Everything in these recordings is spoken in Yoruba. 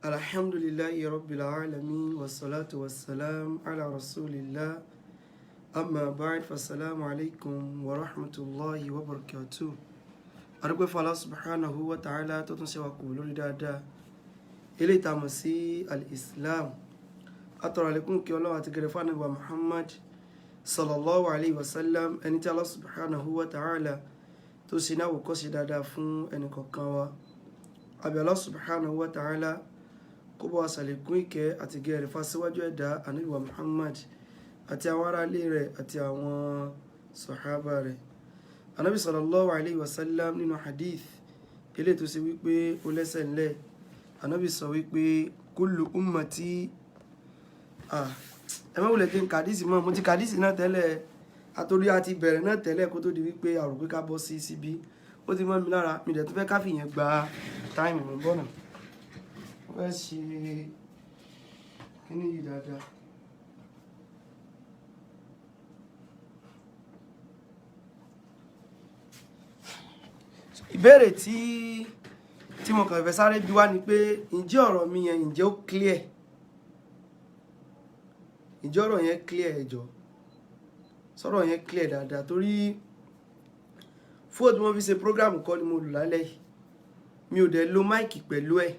Alhamdulillahi Rabbil Alamin wassalatu wassalam ala rasulillah amma ba'd fassalamu alaikum wa rahmatullahi wa barakatuh. Adúpẹ́ fún Allah subhanahu wa ta'ala tó tún ṣe wá kù lórí dáadáa eléyìí tá mọ̀ sí al-Islam. Atọrọ àlékún kí Ọlọ́run àti gẹ̀rẹ̀ fún Ànábì wa Muhammad sallallahu alayhi wa sallam, ẹni tí Allah subhanahu wa ta'ala tó ṣe ní àwòkọ́ṣe dáadáa fún ẹnì kọ̀ọ̀kan wa. Àbí Allah subhanahu wa ta'ala kó bá wa ṣàlékún ìkẹ́ àti gẹ̀rẹ̀ fún aṣíwájú ẹ̀dá Ànábì wa Muhammad àti àwọn ará ilé rẹ̀ àti àwọn sàhábà rẹ̀. Ànábì sallallahu alayhi wa sallam nínú hadith eléyìí tó ṣe wípé ó lẹ́sẹ̀ ńlẹ̀, Ànábì sọ wípé kullu ummati ẹ má wulẹ̀ kí n kàdísì mọ́, mo ti kàdísì náà tẹ́lẹ̀, àtòrí àti bẹ̀rẹ̀ náà tẹ́lẹ̀ kó tó di wípé àrò pé ká bọ́ sí síbí ó ti mọ́ mi lára, mi dẹ̀ tó fẹ́ káfí yẹn gba táìmù mi bọ́nà. Mo fẹ́ ṣe kíní yìí dáadáa. Ìbéèrè tí mo kàn fẹ́ sáré bí wá ni pé ǹjẹ́ ọ̀rọ̀ mi yẹn ǹjẹ́ ó clear? Ǹjẹ́ ọ̀rọ̀ yẹn clear ẹjọ́? Sọ̀rọ̀ yẹn clear dáadáa torí fóònù tí wọ́n fi ṣe program kọ́ ni mo lò lálẹ́ yìí, mi ò dẹ̀ lo máìkì pẹ̀lú ẹ̀,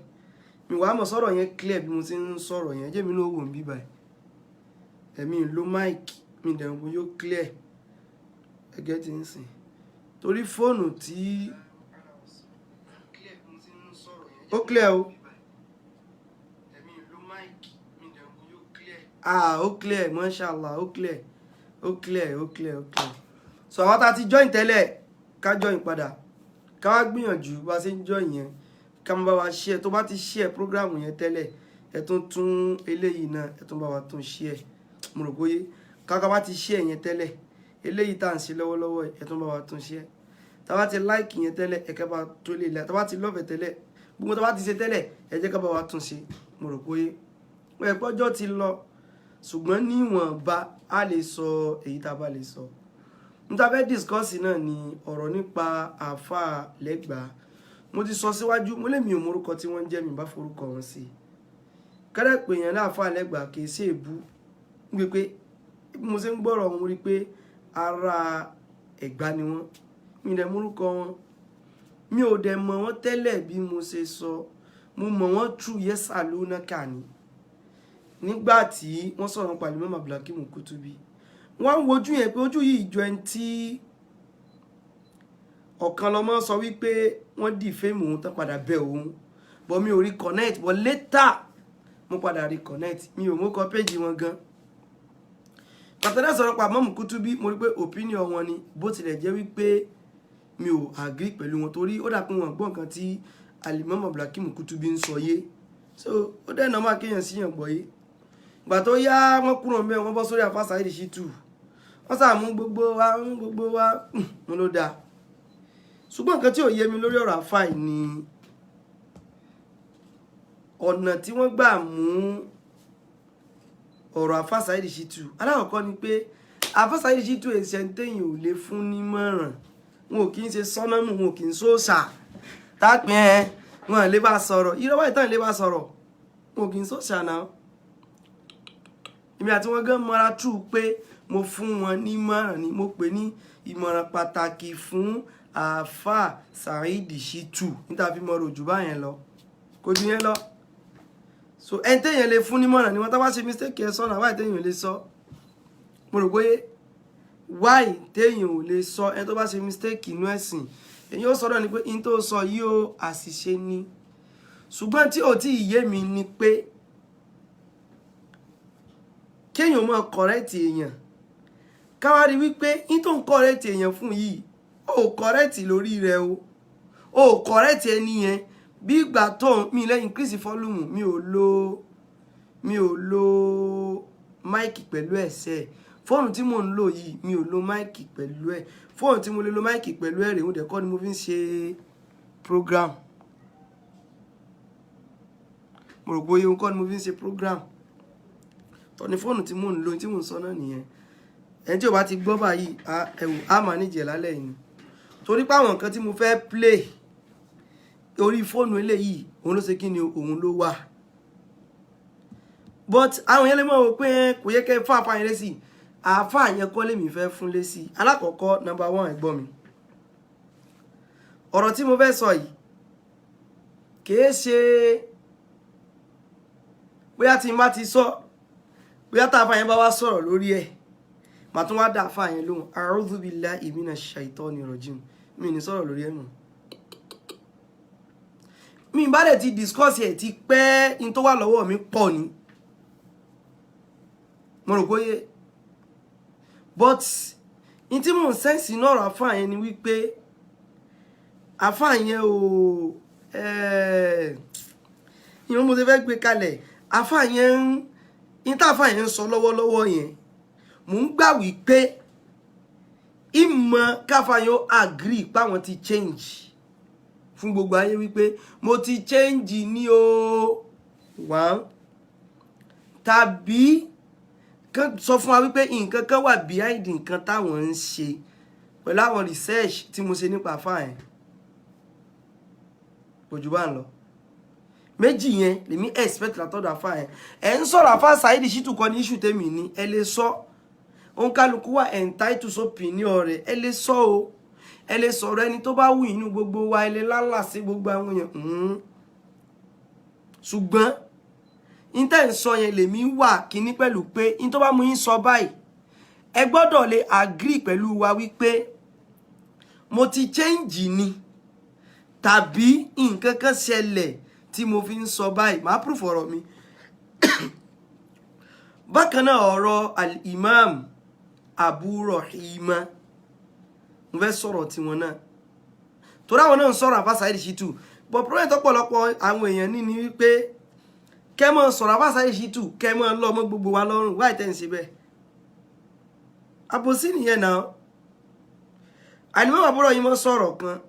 mi wàá mọ̀ sọ̀rọ̀ yẹn clear bí mo ti ń sọ̀rọ̀ yẹn, jẹ́ mi ló wò ń bí báyìí, ẹ̀mí lo máìkì mi dẹ̀ ń wo yóò clear ẹgẹ́ tí ń sìn torí fóònù tí ó clear o. Ó clear, mashallah, ó clear. So àwọn tá ti join tẹ́lẹ̀ ká join padà, ká wá gbìyànjú bá ṣe ń join yẹn, ká má bá wa share, tó bá ti share program yẹn tẹ́lẹ̀ ẹ tún eléyìí náà ẹ tún bá wa tún share. Mo rò bóyé ká bá ti share yẹn tẹ́lẹ̀ eléyìí tá ń ṣe lọ́wọ́lọ́wọ́ ẹ tún bá wa tún share. Tá bá ti like yẹn tẹ́lẹ̀ ẹ ká bá tó lè la, tá bá ti love tẹ́lẹ̀ gbogbo tá bá ti ṣe tẹ́lẹ̀ ẹ jẹ́ ká bá wa tún ṣe. Mo rò bóyé ọjọ́ ti lọ ṣùgbọ́n níwọ̀nba a lè sọ èyí tá bá lè sọ. N ta fẹ́ discuss náà ni ọ̀rọ̀ nípa àfáà Lẹ́gbàá. Mo ti sọ síwájú, mo lè mi ò mórúkọ tí wọ́n jẹ́ mi bá forúkọ wọn sí. Kẹ́rẹ́ pé èèyàn láàfáà Lẹ́gbàá kì í ṣe èbú. Gbé pé mo ṣe ń gbọ́rọ̀ wọn rí pé ara Ẹ̀gbá ni wọ́n. Mi dẹ̀ mórúkọ wọn. Mi ò dẹ̀ mọ̀ wọ́n tẹ́lẹ̀ bí mo ṣe sọ. Mo mọ̀ wọ́n through Yesalunaka ni. Nígbà tí wọ́n sọ̀rọ̀ nípa Imam Abdulhakeem Kutubi, wọ́n ń wojú yẹn pé ojú yìí jọ ẹni tí ọ̀kan lọ́mọ sọ wípé wọ́n defame òun tán padà bẹ òun, but mi ò rí connect, but later mo padà rí connect, mi ò mú kọ péjì wọn gan. Pàtàkì sọ̀rọ̀ pa Imam Kutubi, mo rí pé opinion wọn ni, bó tilẹ̀ jẹ́ wípé mi ò agree pẹ̀lú wọn torí ó dà pé wọn gbọ́ nǹkan tí Imam Abdulhakeem Kutubi ń sọ yé, so ó dẹ̀ normal kéèyàn síyàn gbọ́ yé. Ìgbà tó yá wọ́n kúrò ńbẹ̀, wọ́n bọ́ sórí àfáà Saheed Shittu, wọ́n sàmú gbogbo wa mo ló dáa. Ṣùgbọ́n nǹkan tí ò yé mi lórí ọ̀rọ̀ àfáà yìí ni ọ̀nà tí wọ́n gbà mú ọ̀rọ̀ àfáà Saheed Shittu. Alákọ̀ọ́kọ́ ni pé àfáà Saheed Shittu èsẹ̀ ń tẹ̀yìn ò lè fún nímọ̀ràn, wọn ò kì í ṣe sọ́nàmù, wọn ò kì í sóòṣà tápẹ́ ẹ wọn lè bá sọ̀rọ̀, irọ́ ìtàn lè bá sọ̀rọ̀, wọn ò kì í sóòṣà náà. Èmi àti wọn gan mọ́ra true pé mo fún wọn ní ìmọ̀ràn ni, mo pè ní ìmọ̀ràn pàtàkì fún àfáà Saheed Shittu níta fi mọ̀rọ̀ jù báyẹn lọ, kò jù yẹn lọ. So ẹni téèyàn lè fún nímọ̀ràn ni wọ́n, tá bá ṣe mistake ẹ sọ́nà wáyé téèyàn lè sọ. Mo rò pé wáyé téèyàn ò lè sọ, ẹni tó bá ṣe mistake inú ẹ̀sìn èyí ó sọ̀rọ̀ ni pé in tó sọ yìí ó àṣìṣe ni. Ṣùgbọ́n tí ò tí ì yé mi ni pé kéèyàn máa correct èèyàn, ká wá rí wípé in tó ń correct èèyàn fún yìí ó correct lórí rẹ̀ o, ó correct ẹni yẹn bí ìgbà tó mi lẹ́ increase volume, mi ò lo máìkì pẹ̀lú ẹ̀sẹ̀. Fóònù tí mò ń lò yìí mi ò lo máìkì pẹ̀lú ẹ̀, fóònù tí mo lè lo máìkì pẹ̀lú ẹ̀ rèé, ó dẹ̀ kọ́ ni mo fi ń ṣe program. Mo rò bóyá nǹkan ni mo fi ń ṣe program. Tọ́ni fóònù tí mò ń lò tí mò ń sọ náà nìyẹn. Ẹni tí ò bá ti gbọ́ báyìí á máa níjẹ̀ lálẹ́ yìí torí pé àwọn nǹkan tí mo fẹ́ play orí fóònù eléyìí òun ló ṣe kí ni òun ló wà. but àwọn yẹn lè mọ̀ wò pé kò yẹ kẹ́ fún àfáà yẹn lésì àfáà yẹn kọ́ lèmi fẹ́ fún lésì. Alákọ̀ọ́kọ́ number 1 ẹ̀gbọ́n mi ọ̀rọ̀ tí mo fẹ́ sọ yìí kìí ṣe bóyá tí n bá ti sọ bóyá tá àfáà yẹn bá wá sọ̀rọ̀ lórí ẹ̀ màá tún wá dá àfáà yẹn lóhùn a'udhu billahi minash shaitani rajim mi ní sọ̀rọ̀ lórí ẹ̀ mọ́. Mi bá lè ti discuss ẹ̀ ti pẹ́ in tó wà lọ́wọ́ mi pọ̀ ni mo rò bóyé but in tí mò ń sẹ́ǹsì náà rà àfáà yẹn ni wípé àfáà yẹn ò ìwọ̀n mo ti fẹ́ gbé kalẹ̀ àfáà yẹn in tá àfáà yẹn ń sọ lọ́wọ́lọ́wọ́ yẹn mò ń gbà wípé ìmọ̀ káfáà yẹn ó agree páwọn ti change fún gbogbo ayé wípé mo ti change ní o wá tàbí kan sọ fún wa wípé nǹkan kan wà behind nǹkan táwọn ń ṣe pẹ̀lú àwọn research tí mo ṣe nípa àfáà yẹn ojú bá ń lọ méjì yẹn lèmi expect látọ̀dọ̀ àfáà yẹn ẹ̀ ń sọ̀rọ̀ àfáà Saheed Shittu kọ́ ní issue tèmi ní ẹ lè sọ òǹkálukú wà entitled opinion rẹ̀ ẹ lè sọ o ẹ lè sọ̀rọ̀ ẹni tó bá wù inú gbogbo wa ẹ lè lálà sí gbogbo àwọn èèyàn ṣùgbọ́n ìtẹ́ ń sọ yẹn lèmi wà kíní pẹ̀lú pé in tó bá mú yín sọ báyìí ẹ gbọ́dọ̀ lè agree pẹ̀lú wa wípé mo ti change ni tàbí nǹkan kan ṣẹlẹ̀ tí mo fi ń sọ báyìí máa proof ọ̀rọ̀ mi bákan náà ọ̀rọ̀ al-Imam Abu Rahima mo fẹ́ sọ̀rọ̀ tí wọn náà torí àwọn náà ń sọ̀rọ̀ àfáà Saheed Shittu but problem tó pọ̀lọpọ̀ àwọn èèyàn ní ni wípé kẹ́ mọ́ sọ̀rọ̀ àfáà Saheed Shittu kẹ́ mọ́ lọ mọ́ gbogbo wa lọ́rùn wáyé tẹ́ ń ṣe bẹ́ẹ̀ àbòsí nìyẹn náà Al-Imam Abu Rahima sọ̀rọ̀ kan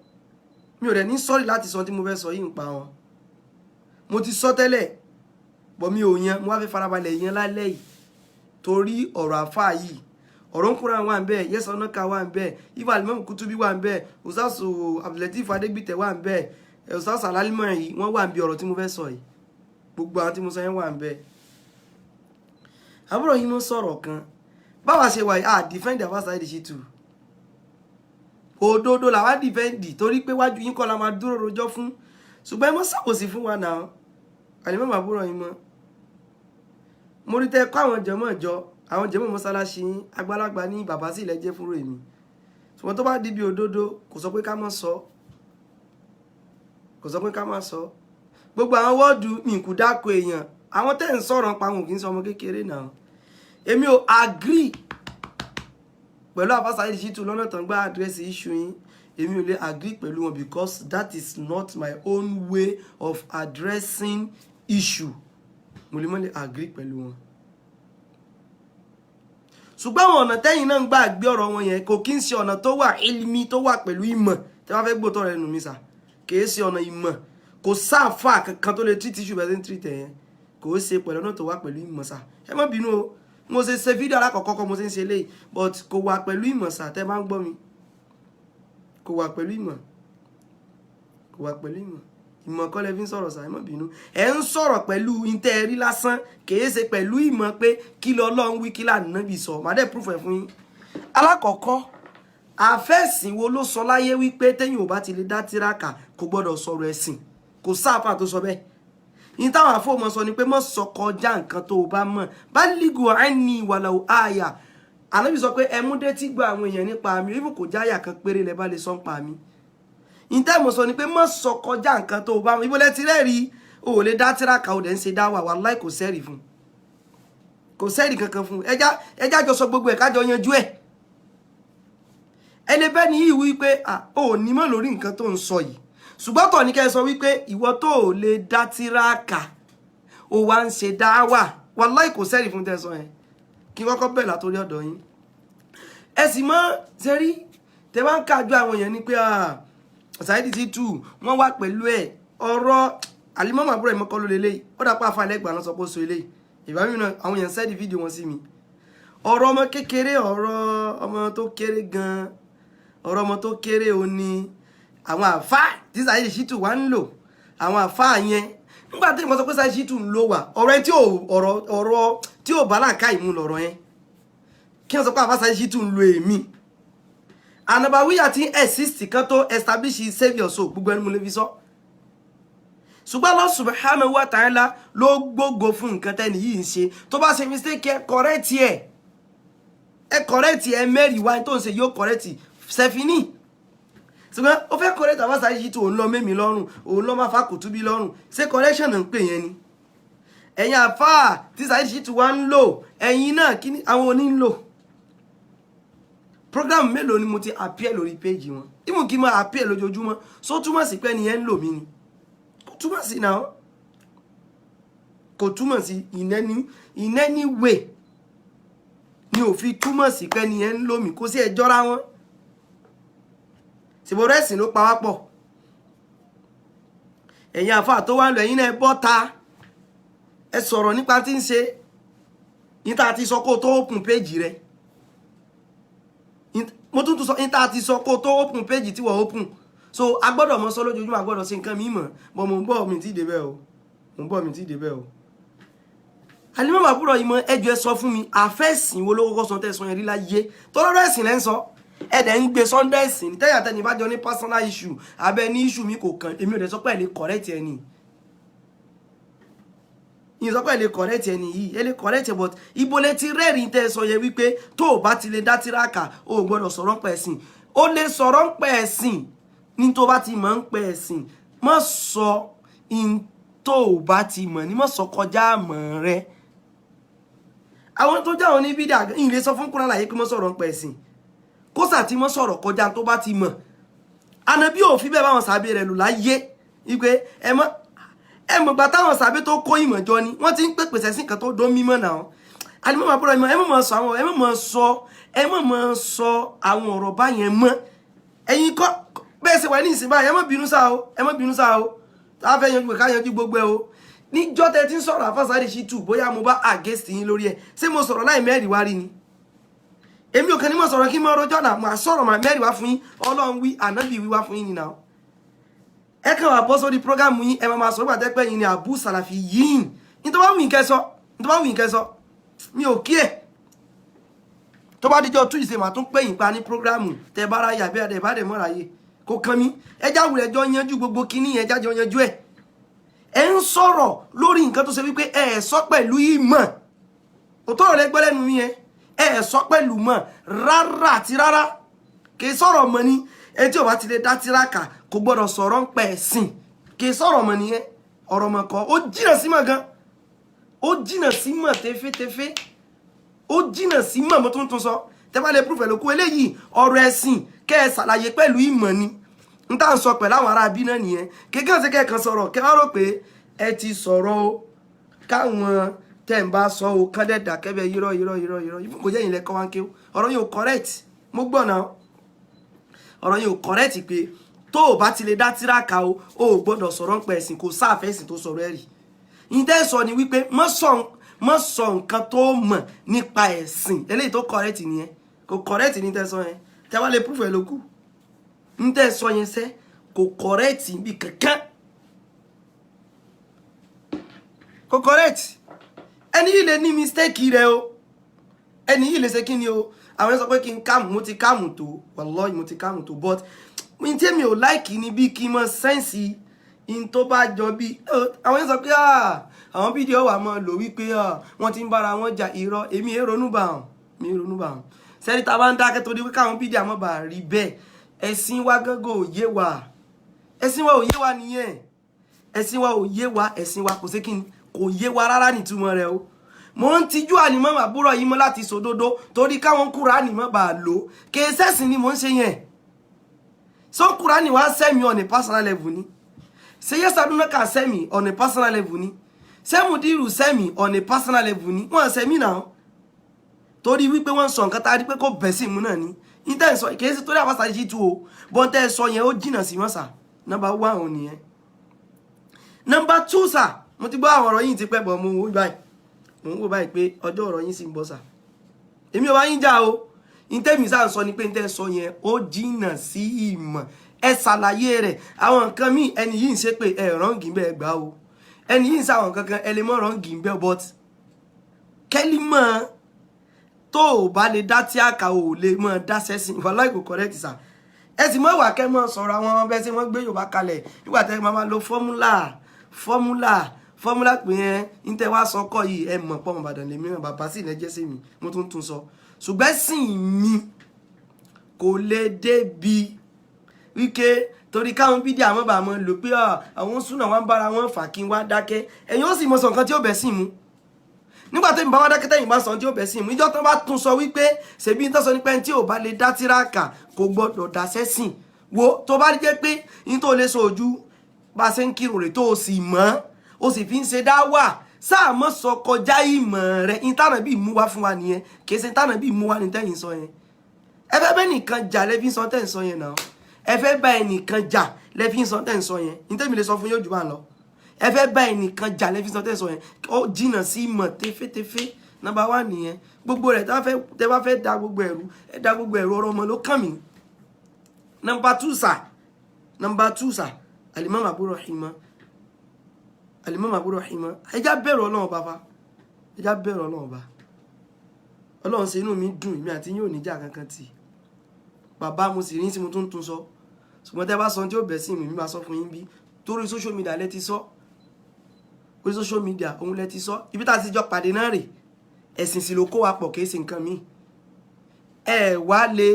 mi ò dẹ̀ ní sọ́rí láti sọ tí mo fẹ́ sọ yìí ń pa wọn mo ti sọ tẹ́lẹ̀ bọ̀ mi ò yan mo wá fẹ́ farabalẹ̀ yan lálẹ́ yìí torí ọ̀rọ̀ àfáà yìí ọ̀rọ̀ ń kúra wà ń bẹ́ẹ̀ Yes Onoka wà ń bẹ́ẹ̀ Ifá Al-Imam Kutubi wà ń bẹ́ẹ̀ Ustaz Abdulateef Adegbite wà ń bẹ́ẹ̀ Ustaz Al-Alimọ̀ yìí wọ́n wà ń bí ọ̀rọ̀ tí mo fẹ́ sọ yìí gbogbo àwọn tí mo sọ yẹn wà ń bẹ́ẹ̀. Àbúrò yìí mo sọ̀rọ̀ kan báwa ṣe wà á defend àfáà Saheed Shittu òdodo làwa defend torí pé wájú yín kọ́ la máa dúró rojọ́ fún ṣùgbọ́n ẹ mọ́ ṣàkóso fún wa náà Al-Imam Àbúrò yìí mọ́ mo rí tẹ́ kọ́ àwọn jọmọ́ ìjọ àwọn jẹ́mọ̀ mọ́sálásí àgbàlagbà ní bàbá sí ilẹ̀ jẹ́ fúnrò èmi ṣùgbọ́n tó bá di bí òdodo kò sọ pé ká má sọ gbogbo àwọn wọ́ọ̀dù mìkú dákò èèyàn àwọn tẹ́ ń sọ̀rọ̀ pa wọn kì í sọ ọmọ kékeré náà èmi ò agree pẹ̀lú àfáà Saheed Shittu lọ́nà tán gbá àdírẹ́sì issue yín èmi ò lè agree pẹ̀lú wọn because that is not my own way of addressing issue mo lè mọ́ lè agree pẹ̀lú wọn ṣùgbọ́n àwọn ọ̀nà tẹ́yìn náà ń gbà gbé ọ̀rọ̀ wọn yẹn kò kí ń ṣe ọ̀nà tó wà ilmi tó wà pẹ̀lú ìmọ̀ tẹ́ bá fẹ́ gbótọ́ rẹ̀ nù mí sà kìí ṣe ọ̀nà ìmọ̀ kò sáàfà kankan tó lè treat issue bẹ́ẹ̀ ń treat yẹn kò ṣe pẹ̀lú ọ̀nà tó wà pẹ̀lú ìmọ̀ sà ẹ má bínú o mo ṣe fídíò alákọ̀ọ́kọ́ mo ṣe ń ṣe léyìí but kò wà pẹ̀lú ìmọ̀ sà tẹ́ bá ń gbọ́ mi kò wà pẹ̀lú ìmọ̀ ìmọ̀ kọ́ lẹ fi ń sọ̀rọ̀ sà ẹ má bínú ẹ ń sọ̀rọ̀ pẹ̀lú intẹ́ẹ̀rí lásán kìí ṣe pẹ̀lú ìmọ̀ pé kí l'Ọlọ́run wí kí l'Ànábì sọ màá dẹ̀ proof ẹ̀ fún yín. alákọ̀ọ́kọ́ àfẹ́sìn wo ló sọ láyé wípé téèyàn ò bá ti lè dá tíraka kò gbọ́dọ̀ sọ̀rọ̀ ẹ̀sìn kò sáàfà tó sọ bẹ́ẹ̀ ní táwọn àfọwọ́mọ sọ ni pé mọ́ sọ kọjá nǹkan tó o bá mọ̀ bá lígù àìní walau àyà Ànábì sọ pé ẹ mú dé tí gbọ́ àwọn èèyàn nípa mi even kò jáyà kan péré lẹ bá lè sọ ń pa mi ìtẹ́mọ̀ sọ ni pé mọ́ sọ kọjá nǹkan tó bá wọn ibo lẹ ti rẹ́ẹ̀rí o ò lè dá tíraka o dẹ̀ ń ṣe dáwà wallahi kò sẹ́rì fún kò sẹ́rì kankan fún ẹjá jọ sọ gbogbo ẹ̀ kájọ yanjú ẹ̀ ẹni bẹ́ẹ̀ ni yìí wípé o ò ní mọ̀ lórí nǹkan tó ń sọ yìí ṣùgbọ́n tọ̀ ní kẹ́ ẹ sọ wípé ìwọ tó ò lè dá tíraka o wá ń ṣe dáwà wallahi kò sẹ́rì fún tẹ́sán yẹn kí n kọ́kọ́ bẹ̀ látòrí ọ̀dọ̀ yín ẹ sì mọ́ sẹ́rí tẹ́ bá ń kájú àwọn èèyàn ní pé Saheed Shittu wọ́n wá pẹ̀lú ẹ̀ ọ̀rọ̀ Al-Imam Abu Rahima kọ́ ló lélẹ́yìí ó dàpọ̀ àfàlẹ́gbà náà sọ pé ó so eléyìí ìbá mi náà àwọn èèyàn sẹ́ẹ̀dì fídíò wọn sí mi ọ̀rọ̀ ọmọ kékeré ọ̀rọ̀ ọmọ tó kéré gan ọ̀rọ̀ ọmọ tó kéré ò ní àwọn àfáà tí Saheed Shittu wá ń lò àwọn àfáà yẹn nígbà tí mo sọ pé Saheed Shittu ń lò wà ọ̀rọ̀ tí ò bá làákà ìmú lọ̀rọ̀ yẹn kí wọ́n sọ pé àfa Saheed Shittu ń lo èmi Anabawiya ti exist kan tó establish saviour so gbogbo ẹni mo lè fi sọ ṣùgbọ́n Allah subhanahu wa ta'ala ló gbógo fún nǹkan tẹ́ni yìí ń ṣe tó bá ṣe mistake ẹ correct ẹ mẹ́rin wá tó ń ṣe yóò correct sẹ́fínì ṣùgbọ́n ó fẹ́ correct àfa Saheed Shittu òun lọ mẹ́mi lọ́rùn òun lọ máa fa Kutubi lọ́rùn ṣé correction ń pè yẹn ni ẹ̀yin àfa tí Saheed Shittu wá ń lò ẹ̀yin náà kí ni àwọn oní ń lò program mélòó ni mo ti appear lórí page wọn ìmú kí n máa appear lójoojúmọ́ so túmọ̀ sí pé nìyẹn ń lò mí ni kò túmọ̀ sí náà kò túmọ̀ sí in any way ni ò fi túmọ̀ sí pé nìyẹn ń lò mí kò sí ẹjọ́ra wọn ṣùgbọ́n ẹ̀sìn ló pa wá pọ̀ ẹ̀yin àfáà tó wá ń lọ ẹ̀yin náà bọ́ ta ẹ sọ̀rọ̀ nípa tí ń ṣe níta ti sọ kó tó open page rẹ mo tún sọ níta ti sọ kó tó open page tí wọ́n open so a gbọ́dọ̀ mọ sọ lójoojúmọ́ a gbọ́dọ̀ ṣe nǹkan mímọ̀ bọ́ mo ń bọ̀ mi ti débẹ̀ o Alimam àbúrò yìí mọ ẹjọ́ ẹ sọ fún mi àfẹ́sìn wo ló kọ́kọ́ sọ tẹ̀sán yẹn rí láyé tó lọ́rọ̀ ẹ̀sìn lẹ́ ń sọ ẹ̀dẹ̀ ń gbé Sunday ẹ̀sìn tẹ́yà tẹ́ni bá jọ ní personal issue abẹ ní issue mi kò kàn èmi ò dẹ̀ sọ pé ẹ̀ lè correct ẹni yìí sọ pé ẹ̀ lè correct ẹni yìí ẹ̀ lè correct but ibo lẹ ti rẹ́rìn tẹ́ sọ yẹ wípé tó o bá ti lè dá tíraka o ò gbọ́dọ̀ sọ̀rọ̀ ń pẹ̀ ẹ̀sìn o lè sọ̀rọ̀ ń pẹ̀ ẹ̀sìn ní tó bá ti mọ̀ ń pẹ̀ ẹ̀sìn má sọ in tó o bá ti mọ̀ ní má sọ kọjá àmọ̀ rẹ àwọn tó jáwọn ní bídà yìí lè sọ fún kúrò láyé kí mọ́ sọ̀rọ̀ ń pẹ̀ ẹ̀sìn kó sà ti mọ́ sọ̀rọ̀ kọjá tó bá ti mọ̀ Ànábì ò fi bẹ́ẹ̀ báwọn sàbẹ̀ rẹ̀ lò láyé wípé ẹ mọ̀ gbà táwọn sàbẹ̀ tó kó ìmọ̀ jọ ni wọ́n ti ń pèpè sẹ́sìn kan tó dó mímọ́ náà Alimam àbúrò ìmọ̀ ẹ mọ̀ sọ àwọn ọ̀rọ̀ báyẹn mọ́ ẹ̀yin kọ́ bẹ́ẹ̀ ṣe wà ní ìsìn báyìí ẹ má bínú sáà o tá a fẹ́ yanjú ká yanjú gbogbo ẹ o níjọ́ tẹ́ ti ń sọ̀rọ̀ àfa Saheed Shittu bóyá mo bá against yín lórí ẹ ṣé mo sọ̀rọ̀ láì mẹ́rin wá rí ni èmi ò kàn ní mọ̀ sọ̀rọ̀ kí n mọ̀ rojọ́ náà mà sọ̀rọ̀ mà mẹ́rin wá fún yín Ọlọ́run wí Ànábì wí wá fún yín nìyà ẹ kàn wá bọ́ sórí program yín ẹ máa sọ̀rọ̀ gbàtẹ́ pé yín ni Abu Salafi yín ní tó bá wù yín kẹ́sọ́ mi ò kí ẹ̀ tó bá díjọ́ Tuesday mà tún pé yín pa ní program tẹ bára yà bí adẹ bá dẹ̀ mọ́ra yé kò kàn mí ẹjá wùlẹ̀ jọ yanjú gbogbo kíní yẹn jájọ yanjú ẹ̀ ẹ ń sọ̀rọ̀ lórí nǹkan tó ṣe wípé ẹ sọ pẹ̀lú ìmọ̀ òtọ́ ọ̀rẹ́ gbọ́ lẹ́nu mi yẹn ẹ sọ pẹ̀lú mọ̀ rárá àti rárá kì í sọ̀rọ̀ mọ́ ni ẹ tí ò bá ti lè dá tiraka kò gbọ́dọ̀ sọ̀rọ̀ ń pẹ̀ ẹ̀sìn kì í sọ̀rọ̀ mọ́ nìyẹn ọ̀rọ̀ mọ̀ kọ́ ó jìnà sí mọ̀ gan ó jìnà sí mọ̀ tẹ́fẹ́tẹ́fẹ́ ó jìnà sí mọ̀ mo tún sọ tẹ́ bá lè proof ẹ̀ lókù eléyìí ọ̀rọ̀ ẹ̀sìn kẹ́ ẹ ṣàlàyé pẹ̀lú ìmọ̀ ni n tá ń sọ pẹ̀lú àwọn ará bí náà nìyẹn kékeré sí kẹ́ẹ̀kan sọ̀rọ̀ kẹ́ wá rò pé ẹ ti sọ̀rọ̀ o káwọn tẹ́ ń bá sọ o kán dẹ̀ dákẹ́bẹ̀ irọ́ ìfún kò jẹ́ ìlẹ̀ kọ́ wá ń ké ọ̀rọ̀ yóò correct mo gbọ́ náà ọ̀rọ̀ yóò correct pé tó o bá ti lè dá tíraka o ò gbọ́dọ̀ sọ̀rọ̀ ń pẹ̀ ẹ̀sìn kò sáàfẹ́ ẹ̀sìn tó sọ̀rọ̀ ẹ̀rì ìdẹ́ sọ ni wípé mọ́ sọ nǹkan tó mọ̀ nípa ẹ̀sìn eléyìí tó correct nìyẹn kò correct ní tẹ́ sọ yẹn tẹ́ wá lè proof ẹ̀ lókù ń tẹ́ sọ yẹn sẹ́ kò correct bí kankan kò correct ẹni yìí lè ní mistake rẹ o ẹni yìí lè ṣe kí ni o àwọn sọ pé kí n kàmù mo ti kàmù tó wallahi mo ti kàmù tó but mi tí mi ò like ni bí kí n mọ sẹ́ǹsì in tó bá jọ bí àwọn sọ pé àwọn fídíò wà mọ́ lò wípé wọ́n ti ń bára wọn jà irọ́ èmi ronú bá hàn sẹ́ni tá a bá ń dákẹ́ torí pé káwọn fídíò àmọ́ bá rí bẹ́ẹ̀ ẹ̀sìn wa gángan ò yé wa ẹ̀sìn wa ò yé wa nìyẹn ẹ̀sìn wa ò yé wa ẹ̀sìn wa kò sí kí ni kò yé wa rárá nìtumọ̀ rẹ̀ o mo ń tijú Alimam àbúrò yìí mọ́ láti sòdodo torí káwọn Kùránì mọ́ bá lò kèésẹ́sìn ni mo ń ṣe yẹn so Kùránì wá sẹ́mi on a personal level ni ṣe yẹ Saduna kan sẹ́mi on a personal level ni ṣe Mudiru sẹ́mi on a personal level ni wọ́n sẹ́mi náà torí wípé wọ́n sọ nǹkan tá a rí pé kò bẹ̀ sí ìmú náà ni ìtẹ́ sọ kèésì torí àbá Saheed Shittu o bọ́n tẹ́ sọ yẹn ó jìnà sí mọ́sà number 1 òun nìyẹn number 2 sà mo ti gbọ́ àwọn ọ̀rọ̀ yìí ti pẹ́ bọ̀ mo ń wò báyìí pé ọjọ́ ọ̀rọ̀ yín sì ń bọ̀ sà èmi ò bá yín já o ìtẹ́mi sáà ń sọ ni pé ìtẹ́ sọ yẹn ó jìnà sí ìmọ̀ ẹ ṣàlàyé rẹ̀ àwọn nǹkan míì ẹni yìí ń ṣe pé ẹ rọ́ǹgì bẹ́ẹ̀ gbà o ẹni yìí ń sáwọn kankan ẹlẹ́mọ̀ràn gìmbẹ́ but kẹ́límọ̀ tó o bá lè dá tí àkà ò lè mọ̀ dá sẹ́sìn wàláhì kò correct sà ẹ sì mọ̀ wà kẹ́ mọ̀ sọ̀rọ̀ àwọn bẹ́ẹ̀ tí wọ́n gbé Yorùbá kalẹ̀ nígbà tẹ́ máa lo fọ́múlà pé ẹ ń tẹ́ wá sọ́kọ̀ yìí ẹ mọ̀ pọ̀ Ìbàdàn lèmi náà bàbá sì lẹ́jẹ́ sí mi mo tún sọ ṣùgbọ́n sìn mi kò lè débi wíké torí káwọn bídí àmọ́ bá mọ́ lò pé àwọn súnà wọn bára wọn fà kí n wá dákẹ́ ẹ̀yin ó sì mọ sọ nǹkan tí ó bẹ̀ sí mu nígbà tó ń bá wá dákẹ́ tẹ́yìn bá sọ tí ó bẹ̀ sí mu ìjọ tó bá tún sọ wípé ṣèbí ń tọ́sọ nípa ẹni tí ò bá lè dá tíràkà kò gbọdọ̀ dá sẹ́sìn wo tó bá jẹ́ pé ní tó lè sọ ojú bá ṣe ń kírun rè tó o sì mọ́ o sì fi ń ṣe dá wà sáà mọ́ sọ kọjá ìmọ̀ rẹ̀ ìtànà bí mú wá fún wa nìyẹn kì í ṣe ìtànà bí mú wá ní tẹ́yìn sọ yẹn ẹ fẹ́ bẹ́ẹ̀ nìkan jà lẹ́fí sọ tẹ́ ń sọ yẹn náà ẹ fẹ́ bá ẹnìkan jà lẹ́fí sọ tẹ́ ń sọ yẹn ní tẹ́mi lè sọ fún yóò jù bá lọ ẹ fẹ́ bá ẹnìkan jà lẹ́fí sọ tẹ́ ń sọ yẹn ó jìnnà sí ìmọ̀ tẹ́fẹ́tẹ́fẹ́ nọ́mbà wà nìyẹn gbogbo rẹ̀ tẹ́ bá fẹ́ da gbogbo ẹ̀rú ẹ da gbogbo ẹ̀rú ọ̀rọ̀ ọmọ ló kàn mí. nọ́mbà 2 sà Al-Imam Abu Rahima ẹjá bẹ̀rù Ọlọ́run bá fa ẹjá bẹ̀rù Ọlọ́run bá Ọlọ́run ṣe inú mi dùn èmi àti yín ò ní jà kankan tì bàbá mo sì rí tí mo tún sọ ṣùgbọ́n tẹ́ bá sọ tí ó bẹ̀ sí mi bá sọ fún yín bí torí social media lẹ ti sọ orí social media òun lẹ ti sọ ibi tá a ti jọ pàdé náà rè ẹ̀sìn sì ló kó wa pọ̀ kì í ṣe nǹkan mi ẹ wá lè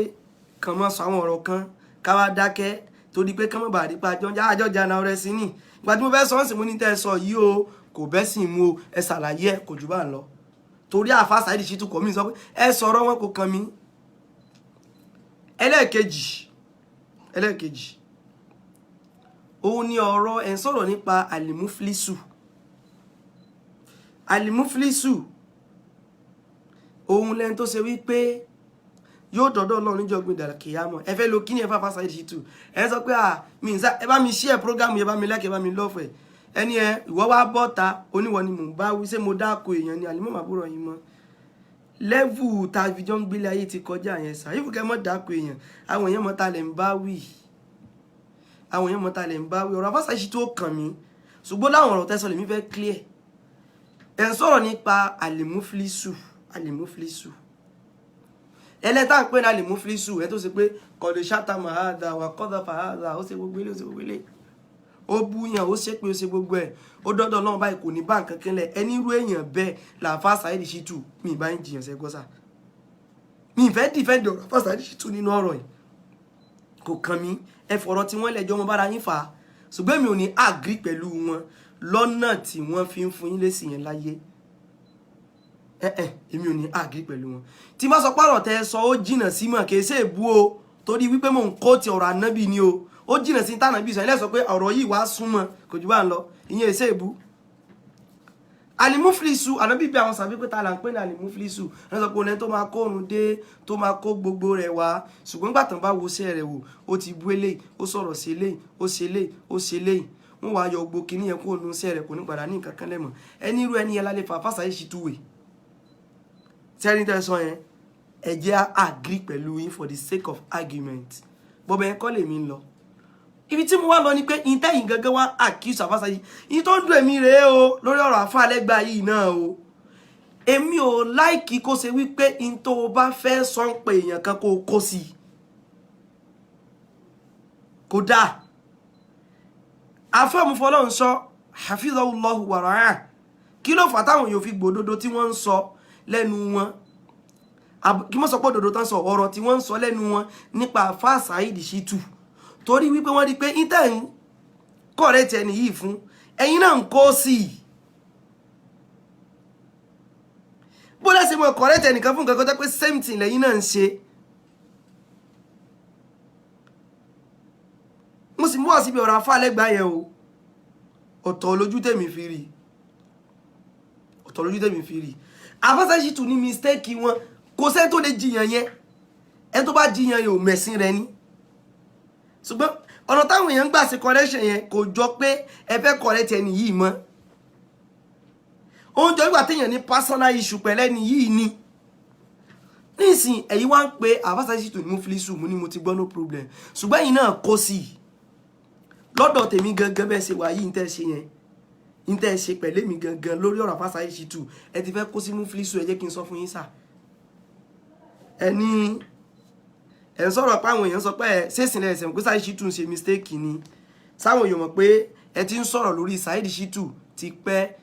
kàn mọ́ sọ àwọn ọ̀rọ̀ kan ká wá dákẹ́ torí pé kán mọ́ bàá dípa àjọ jana ọ̀rẹ́ sí ni ìgbà tí mo fẹ́ sọ ọ́n sì mo ní tẹ́ ẹ sọ yìí o kò bẹ́ sì mú o ẹ ṣàlàyé ẹ kò jù bá ń lọ torí àfa Saheed Shittu kọ́ mi sọ pé ẹ sọ̀rọ̀ wọn kò kàn mí. ẹlẹ́ẹ̀kejì òun ni ọ̀rọ̀ ẹ̀ ń sọ̀rọ̀ nípa Al-Muflisu òun lẹ́ni tó ṣe wípé yóò dọ̀dọ̀ Ọlọ́run níjọ́ gbé dàrá kìyàmọ̀ ẹ fẹ́ lo kíní ẹ fàfà Saheed Shittu ẹ sọ pé ẹ bá mi share program yẹn bá mi like ẹ bá mi love ẹ ẹni ẹ ìwọ wá bọ́ta oníwọ ni mò ń bá wí ṣé mo dáko èèyàn ni Al-Imam Abu Rahima level tá a fi jọ ń gbélé ayé ti kọjá yẹn sá ìfúkẹ́ mọ́ dáko èèyàn àwọn èèyàn mọ́ta lẹ̀ ń bá wí ọ̀rọ̀ àfà Saheed Shittu ó kàn mí ṣùgbọ́n láwọn ọ̀rọ̀ tẹ́sán lèmi fẹ́ clear ẹ̀ ń sọ̀rọ̀ nípa Al-Muflisu ẹlẹ́ta ń pè ní Al-Muflisu ẹ tó ṣe pé kọ̀dọ̀ ṣáta mahada wà kọ́dọ̀ fàhádà ó ṣe gbogbo ilé ó búyàn ó ṣe pé ó ṣe gbogbo ẹ̀ ó dọ́dọ̀ náà báyìí kò ní bá nǹkan kẹ́lẹ̀ ẹni irú èèyàn bẹ́ẹ̀ làfà Saheed Shittu mi ìbá ń jiyàn sẹ́gbọ́sà mi ìfẹ́ dìfẹ́ǹdì ọ̀rọ̀ àfà Saheed Shittu nínú ọ̀rọ̀ yìí kò kàn mí ẹ fọ̀rọ̀ tí wọ́n lẹ́jọ́ wọn bára yín fà á ṣùgbọ́n mi ò ní agree pẹ̀lú wọn lọ́nà tí wọ́n fi ń fún yín lésì yẹn láyé èmi ò ní agree pẹ̀lú wọn tí má sọ pàrọ̀ tẹ́ sọ ó jìnà sí mọ̀ kìí ṣe èbú o torí wípé mò ń kó ti ọ̀rọ̀ ànábì ni o ó jìnà sí tànàbì sọ ilé sọ pé ọ̀rọ̀ yìí wá súnmọ́ kò jù bá ń lọ ìyẹn èsè èbú Al-Muflisu ànábì bí àwọn sàbí pé ta là ń pè ní Al-Muflisu wọ́n sọ pé òun tó máa kó òrùn dé tó máa kó gbogbo rẹ̀ wá ṣùgbọ́n gbà tán bá wo iṣẹ́ rẹ̀ wò ó ti bú eléyìí ó sọ̀rọ̀ sí eléyìí ó ṣe eléyìí ó ṣe eléyìí wọ́n wá yọ gbogbo kìíní yẹn kó òun iṣẹ́ rẹ̀ kò ní padà ní nǹkan kan lẹ́mọ̀ ẹni irú ẹni yẹn lálẹ́ fà Saheed Shittu wè tẹ́rí tẹ́ sọ yẹn ẹ jẹ́ agree pẹ̀lú yín for the sake of argument bọ́bẹ̀ yẹn kọ́ lè mi lọ ibi tí mo wá lọ ni pé ìtẹ́yìn gangan wá accuse àfà Saheed yìí tó ń dùn èmi rèé o lórí ọ̀rọ̀ àfà Alẹ́gbà yìí náà o èmi ò láìkí kó ṣe wípé in tó o bá fẹ́ sọ ń pe èèyàn kan kó o kó sí i kò dáa àfọ̀mùfọlọ́run sọ hafizahullahu wa ra'ah kí ló fà táwọn èèyàn fi gbòdodo tí wọ́n ń sọ lẹ́nu wọn kí mọ́ sọ pé òdodo tán sọ ọ̀rọ̀ tí wọ́n ń sọ lẹ́nu wọn nípa àfà Saheed Shittu torí wípé wọ́n rí pé ìtẹ́ ń correct ẹni yìí fún ẹ̀yin náà ń kó sí i bó lẹ́sẹ̀ mọ́ correct ẹnìkan fún nǹkan kan tó pé same thing lẹ́yìn náà ń ṣe mo sì mú wá síbi ọ̀rọ̀ àfà Alẹ́gbà yẹn o ọ̀tọ̀ lójú tèmi fi rí àfà Saheed Shittu ní mistake wọn kò sẹ́ni tó lè jiyàn yẹn ẹni tó bá jiyàn yẹn ò mẹ̀sìn rẹ ní ṣùgbọ́n ọ̀nà táwọn èèyàn ń gbà sí correction yẹn kò jọ pé ẹ fẹ́ correct ẹni yìí mọ́ oúnjẹ ìgbà téèyàn ní personal issue pẹ̀lẹ́ ni yìí ni nísìn ẹ̀yin wá ń pe àfà Saheed Shittu ní Muflisu mo ní mo ti gbọ́ no problem ṣùgbọ́n ẹ̀yin náà kó sí i lọ́dọ̀ tèmi gangan bẹ́ẹ̀ ṣe wà yìí ń tẹ́ ṣe yẹn ní tẹ́ ẹ ṣe pẹ̀lẹ́ mi gangan lórí ọ̀rọ̀ àfáà Saheed Shittu ẹ ti fẹ́ kó sí Muflisu ẹ jẹ́ kí n sọ fún yín sà ẹni ẹ̀ ń sọ̀rọ̀ pé àwọn èèyàn sọ pé ẹ ṣèṣìn ẹ̀ ṣẹ̀ pé Saheed Shittu ń ṣe mistake ni sáwọn èèyàn mọ̀ pé ẹ ti ń sọ̀rọ̀ lórí Saheed Shittu tipẹ́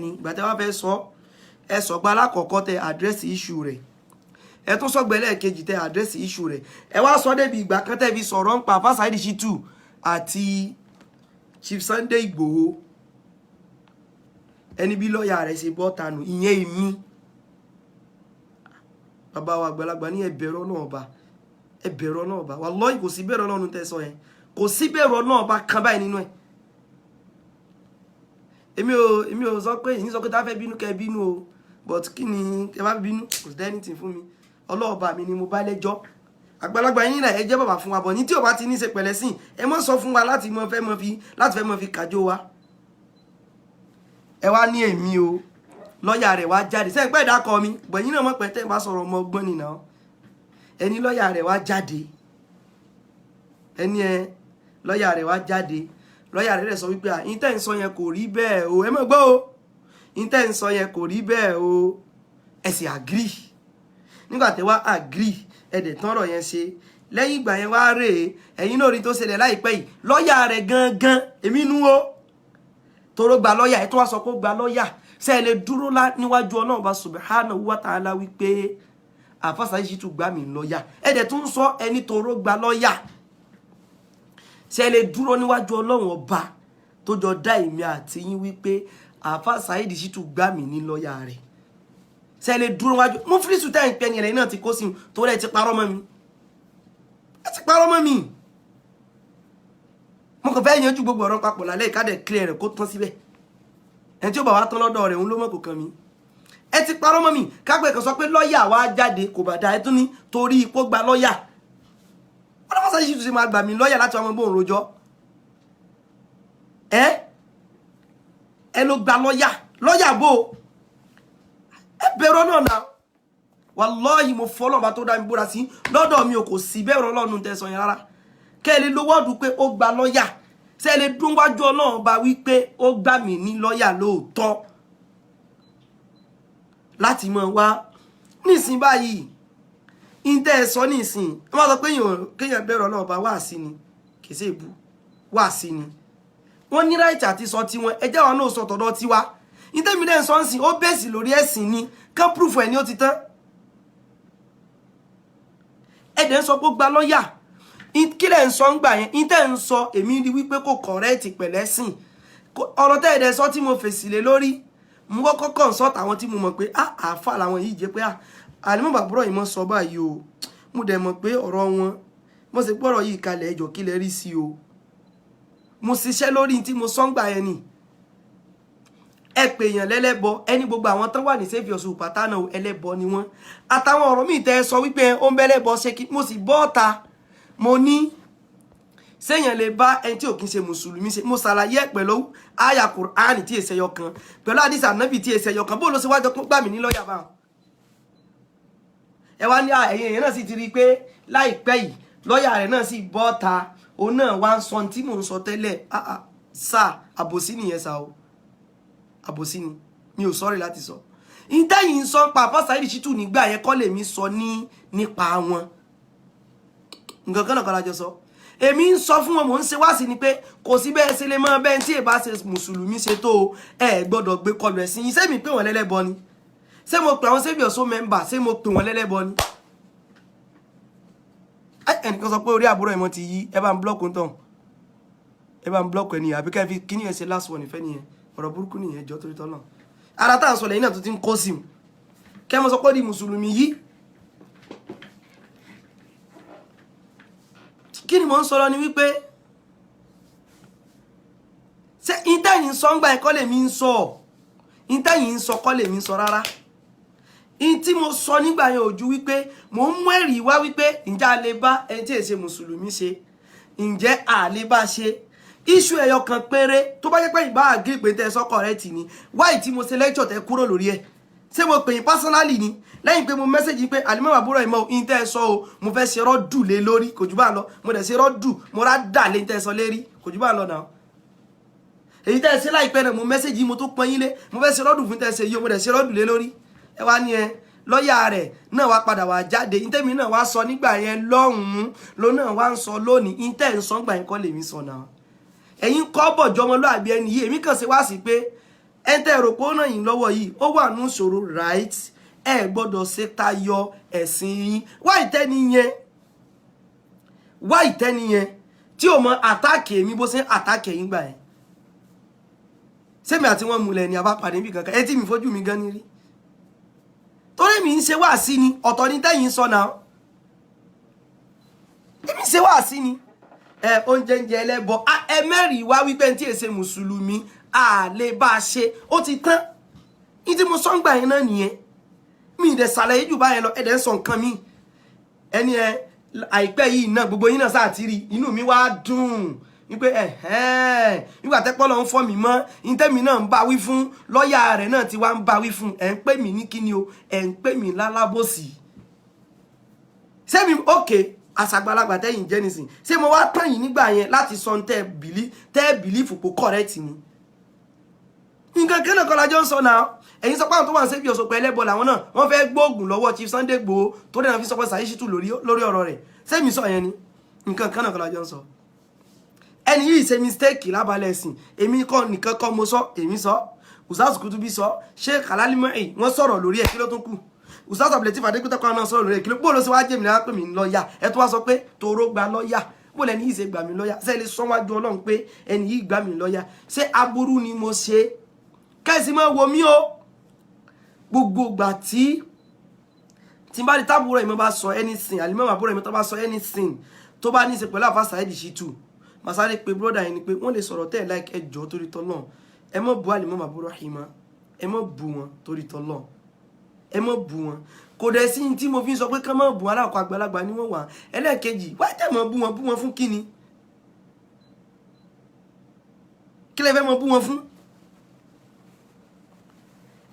ni ìgbà tẹ́ wá fẹ́ sọ ẹ sọ̀gbà alákọ̀ọ́kọ́ tẹ àdírẹ́sì issue rẹ̀ ẹ tún sọ̀gbà ẹlẹ́ẹ̀kejì tẹ àdírẹ́sì issue rẹ̀ ẹ wá sọ débi ìgbà kan tẹ́ fi sọ̀rọ̀ ń pa àfáà Saheed Shittu àti Chief Sunday Igboho ẹni bí lọ́ọ̀yà rẹ̀ ṣe bọ́ tanu ìyẹn èmi bàbá wa àgbàlagbà ní ẹbẹ̀rọ náà ọba wallahi kò sí bẹ̀rọ Ọlọ́run tẹ́ sọ yẹn kò sí bẹ̀rọ náà ọba kan báyìí nínú ẹ̀ èmi ò sọ pé ìyìn sọ pé tá fẹ́ bínú kẹ́ bínú o but kí ni ẹ bá bínú kò sí anything fún mi ọlọ́ọ̀ba mi ni mo bá lẹ́jọ́ àgbàlagbà yín náà ẹ jẹ́ bàbá fún wa bọ̀ ní tí ò bá ti ní ṣe pẹ̀lẹ́ sí ẹ mọ́ sọ fún wa láti fẹ́ mọ́ fi kàjó wa ẹ wá ní èmi o lọ́ọ̀yà rẹ̀ wá jáde sẹ́yìn pẹ́ ìdákọ̀ mi gbẹ̀yìn náà mọ̀ pẹ́ tẹ́ bá sọ̀rọ̀ ọmọ ọgbọ́n nìna ẹni lọ́ọ̀yà rẹ̀ wá jáde ẹni ẹ lọ́ọ̀yà rẹ̀ wá jáde lọ́ọ̀yà rẹ̀ sọ wípé ìtẹ́ ń sọ yẹn kò rí bẹ́ẹ̀ o ẹ mọ̀ gbọ́ o ìtẹ́ ń sọ yẹn kò rí bẹ́ẹ̀ o ẹ sì agree nígbà tẹ́ wá agree ẹ̀dẹ̀ tán ọ̀rọ̀ yẹn ṣe lẹ́yìn ìgbà yẹn wá rèé ẹ̀yin náà rí tó ṣẹlẹ̀ láìpẹ́ yìí lọ́ọ̀yà rẹ̀ gangan èmi nú o tóró gba lọ́ọ̀yà ẹ̀ tó wá sọ pé ó gba lọ́ọ̀yà ṣé ẹ lè dúró níwájú Ọlọ́run bá subhanahu wa ta'ala wípé àfáà Saheed Shittu gbà mí lọ́ọ̀yà ẹ̀dẹ̀ tún sọ ẹni tóró gba lọ́ọ̀yà ṣé ẹ lè dúró níwájú Ọlọ́run ọba tó jọ dá èmi àti yín wípé àfáà Saheed Shittu gbà mí ní lọ́ọ̀yà rẹ̀ ṣé ẹ lè dúró níwájú Muflisu tẹ́ ń pẹ́ ni ẹ̀rẹ́ náà ti kó sí torí ẹ ti parọ́ mọ́ mi mo kàn fẹ́ yanjú gbogbo ọ̀rọ̀ papọ̀ lálẹ́ ìkádẹ̀ clear rẹ̀ kó tán síbẹ̀ ẹni tí ó bá wá tán lọ́dọ̀ rẹ̀ òun ló mọ̀ kò kàn mí ẹ ti parọ́ mọ́ mi kápẹ́ kan sọ pé lọ́ọ̀yà wá jáde kò bá dáa ẹ tún ní torí ipò gba lọ́ọ̀yà wọ́n lọ́wọ́ Saheed Shittu ṣe máa gbà mí lọ́ọ̀yà láti ọmọ bóun rojọ́ ẹ ló gba lọ́ọ̀yà bò ẹ bẹ̀rọ náà náà wallahi mo fọ́lọ́ bá tó dá mi búra sí lọ́dọ̀ mi ò kò sí bẹ̀rọ Ọlọ́run tẹ̀sán yẹn rárá kẹ́lẹ́ ló wọ́ọ̀dù pé ó gba lọ́ọ̀yà ṣé lè dún wájú Ọlọ́run bá wí pé ó gbà mí ní lọ́ọ̀yà lóòótọ́ láti mọ̀ wá nísìn báyìí ìtẹ́ ẹ sọ nísìn wọ́n sọ pé kéèyàn bẹ̀rọ Ọlọ́run bá wà sí ni kì í ṣe ìbú wà sí ni wọ́n ní ráìtì àti sọ tiwọn ẹjẹ́ wọn náà sọ tọ̀dọ̀ tiwa ìtẹ́ mi dẹ́n sọ ń sìn ó bẹ́ẹ̀sì lórí ẹ̀sìn ni kán púrùfù ẹ̀ ní ó ti tán ẹ̀dẹ̀ ń sọ pé ó gba lọ́ọ̀yà kí lẹ̀ ń sọ ń gbà yẹn ìtẹ́ ń sọ èmi rí wípé kò kọ̀rẹ́ẹ̀tì pẹ̀lẹ́sìn ọ̀rọ̀ tẹ́ ẹ̀dẹ̀ sọ tí mo fèsì lé lórí mo kọ́kọ́ consult àwọn tí mo mọ̀ pé àáfà làwọn yìí jẹ́ pé àlùmọ́ bàbúrò yìí mọ́ sọ báyìí o mo dẹ̀ mọ̀ pé ọ̀rọ̀ wọn mo sì gbọ́rọ̀ yìí kalẹ̀ ẹjọ́ kí lẹ rí sí o mo ṣiṣẹ́ lórí tí mo sọ ń gbà yẹn ni ẹ pè èèyàn lẹ́lẹ́bọ ẹni gbogbo àwọn tán wà ní Saviour Pátánà ẹlẹ́bọ ni wọ́n àtàwọn ọ̀rọ̀ míì tẹ́ sọ wípé ó ń bẹ́lẹ́bọ ṣe kí mo sì bọ́ ọ̀ta mo ní séèyàn lè bá ẹni tí ò kí ń ṣe mùsùlùmí ṣe mo ṣàlàyé ẹ̀ pẹ̀lú àyà Kùránì tí èsẹ̀ yọ kan pẹ̀lú àdìsí Ànábì tí èsẹ̀ yọ kan bó ló ṣe wájọ gbà mí ní lọ́ọ̀yà báwọn ẹ wá ní ẹ̀yìn èèyàn náà sì ti rí i pé láìpẹ́ yìí lọ́ọ̀yà rẹ̀ náà sì bọ́ ọ̀ta òun náà wá ń sọ tí mò ń sọ tẹ́lẹ̀ sá àbòsí nìyẹn sá o àbòsí ni mi ò sọ́rí láti sọ ìtẹ́yìn sọ pa àfáà Saheed Shittu nígbà yẹn kọ́ lèmi sọ nípa wọn nǹkan kan náà kọ́ lájọ sọ èmi ń sọ fún wọn mò ń ṣe wá sí ni pé kò sí bẹ́ẹ̀ ṣe lè mọ́ bẹ́ẹ̀ tí èbá ṣe mùsùlùmí ṣe tó ẹ gbọ́dọ̀ gbé kọlu ẹ̀sìn yìí ṣé mi pè wọ́n lẹ́lẹ́bọ ni ṣé mo pè àwọn Saviour member ṣé mo pè wọ́n lẹ́lẹ́bọ ni ẹnìkan sọ pé orí àbúrò ẹ̀mọ́ ti yí ẹ bá ń blọ́ọ̀kù ń tàn ẹ bá ń blọ́ọ̀kù ẹ̀ nìyẹn àbí ká fi kíní ẹ̀ ṣe last one ìfẹ́ nìyẹn ọ̀rọ̀ burúkú nìyẹn jọ torí tọ́lọ̀ ara tá à ń sọ lẹ́yìn náà tó ti ń kó sí mu kẹ́ mo sọ pé di mùsùlùmí yìí kí ni mò ń sọ̀rọ̀ ni wípé ṣé ìtẹ̀yìn sọ ń gba ẹ̀kọ́ lèmi ń sọ ìtẹ̀yìn ń sọ kọ́ lèmi ń sọ rárá tí mo sọ nígbà yẹn ojú wípé mò ń mú ẹ̀rí wá wípé ǹjẹ́ a lè bá ẹni tí èsè mùsùlùmí ṣe ǹjẹ́ a lè bá ṣe iṣu ẹyọ kan péré tó bá jẹ́ pé ìbá àgírí pé tẹ́ sọ correct ni wáyé tí mo ṣe lecture tẹ́ kúrò lórí ẹ̀ ṣé mo pè yín personally ni lẹ́yìn pé mo message pé àlùmọ́ àbúrò ìmọ̀ in tẹ́ sọ o mo fẹ́ ṣe rọ́dù lé lórí kò jù bá lọ mo dẹ̀ ṣe rọ́dù mo rá dà lé tẹ́ sọ lérí kò jù bá lọ náà èyí tẹ́ ẹ ṣe láìpẹ́ náà mo mẹ́sẹ̀jì mo tó pọ́n yín lé mo fẹ́ ṣe lọ́dún fún tẹ́ ẹ ṣe yìí mo dẹ̀ ṣe lọ́dún lé lórí ẹ wá ní ẹ lọ́ọ̀yà rẹ̀ náà wá padà wá jáde ìtẹ́mi náà wá sọ nígbà yẹn lọ́hùn-ún ló náà wá ń sọ lónìí ìtẹ́ ń sọ gbà yẹn kọ́ lèmi sọ náà ẹ̀yin kọ́ bọ̀ jọmọlúàbí ẹni yìí èmi kàn ṣe wá sí pé ẹ tẹ́ ẹ̀rọ pé ó náà yìí lọ́wọ́ yìí ó wà ní ìṣòro right ẹ gbọ́dọ̀ ṣe tayọ ẹ̀sìn yín wá ìtẹ́ni yẹn tí ò mọ àtàkì èmi bó ṣe ń àtàkì ẹ̀yìn gbà yẹn sẹ́mi àti wọn múlẹ̀ ní abápadé níbi kankan ẹ tí mi fojú mi gan ní rí torí mi ń ṣe wá sí ni ọ̀tọ̀ ní tẹ́yìn sọ náà èmi ṣe wá sí ni oúnjẹ ń jẹ ẹlẹ́bọ ẹ mẹ́rìí wá wípé tí èsè mùsùlùmí lè bá a ṣe ó ti tán ní tí mo sọ ń gbà yẹn náà nìyẹn mi ìdẹ̀ ṣàlàyé jù báyẹn lọ ẹ̀dẹ̀ ń sọ nǹkan mi ẹni àìpẹ́ yìí náà gbogbo yín náà sáà ti rí inú mi wá dùn wípé nígbà tẹ́pọ́ lọ ń fọ́ mi mọ́ ìtẹ́mi náà ń bá wí fún lọ́ọ̀yà rẹ̀ náà ti wá ń bá wí fún ẹ̀ ń pè mí ní kíni o ẹ̀ ń pè mí lálábòsí sẹ́mi òkè àṣàgbàlagbà tẹ́yìn jẹ́ nísìn ṣé mo wá tán yìí nígbà yẹn láti sọ tẹ́ bìlífù pò correct ni nǹkan kí lóko lájọ́ ń sọ náà ẹ̀yin sọ pé àwọn tó wà ń ṣe bí ọ̀sọ̀pọ̀ ẹlẹ́bọ làwọn náà wọ́n fẹ́ gbóògùn lọ́wọ́ Chief Sunday Igboho tó dẹ̀ náà fi sọ pé Saheed Shittu lórí ọ̀rọ̀ rẹ̀ sẹ́mi sọ yẹn ni nǹkan kan náà kọ́ lájọ́ ń sọ ẹni yìí ṣe mistake lábalẹ̀ ẹ̀sìn èmi kọ́ nìkan kọ́ mo sọ èmi sọ Ustaz Kutubi sọ Sheikh Al-Alimi wọ́n sọ̀rọ̀ lórí ẹ̀ kí ló tún kù Ustaz Abdulateef Adékútẹ́ kan náà sọ̀rọ̀ lórí ẹ̀ kí ló bó ló ṣe wá jẹ́ mi náà pè mí lọ́ọ̀yà ẹ tó wá sọ pé tòró gba lọ́ọ̀yà bó lẹni yìí ṣe gbà mí lọ́ọ̀yà ṣe lè sọ wájú Ọlọ́run pé ẹni yìí gbà mí lọ́ọ̀yà ṣé aburú ni mo ṣe kẹ́sì máa wo mí o gbogbo ìgbà tí bá di tábùrọ̀ ìmọ̀ bá sọ anything àlìmọ́ àbúrò ìmọ̀ tó bá sọ anything tó bá ní í ṣe pẹ̀lú àfa Saheed Shittu masáré pé brother yẹn ni pé wọ́n lè sọ̀rọ̀ tẹ́ like ẹjọ́ torí tọ́lọ́n ẹ mọ́ bu àlìmọ́ àbúrò ìmọ̀ ẹ mọ́ bu wọn torí tọ́lọ́n ẹ mọ́ bu wọn kò dẹ̀ sí tí mo fi ń sọ pé kán mọ́ bu aláàkọ́ àgbàlagbà ni wọ́n wà ẹlẹ́ẹ̀kejì wáyé tẹ̀ mọ́ bu wọn fún kíni kí lẹ fẹ́ mọ́ bu wọn fún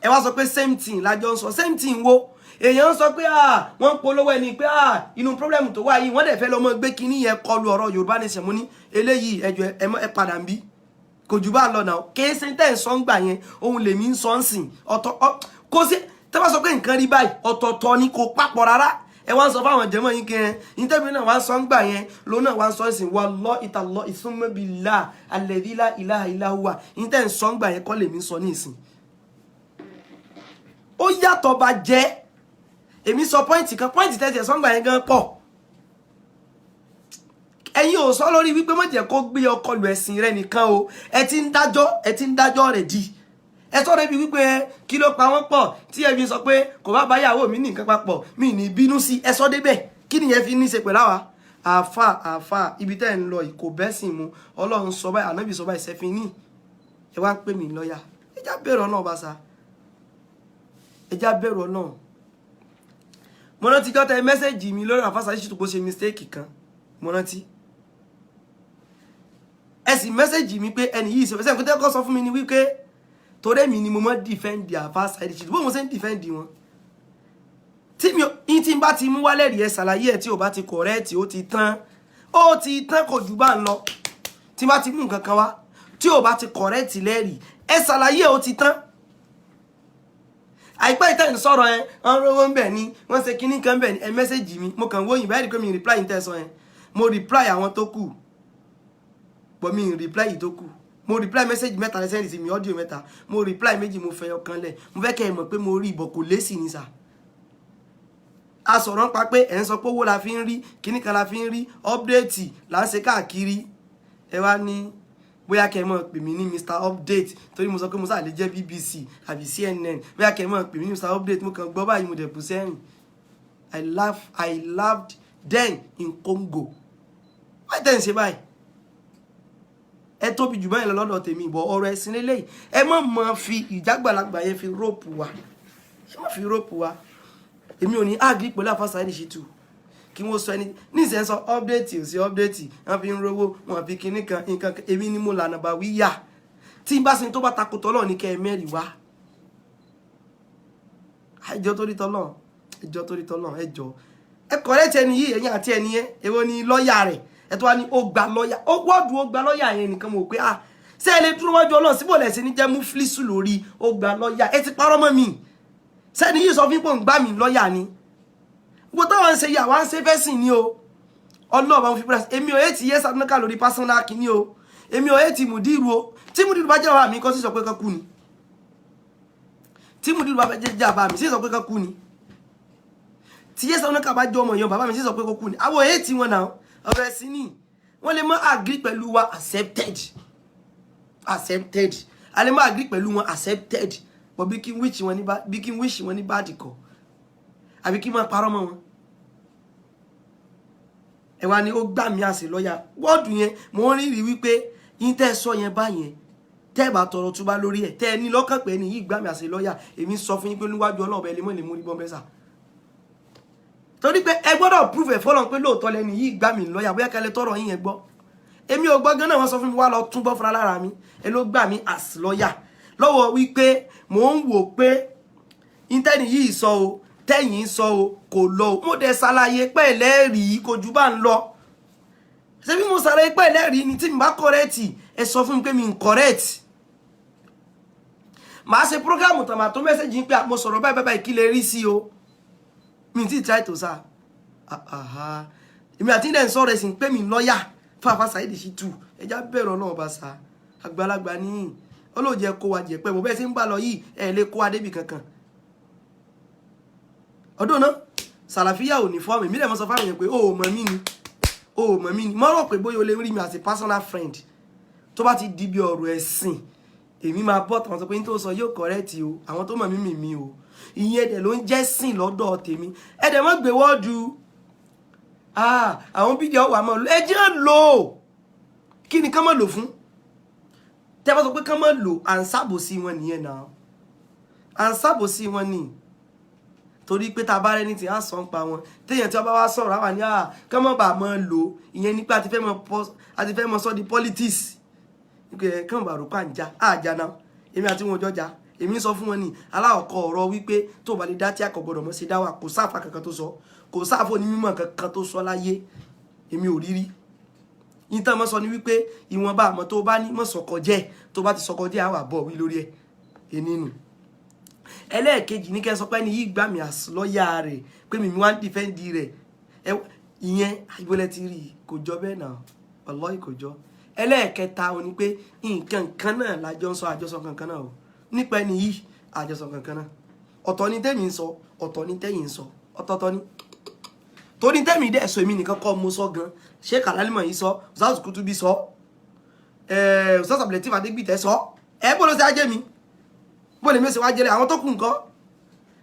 ẹ wá sọ pé same thing lájọ ń sọ same thing wo èèyàn ń sọ pé wọ́n ń polówó ẹni pé inú problem tó wà yìí wọ́n dẹ̀ fẹ́ lọ́mọ gbé kinní yẹn kọlu ọ̀rọ̀ Yorùbá Nation mú ní eléyìí ẹjọ́ ẹ padà ń bí kò jù bá lọ náà kéésì tẹ́ ń sọ ń gbà yẹn ohun lèmi ń sọ ń sìn ọ̀tọ̀ kó sí tẹ́ bá sọ pé nǹkan rí báyìí ọ̀tọ̀ọ̀tọ̀ ni kò papọ̀ rárá ẹ wá ń sọ fáwọn jẹ́mọ̀ yín kẹrin ìtẹ́bí náà wá ń sọ ń gbà yẹn ló náà wá ń sọ ń sìn wallahi tallahi thumma billahi alladhi la ilaha illa huwa ìtẹ́ ń sọ ń gbà yẹn kọ́ lèmi ń sọ ní ìsìn ó yàtọ̀ bá jẹ́ èmi sọ pọ́ìntì kan pọ́ìntì tẹ́tẹ̀ sọ́ngbà yẹn gan pọ̀ ẹ̀yin ò sọ lórí wípé má jẹ́ kó gbé ọkọlù ẹ̀sìn rẹ nìkan o ẹ ti ń dájọ́ rẹ̀ di ẹ sọ débi wípé kí ló pa wọ́n pọ̀ tí ẹ fi sọ pé kò bá báyàwó mi ní nǹkan papọ̀ mi ní bínú sí ẹ sọ débẹ̀ kí nìyẹn fi ní í ṣe pẹ̀lú àwa àfà ibi tẹ́ ẹ̀ ń lọ ìkò bẹ́sìn mu Ọlọ́run sọ báyìí ànábì sọ báyìí ṣẹ́fin ní ẹ wá ń pè mí lọ́ọ̀yà ẹ já bẹ̀rù Ọlọ́run bá sa ẹ já bẹ̀rù Ọlọ́run mo rántí jọ́tẹ̀ mẹ́sẹ̀jì mi lórí àfa Saheed Shittu kó ṣe mistake kan mo rántí ẹ sì mẹ́sẹ̀jì mi pé ẹni yìí ṣe fẹsẹ̀ kó sọ fún mi ni wípé torí mi ni mo mọ́ defend àfa Saheed Shittu bó mo ṣe ń defend wọn tí n bá ti mú wálẹ̀ rí ẹ ṣàlàyé ẹ tí ò bá ti correct ó ti tán kò jù bá ń lọ tí n bá ti mú nǹkan kan wá tí ò bá ti correct lẹ́rìí ẹ ṣàlàyé ó ti tán àìpẹ́ ìtẹ́ ń sọ̀rọ̀ ẹ wọ́n rówó ń bẹ̀ ni wọ́n ṣe kinní kan bẹ̀ ni ẹ mẹ́sẹ̀jì mi mo kàn wóyìn báyìí pé mi reply ń tẹ̀sán ẹ mo reply àwọn tó kù but mi reply yìí tó kù mo reply mẹ́sẹ̀jì mẹ́ta lẹ́sẹ̀ sí mi audio mẹ́ta mo reply méjì mo fẹ́ ọ̀kan lẹ̀ mo fẹ́ kẹ́ ẹ mọ̀ pé mo rí ìbọ̀ kò lésì ní sà a sọ̀rọ̀ ń pa pé ẹ̀ ń sọ pé owó la fi ń rí kinní kan la fi ń rí update là ń ṣe káàkiri ẹ wá ní bóyá kẹ́ mọ̀ pè mí ní Mr Update torí mo sọ pé mo sáà lè jẹ́ BBC àbí CNN bóyá kẹ́ mọ̀ pè mí ní Mr Update mo kàn gbọ́ báyìí mo dẹ̀ bù sẹ́rìn I laughed then in Congo why then ṣe báyìí ẹ tóbi jù báyìí lọ́dọ̀ tèmi ìbọ̀ ọ̀rọ̀ ẹ̀sìn lélẹ́yìí ẹ mọ̀ fi ìjágbàlagbà yẹn fi rope wa ẹ mọ̀ fi rope wa èmi ò ní ágì pẹ̀lú àfa Saheed Shittu kí wọ́n sọ ẹni níṣẹ́ sọ update ò sí update wọ́n fi ń rówó wọ́n fi kinní kan nǹkan èmi ni mo lànà bá wí yà tí n bá sin tó bá takò tọ́lọ̀ ní kẹ́ ẹ mẹ́rin wá ẹjọ́ torí tọ́lọ̀ ẹjọ́ ẹ correct ẹni yìí ẹ̀yìn àti ẹni yẹn èwo ni lọ́ọ̀yà rẹ̀ ẹ tó wá ní ó gba lọ́ọ̀yà ó gbọ́dù ó gba lọ́ọ̀yà yẹn nìkan mo pé ṣé ẹ lè dúró wájú Ọlọ́run síbò lẹ̀ sí ní jẹ́ muflisu lórí ó gba lọ́ọ̀yà ẹ ti parọ́ mọ́ mi sẹ́ni yìí sọ fún pé ń gbá mi lọ́ọ̀yà ni gbogbo táwọn ń ṣe yà wá ń ṣe fẹ́ sìn ni o ọlọ́ọ̀bá ń fi press èmi ò ètì yẹ Sanuka lórí personal kìíní o èmi ò ètì Mudiru o tí Mudiru bá jẹ́ bàbá mi kọ́ sí sọ pé kan kú ni tí Mudiru bá jẹ́ bàbá mi sí sọ pé kan kú ni tí yẹ Sanuka bá jẹ́ ọmọ yan bàbá mi sí sọ pé kan kú ni àwọn ètì wọn náà ọ̀rẹ́ sí ni wọ́n lè mọ́ agree pẹ̀lú wa accepted a lè mọ́ agree pẹ̀lú wọn accepted but bí kí n wish wọn ní bad kọ́ àbí kí n máa parọ́ mọ́ wọn ẹ wá ní ó gbà mí àṣẹ lọ́yà wọ́ọ̀dù yẹn mo ń rí wípé yín tẹ́ sọ yẹn báyẹn tẹ́ bá tọrọ túbá lórí ẹ̀ tẹ́ ní lọ́kàn pé ní yìí gbà mí àṣẹ lọ́yà èmi sọ fún yín pé níwájú Ọlọ́run ẹ lè mọ́ lè mú ní bọ́m̀bẹ́sà torí pé ẹ gbọ́dọ̀ prove ẹ̀ fọ́lọ́n pé lóòótọ́ lẹ́ni yìí gbà mí lọ́yà bóyá kẹlẹ́ tọrọ yín yẹn gbọ́ èmi ò gbọ́ gan náà wọ́n sọ fún mi wá lọ tún gbọ́ fúnra lára mi ẹ ló gbà mí àṣẹ lọ́yà lọ́wọ́ wípé mò ń wò pé ìtẹ́ni yìí sọ o tẹ́yìn sọ o kò lọ o mo dẹ̀ ṣàlàyé pẹ̀lẹ́rìí kò jù bá ń lọ ṣé bí mo ṣàlàyé pẹ̀lẹ́rìí ni tí mi bá correct ẹ sọ fún mi pé mi ń correct màá ṣe program tàn máa tó mẹ́sẹ̀jì pé mo sọ̀rọ̀ báyìí kí lè rí sí o mi ti try to sa èmi àti ilẹ̀ ń sọ̀rọ̀ ẹ̀sìn pé mi lọ́yà fàáfà Saheed Shittu ẹja bẹ̀rẹ̀ Ọlọ́run bá sa àgbàlagbà ní olóòjẹ́ kó wa jẹ́ pẹ́ bọ́ bẹ́ẹ̀ sí ń bá lọ yìí ẹ̀ lè kó wa débì kankan ọdún náà Sàlàfíà ò ní fọ́ọ̀mù mi lè mọ́ sọ fáwọn èèyàn pé o ò mọ̀ mí ni mo rò pé bóyá o lè rí mi as a personal friend tó bá ti di bí ọ̀rọ̀ ẹ̀sìn èmi máa bọ́ tàwọn sọ pé ní tó sọ yóò correct o àwọn tó mọ̀ mí mi o ìyẹn ẹ̀dẹ̀ ló ń jẹ́ sìn lọ́dọ̀ tèmi ẹ̀dẹ̀ mọ́ gbé wọ́ọ̀dù àwọn fídíò wà mọ́ ẹjẹ́ lò kí ni ká mọ́ lò fún tẹ́ bá sọ pé ká mọ́ lò à ń sábòsí wọn nìyẹn náà à ń sábòsí wọn nìyẹn torí pé ta bá rẹ ní ti á sọ ń pa wọn téèyàn tí wọ́n bá wá sọ̀rọ̀ àwọn ní kán mọ́ bá mọ́ lò ìyẹn nípa àti fẹ́ mọ́ sọ di politics nípa kán bá rò pa àjà náà èmi àti wọn jọjà èmi sọ fún wọn ní aláwọ̀kọ ọ̀rọ̀ wípé tó bá lè dá tí a kò gbọdọ̀ mọ́ sí dáwà kò sáfà kankan tó sọ kò sáfà onímọ̀ kankan tó sọ láyé èmi ò rírí yín tán mọ́ sọ ní wípé ìwọ̀nba àmọ́ tó bá ní mọ́ sọkọjẹ́ tó bá ti sọkọjẹ́ àwà bọ̀ wí lórí ẹ̀ ẹnìnú ẹlẹ́ẹ̀kejì ní kẹ́ sọ pé ní yìí gbà mí àsìlọ́yà rẹ̀ pé mi wá ń dìfẹ́ǹdì rẹ̀ ìyẹn ìbọlẹ̀ ti rí kò jọ bẹ́ẹ̀ náà wallahi kò jọ ẹlẹ́ẹ̀kẹta ò ní pé nǹkan kan náà lájọ ń sọ àjọsọ kankan náà o nípa ẹni yìí àjọsọ kankan náà ọ̀tọ̀ ni tẹ́mi ń sọ ọ̀tọ̀ ni tẹ́yìn ń sọ ọ̀tọ̀ọ̀tọ̀ ni torí tẹ́mi dẹ̀ sọ èmi nìkan kọ́ mo sọ gan ṣé kàlálímọ̀ yìí sọ Ustaz Kutubi sọ Ustaz Abdulateef Adégbìtẹ́ sọ bó ló ṣe ajé mi bó lè mẹ́sẹ̀ wá jẹ́rẹ̀ àwọn tó kù nǹkan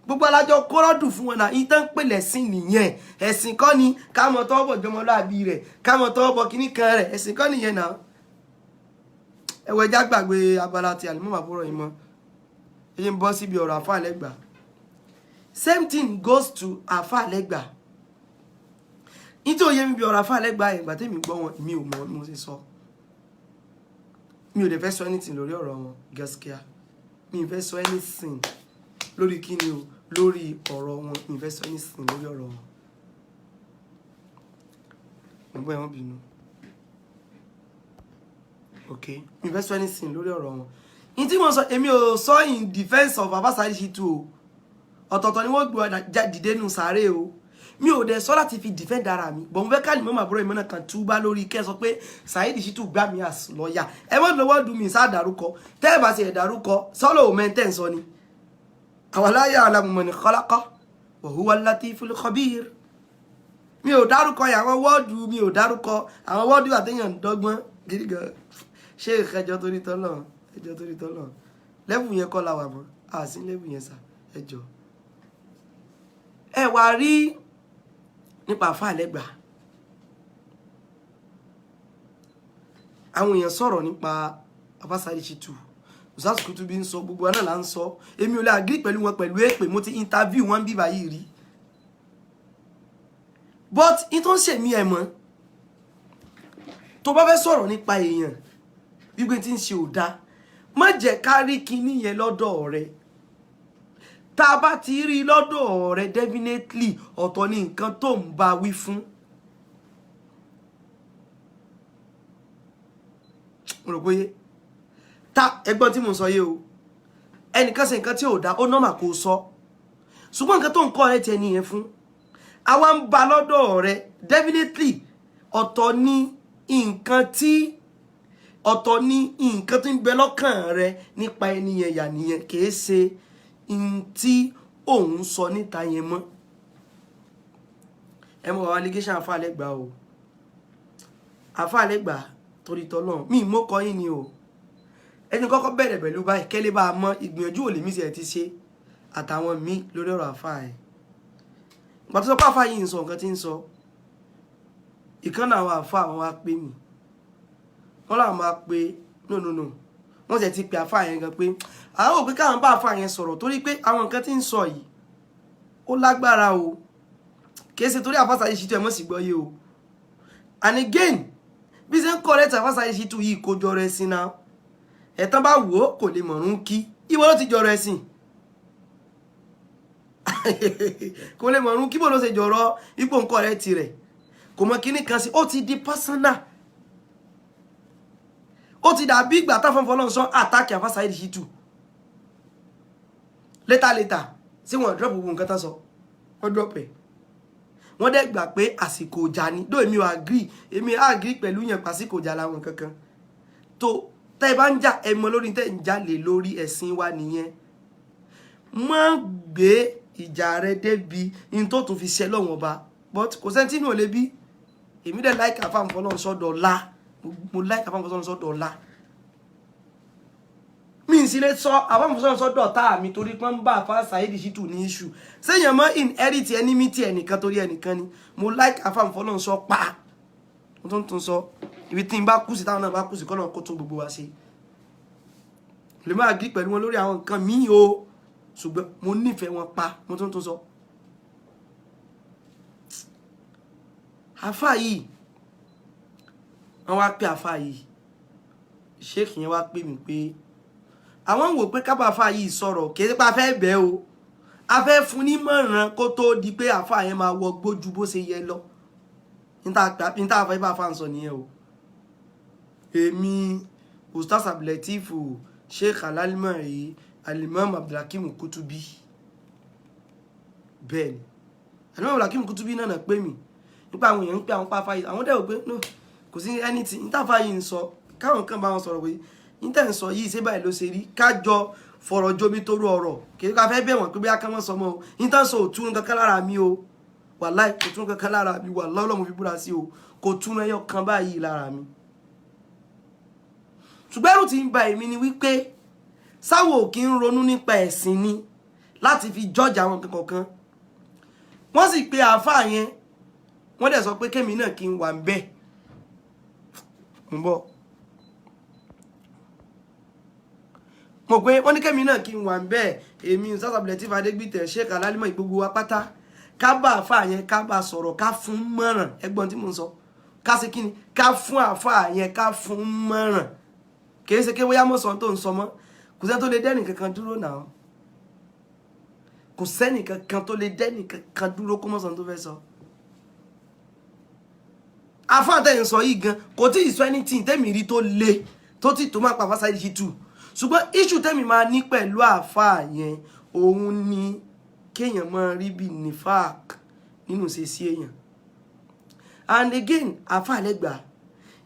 gbogbo alájọ kọ́rọ́dù fún wọn náà ìtàn pèlẹ̀ sí nìyẹn ẹ̀sìn kọ́ ni káàmọ̀ tọ́wọ́ bọ̀ jọmọlúàbí rẹ̀ káàmọ̀ tọ́wọ́ bọ̀ kíní kan rẹ̀ ẹ̀sìn kọ́ nìyẹn náà ẹ̀wọ̀ ẹja gbàgbé abala ti àlùmọ́ àbúrò yìí mọ́ èyí ń bọ́ síbi ọ̀rọ̀ Àfà Lẹ́gbà same thing goes to Àfà Lẹ́gbà nítorí òye mi bí ọ̀rọ̀ Àfà Lẹ́gbà ìgbà tẹ́mi gbọ́ wọn mi ò mọ̀ mo ṣe sọ mi ò dẹ̀ fẹ́ sọ anything lórí ọ̀rọ̀ wọn gaskiya mi fẹ́ sọ anything lórí kíni o lórí ọ̀rọ̀ wọn mi fẹ́ sọ anything lórí ọ̀rọ̀ wọn mo bọ́ ẹ̀wọ̀n bínú ok mi fẹ́ sọ anything lórí ọ̀rọ̀ wọn ní tí mo sọ èmi ò sọ in defense of Baba Saheed Shittu o ọ̀tọ̀ọ̀tọ̀ ni wọ́n gbé dìde nù sáré o mi ò dẹ̀ sọ láti fi defend ara mi bọ̀ mo fẹ́ ká ní mọ́ màbúrò ìmọ̀ náà kan túbá lórí kẹ́ sọ pé Saheed Shittu gbà mí as lọ́ọ̀yà ẹ mọ́ lọ́wọ́ dùn mí sáà dárúkọ tẹ́ ẹ bá ṣe dárúkọ sọ́lọ́ ò mẹ́ntẹ́ ń sọ ni awala ya'lamu man khalaqa wa huwa al-latiful khabir mi ò dárúkọ àwọn wọ́ọ̀dù mi ò dárúkọ àwọn wọ́ọ̀dù àtẹ̀yàn dọ́gbọ́n gidi gan ṣé ẹjọ́ torí tọ́lọ̀ lẹ́bù yẹn kọ́ la wà mọ́ àsí lẹ́bù yẹn sà ẹjọ́ ẹ wá rí nípa Àfà Lẹ́gbà àwọn èèyàn sọ̀rọ̀ nípa Baba Saheed Shittu Ustaz Kutubi ń sọ gbogbo náà là ń sọ èmi ò lè agree pẹ̀lú wọn pẹ̀lú èpè mo ti interview wọn bí báyìí rí but in tó ń ṣe mí ẹ̀ mọ́ tó bá fẹ́ sọ̀rọ̀ nípa èèyàn wípé tí ń ṣe ò dá má jẹ́ ká rí kinní yẹn lọ́dọ̀ rẹ̀ tá a bá ti rí lọ́dọ̀ rẹ̀ definitely ọ̀tọ̀ ni nǹkan tó ń bá wí fún mo rò pé ta ẹgbọ́n tí mo sọ yé o ẹnìkan ṣe nǹkan tí ò dá ó normal kó sọ ṣùgbọ́n nǹkan tó ń kọ́ ẹ ti ẹni yẹn fún àwa ń ba lọ́dọ̀ rẹ definitely ọ̀tọ̀ ni nǹkan tí ọ̀tọ̀ ni nǹkan tó ń bẹ lọ́kàn rẹ nípa ẹni yẹn yà nìyẹn kìí ṣe n tí òun sọ níta yẹn mọ́ ẹ mọ̀ wá allegation àfàlẹ́gbà o àfàlẹ́gbà torí tọ́lọ́run mi mọ́ kọ́ yín ni o ẹni kọ́kọ́ bẹ̀rẹ̀ pẹ̀lú báyìí kẹ́lẹ́ bá a mọ ìgbìyànjú òlè mi sì ẹ̀ ti ṣe àtàwọn míì lórí ọ̀rọ̀ àfà ẹ̀ ìgbà tó sọ pé àfà yìí ń sọ nǹkan tí ń sọ ìkànnì àwọn àfà àwọn wa pè mí wọ́n làwọn máa pe no wọ́n sì ti pe àfà yẹn gan pé àwọn òpin káwọn bá àfà yẹn sọ̀rọ̀ torí pé àwọn nǹkan tí ń sọ yìí ó lágbára o kìí ṣe torí àfàsà yìí ṣìtú ẹ̀ mọ́ sí gbọ́ yé o and again bí ṣe ń correct àfàsà yìí ṣìtú yìí kó jọrọ ẹ̀sìn náà ẹ̀tàn bá wò ó kò lè mọ̀rún kí ìwọ ló ti jọrọ ẹ̀sìn kò lè mọ̀rún kí bó ló ṣe jọrọ ipò ń correct rẹ̀ kò mọ kíní kan sí ó ti di personal ó ti dàbí ìgbà táwọn fọlọ́nsán àtàkì àfàsà yìí ṣìtú later sí wọn drop gbogbo nǹkan tán sọ wọ́n drop ẹ̀ wọ́n dẹ̀ gbà pé àsìkò ìjà ni dó èmi ò agree pẹ̀lú yẹn pàsìkò ìjà làwọn kankan tó tẹ́ ẹ bá ń jà ẹ mọ lórí tẹ́ ń jà lè lórí ẹ̀sìn wa nìyẹn má gbé ìjà rẹ débi in tó tún fi ṣe lọ́wọ́n ọba but kò sẹ́ni tí mi ò lè bí èmi dẹ̀ like àfàmù fọlọ́run sọ́dọ̀ ọ̀la mo like àfàmù fọlọ́run sọ́dọ̀ ọ̀la mi ń sílé sọ àfàmù fọlọ́run sọ́dọ̀ tá mi torí pé ń bá àfà Saheed Shittu ní issue sẹ́yìn mọ́ inherit enmity ẹnìkan torí ẹnìkan ni mo like àfàmù fọlọ́run sọ pa mo tún sọ ibi tí n bá kú sí táwọn náà bá kú sí kọ́nà kó tún gbogbo wa ṣe lè máa gí pẹ̀lú wọn lórí àwọn nǹkan míì o ṣùgbọ́n mo nífẹ̀ẹ́ wọn pa mo tún sọ àfà yìí wọ́n wá pé àfà yìí sheikh yẹn wá pè mí pé àwọn ń wò pé kábà àfà yìí sọ̀rọ̀ kì í ṣe pé a fẹ́ bẹ́ẹ̀ o a fẹ́ fún ní mọ̀ràn kó tó di pé àfà yẹn máa wọ gbójú bó ṣe yẹ lọ níta àfà yìí bá fà ń sọ nìyẹn o èmi Ustaz Abdulateef Sheikh Al-Almari Al-Imam Abdulhakeem Kutubi bẹ́ẹ̀ ni Al-Imam Abdulhakeem Kutubi náà pè mí nípa àwọn èèyàn ń pè àwọn pàfà yìí àwọn dẹ̀wò pé no kò sí anything nítàfà yìí ń sọ káwọn kan bá wọn sọ̀rọ̀ pé níta ń sọ yìí ṣé báyìí ló ṣe rí kájọ fọ̀rọ̀ jomi torú ọ̀rọ̀ kì í ká fẹ́ bẹ̀ wọ́n pé bí a kàn wọ́n sọ mọ́ o níta ń sọ òtún kankan lára mi o wàláì kò tún kankan lára mi wàláì Ọlọ́run fi búra sí o kò tún ẹyọ kan báyìí lára mi ṣùgbọ́n ẹ̀rù tí ń ba èmi ni wípé sáwò kí ń ronú nípa ẹ̀sìn ni láti fi judge àwọn kankan wọ́n sì pé àáfàá yẹn wọ́n dẹ̀ sọ pé kémi náà kí n wà ń bẹ̀ ń bọ̀ mo pé wọ́n ní kémi náà kí n wà ń bẹ̀ èmi Ustaz Abdulateef Adégbìtẹ̀ Sheikh Al-Almari gbogbo wa pátá ká bá àáfàá yẹn ká bá sọ̀rọ̀ ká fún mọ̀ràn ẹgbọ́n tí mo ń sọ ká ṣe kíni ká fún àáfàá yẹn ká fún mọ̀ràn kì í ṣe ké bóyá mọ̀sán tó ń sọ mọ́ kò sẹ́ni tó lè dẹ́nì kankan dúró náà kò sẹ́nì kankan tó lè dẹ́nì kankan dúró kó mọ̀sán tó fẹ́ sọ. àfáà tẹ̀yìn sọ yìí gan kò tí ì sọ anything tẹ́mi rí tó le tó ti tó máa pa àfáà Saheed Shittu ṣùgbọ́n issue tẹ́mi máa ní pẹ̀lú àfáà yẹn òun ni kéèyàn máa rí bí nifaq nínú ṣe sí èèyàn and again àfáà lẹ́gbàá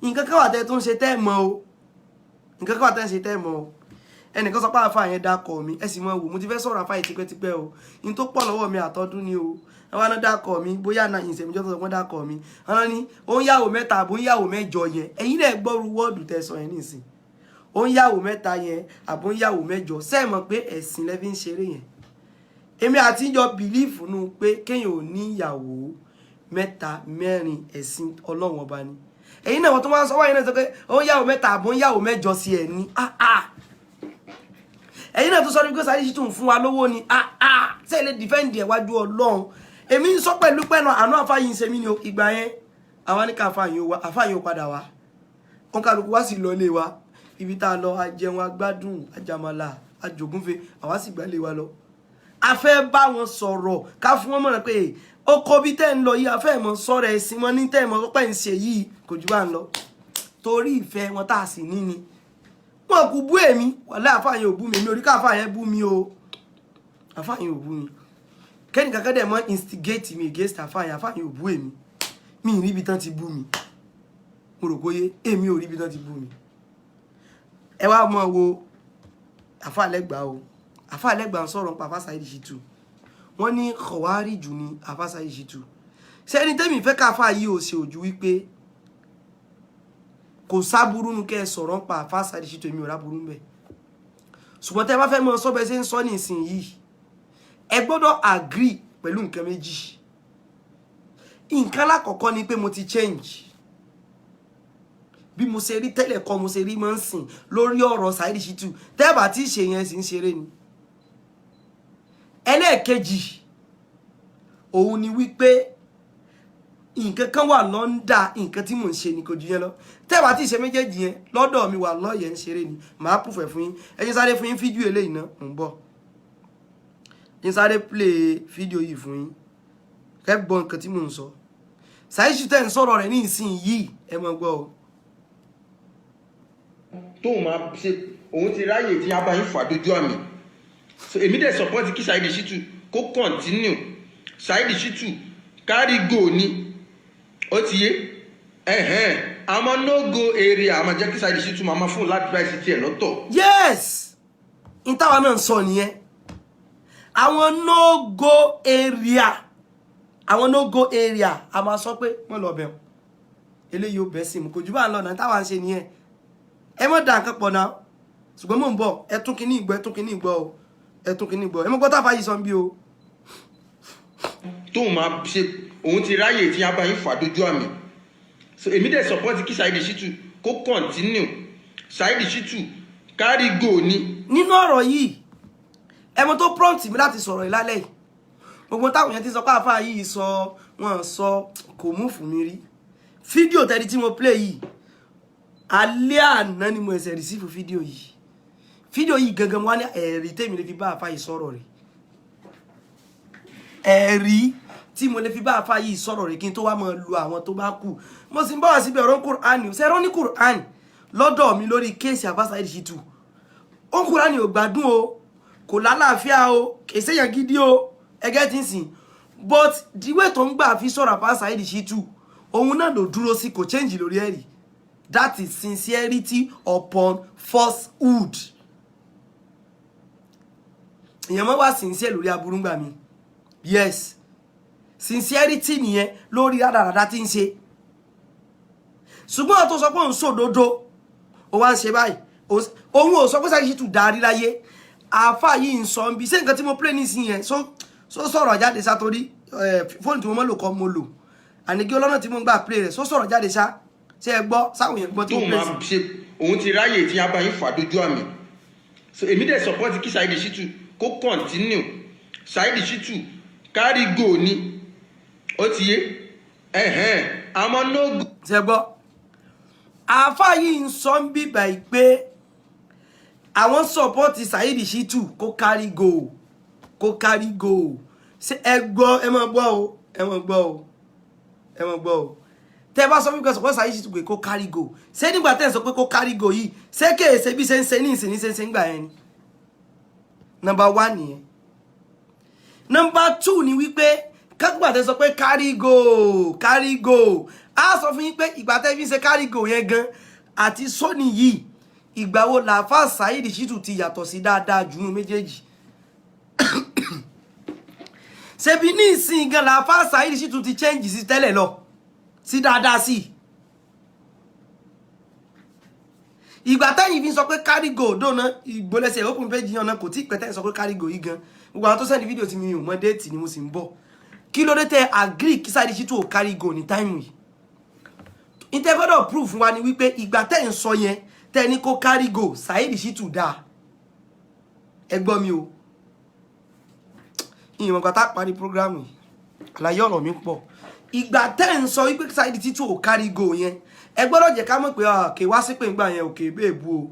nǹkan káwà tẹ́ tó ń ṣe tẹ́ mọ́ o nǹkan káwà tẹ́ ń ṣe tẹ́ mọ́ o ẹnìkan sọ pé àfáà yẹn dákọ̀ mi ẹ sì mọ̀ wò mo ti fẹ́ sọ̀rọ̀ àfáà yìí tipẹ́tipẹ́ o in tó pọ̀ lọ́wọ́ mi àtọ́dún ni o àwọn náà dákọ̀ mi bóyá náà ìṣẹ̀míjọ́ tó sọ pé dákọ̀ mi àwọn ní ó ń yàwó mẹ́ta àbó ń yàwó mẹ́jọ yẹn ẹ̀yin náà gbọ́rú wọ́ọ̀dù tẹ̀sán yẹn nísìn ó ń yàwó mẹ́ta yẹn àbó ń yàwó mẹ́jọ sẹ́ẹ̀ mọ̀ pé ẹ̀sìn lẹ́fí ń ṣeré yẹn èmi àti ìjọ bìlífù nù pé kéèyàn ò ní ìyàwó mẹ́ta mẹ́rin ẹ̀sìn Ọlọ́run ọba ni ẹ̀yin náà wọ́n tó máa ń sọ wáyé náà sọ pé ó ń yàwó mẹ́ta àbó ń yàwó mẹ́jọ sí ẹ̀ ní ẹ̀yin náà tó sọ ní pé Saheed Shittu ń fún wa lówó ni ṣe lè dìfẹ́ǹdì ẹ̀ wájú Ọlọ́run èmi ń sọ pẹ̀lú pẹ̀nà àánú àfáyín ṣe mí ni ìgbà yẹn àwa ní ká àfáyín ò padà wá wọn kálukú wá sí lọlé wa ibi tá a lọ ajẹun agbádùn ajamala ajògúnfe àwa sì gbálé wa lọ a fẹ́ bá wọn sọ̀rọ̀ ká fún wọn mọ̀ràn pé oko bí tẹ́ ń lọ yìí a fẹ́ mọ̀ sọ̀rọ̀ ẹ̀sìn wọn ní tẹ́ mọ̀ pẹ́ ń ṣe yìí kò jù bá ń lọ torí ìfẹ́ wọn tá a sì ní ni wọn kú bú èmi wàláhì àfáà yẹn ò bú mi mi ò rí ká àfáà yẹn bú mi o àfáà yẹn ò bú mi kẹ́ni kankan dẹ̀ mọ́ instigate mi against àfáà yẹn ò bú èmi mi ì rí ibi tán ti bú mi mo rò kóyé èmi ò rí ibi tán ti bú mi ẹ wá mọ wo àfáà Lẹ́gbàá o àfáà Lẹ́gbàá ń sọ̀rọ̀ nípa àfáà Saheed Shittu wọ́n ní kọ̀wárìjù ni àfáà Saheed Shittu ṣé ẹni tẹ́mi fẹ́ káfáà yìí ò ṣe ojú wípé kò sáburú nu kẹ́ ẹ sọ̀rọ̀ nípa àfáà Saheed Shittu èmi ò ráburú ń bẹ̀ ṣùgbọ́n tẹ́ bá fẹ́ mọ sọ́bẹ̀ ṣe ń sọ nísìnyìí ẹ gbọ́dọ̀ agree pẹ̀lú nǹkan méjì nǹkan lákọ̀ọ́kọ́ ni pé mo ti change bí mo ṣe rí tẹ́lẹ̀ kọ́ mo ṣe rí mọ́ ń sìn lórí ọ̀rọ̀ Saheed Shittu tẹ́ẹ̀bà tí ṣe yẹn sì ń ṣeré ni ẹlẹ́ẹ̀kejì òun ni wípé nǹkan kan wà lọ́ndà nǹkan tí mò ń ṣe ni kò jù yẹn lọ tẹ́ẹ̀bà tí ṣe méjèèjì yẹn lọ́dọ̀ mi wà lọ́yẹ̀ ń ṣeré ni màá proof ẹ̀ fún yín ẹ̀yin sáré fún yín fídíò eléyìí náà ń bọ̀ ẹ̀yin sáré play fídíò yìí fún yín kẹ́ gbọ́ nǹkan tí mò ń sọ Saheed Shittu ń sọ̀rọ̀ rẹ̀ ní ìsìn yìí ẹ mọ̀ gbọ́ o tóun máa ṣe òun ti ráyè tí a bá yín fà dojú àmì so èmi dẹ̀ support kí Saheed Shittu kó continue Saheed Shittu carry go ni ó ti yé àmọ́ no go area àmọ́ jẹ́ kí Saheed Shittu máa fún advice tiẹ̀ lọ́tọ̀. yes ìtawà náà sọ nìyẹn àwọn no go area a máa sọ pé wọ́n lọ bẹ̀ eléyìí ó bẹ̀ sí mu kò jù bá ń lọ náà táwa ń ṣe nìyẹn ẹ mọ̀ dà nǹkan pọ̀ náà ṣùgbọ́n mò ń bọ̀ ẹ tún kíní ìgbọ́ o ẹ tún kíní ìgbọ́ ẹ mọ̀ gbọ́tà fàyè sọ bí o. tóun máa ṣe òun ti ráyè tí a bá yín fà dojú àmì so èmi dẹ̀ support kí Saheed Shittu kó continue Saheed Shittu carry go ni. nínú ọ̀rọ̀ yìí ẹ mọ̀ tó prompt mi láti sọ̀rọ̀ ìlálẹ́ yìí gbogbo táwọn yẹn ti sọ pé àfáà yìí sọ wọn sọ kò mú fún mi rí fídíò tẹ́lẹ̀ tí mo play yìí alẹ́ àná ni mo ẹsẹ̀ receive fídíò yìí gangan wá ní ẹ̀rí tèmi lè fi bá àfáà yìí sọ̀rọ̀ rẹ̀ ẹ̀rí tí mo lè fi bá àfáà yìí sọ̀rọ̀ rẹ̀ kí n tó wá mọ̀ lu àwọn tó bá kù mo sì ń bá wá síbi ọ̀rọ̀ Kùránì ṣe ẹ̀rọ ní Kùránì lọ́dọ̀ mi lórí kéèsì àfáà Saheed Shittu ó Kùránì ò gbádùn o kò lálàáfíà o kì í ṣèyàn gidi o ẹgẹ́ tí ń sìn but the way tó ń gbà fi sọ̀rọ̀ àfáà Saheed Shittu òun náà ló dúró sí kò change lórí ẹ̀rí. That is sincerity upon falsehood. Ìyẹn mọ́ wá sincere lórí aburú gbà mí. Yes. Sincerity nìyẹn lórí rádaràdá tí ń ṣe. Ṣùgbọ́n tó sọ pé òun sòdodo, ó wá ń ṣe báyìí. Òun ò sọ pé Saheed Shittu darí láyé. Àáfà yìí ń sọ bí ṣé nǹkan tí mo play nísìnyí yẹn so sọ̀rọ̀ jáde sá torí fóònù tí mo mọ́ lò kọ́ mo lò. Àníkí ọlọ́nà tí mo ń gbà play rẹ̀ so sọ̀rọ̀ jáde sá. Ṣé ẹ gbọ́ sáwọn yẹn gbọ́ tó tóun máa ṣe òun ti ráyè tí a bá yín fà dojú àmì so èmi dẹ̀ support kí Saheed Shittu kó continue Saheed Shittu carry go ni ó ti yé àmọ́ no go. ṣé gbọ́ àáfà yìí ń sọ ń bíbà yìí pé àwọn support Saheed Shittu kó carry go ṣé ẹ gbọ́ ẹ máa gbọ́ o tẹ́ bá sọ wípé sọ pé Saheed Shittu pé kó carry go ṣé nígbà tẹ́ sọ pé kó carry go yìí ṣé kéèṣe bí ṣe ń ṣe ní ìsìn ní ṣe ń gbà yẹn ni number 1 nìyẹn number 2 ni wípé kágbà tẹ́ sọ pé carry go á sọ fún yín pé ìgbà tẹ́ fi ṣe carry go yẹn gan àti sóní yìí ìgbà wo làáfà Saheed Shittu ti yàtọ̀ sí dáadáa jù nínú méjèèjì ṣebí ní ìsìn gan làáfà Saheed Shittu ti change sí tẹ́lẹ̀ lọ sí dáadáa sí ìgbà tẹ́yìn fi sọ pé carry go dóná ìgbólẹ́sẹ̀ open page yàn náà kò tí pẹ́tẹ́ sọ pé carry go yìí gan gbogbo àwọn tó sẹ́ni fídíò tí mi ò mọ déètì ni mo sì ń bọ̀ kí ló dé tẹ́ agree kí Saheed Shittu ò carry go ní táìmù yìí ìtẹ́gbọ́dọ̀ proof wa ni wípé ìgbà tẹ́yìn sọ yẹn tẹ́ ní kó carry go Saheed Shittu dáa ẹ gbọ́ mi o ìyẹn mọ̀gbà tá a parí program yìí àlàyé ọ̀rọ̀ mi pọ̀ ìgbà tẹ́ ń sọ wípé Saheed Shittu ò carry go yẹn ẹ gbọ́dọ̀ jẹ́ ká mọ̀ pé kè wá sí pé nígbà yẹn òkè bẹ́ẹ̀bù o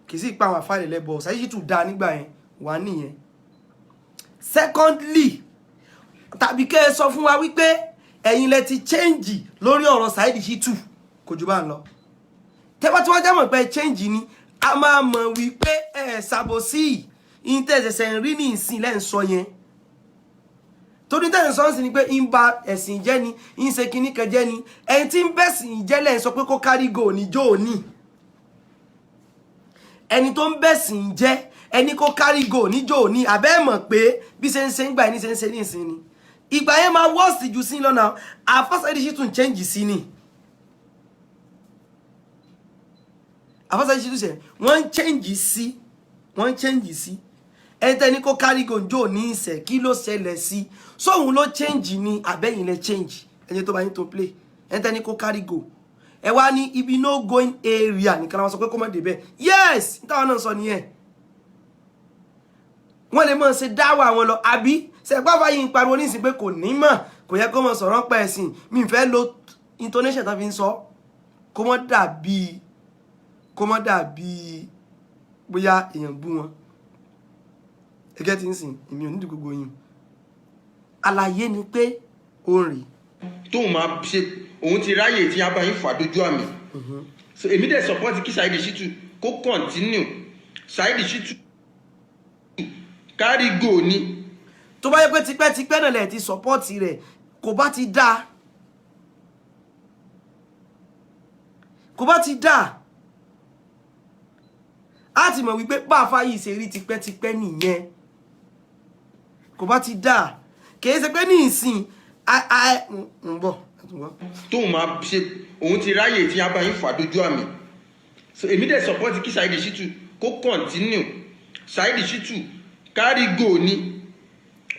kì í sì pa àwọn àfáàlẹ̀ lẹ́bọ̀ Saheed Shittu dáa nígbà yẹn wà nìyẹn. Secondly tàbí kẹ́ ẹ sọ fún wa wípé ẹ̀yin lẹ ti change lórí ọ̀rọ̀ Saheed Shittu kò jù bá ń lọ tẹ́ bá tí wọ́n jámọ̀ pé change ni a máa mọ̀ wípé ṣàbòsí ìtẹ̀sẹ̀sẹ̀ ń rí ní ìsìn lẹ́ ń sọ yẹn torí tẹ́lẹ̀ sọ́n sí ni pé ń ba ẹ̀sìn jẹ́ ni ń ṣe kinní kan jẹ́ ni ẹni tí ń bẹ̀sìn jẹ́ lẹ́ ń sọ pé kó kárí gò ní jó ní ẹni tó ń bẹ̀sìn jẹ́ ẹni kó kárí gò ní jó ní àbẹ́ mọ̀ pé bí ṣe ń gbà ẹni ṣe ń ṣe ní ìsìn ni ìgbà yẹn máa wọ́ọ̀sì jù sí lọ́nà àfọ́sẹ́dì sì tún change sí ni àfọ́sẹ́dì sì tún ṣe wọ́n change sí ẹni tẹ́ni kó kárí gò ní jó ní ìṣẹ̀ kí ló ṣẹlẹ̀ sí sóhun ló change ni àbẹ́yìn lẹ change ẹni tó bá yín tó play ẹni tẹ́ni kó kárí gò ẹ wá ní ibi no going area nìkan wọn sọ pé kó má débẹ̀ yes nítawọn náà sọ nìyẹn wọ́n lè mọ̀ ṣe dáwà wọn lọ àbí ṣẹ̀páfà yìí ń pariwo nísìn pé kò ní mọ̀ kò yẹ kó mọ̀ sọ̀rọ̀ pẹ̀ ẹ̀sìn mi fẹ́ lo intonation tó fi ń sọ kó mọ́ dàbí bóyá èèyàn bú wọn ẹgẹ́ tí ń sìn èmi ò nídìí gbogbo yìí àlàyé ni pé ó rìn tóun máa ṣe òun ti ráyè tí a bá yín fà dójú àmì so èmi dẹ̀ support kí Saheed Shittu kó continue Saheed Shittu kárí gò ní. tó bá yẹ pé tipẹ́tipẹ́ náà lẹ̀ ti support rẹ̀ kò bá ti dáa á ti mọ̀ wípé báfá yìí ṣe rí tipẹ́tipẹ́ nìyẹn kò bá ti dáa kìí ṣe pé ní ìsìn ń bọ̀ tóun máa ṣe òun ti ráyè tí a bá yín fà dójú àmì so èmi dẹ̀ support kí Saheed Shittu kó continue Saheed Shittu kárí gò ní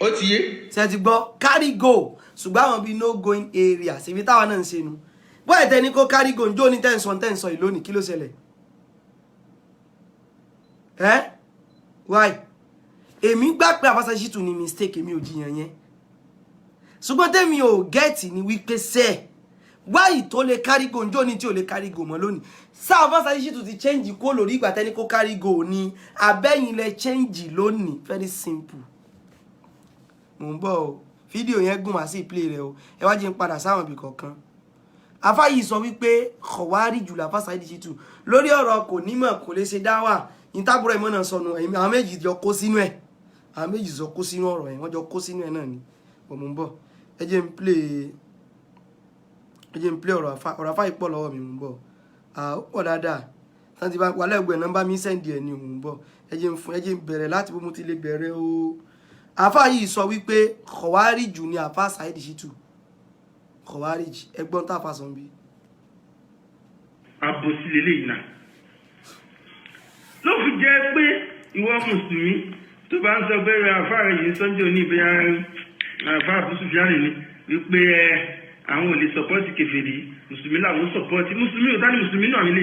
ó ti yé. ṣe ti gbọ́ kárí gò ṣùgbọ́n àwọn bíi no going area ṣèbí táwa náà ń ṣe nu bóyá tẹni kó kárí gò ń jó ní tẹ̀sán yìí lónìí kí ló ṣẹlẹ̀ why èmi gbà pé Abacha Shittu ní mistake èmi ò jiyàn yẹn ṣùgbọ́n tẹ́mi ò gẹ́ẹ̀tì ní wípé sẹ́ẹ̀ wáyì tó lè kárí gò ń jó ní tí ò lè kárí gò mọ́ lónìí sáà Abacha Shittu ti change kó lórí ìgbà tẹ́ni kó kárí gò ní abẹ́yìn lẹ change lónìí very simple mò ń bọ̀ o fídíò yẹn gùn wá sí play rẹ o ẹ wá jẹ́ ń padà sáwọn ibì kọ̀ọ̀kan afá yìí sọ wípé kọ̀wárí jùlọ afá Saheed Shittu lórí ọ̀rọ̀ kò nímọ̀ kò lè ṣe dáwà ìtàbúrò ìmọ̀ náà sọnù àwọn méjì jọ kó sínú ẹ̀ ọ̀rọ̀ ẹ̀ wọ́n jọ kó sínú ẹ̀ náà ni mò ń bọ̀ ẹ jẹ́ ń play ọ̀rọ̀ afá ìpọ̀ lọ́wọ́ mi mò ń bọ̀ ó pọ̀ dáadáa santi bá wà lẹ́gbẹ̀ẹ́ nọ́mbà mi sẹ́ndì ẹ̀ ni mò ń bọ̀ ẹ jẹ́ ń bẹ̀rẹ̀ láti bó mo ti lè bẹ̀rẹ̀ o afá yìí sọ wípé kọ̀wárí jù ní afá Saheed Shittu kọ̀wárí jù ẹgbọ́n tá a fa sàn bí. àbòsí lélẹ́yìn náà ló fi jẹ́ pé ìwọ mùsùlùmí tó bá ń sọ pé àfá rẹ̀ yìí sọ́njọ́ ní ibi àfá àbúsù fíàrì ni wípé àwọn ò lè sọpọ́tì kèfèrí mùsùlùmí làwọn sọpọ́tì mùsùlùmí ò dání mùsùlùmí náà nílé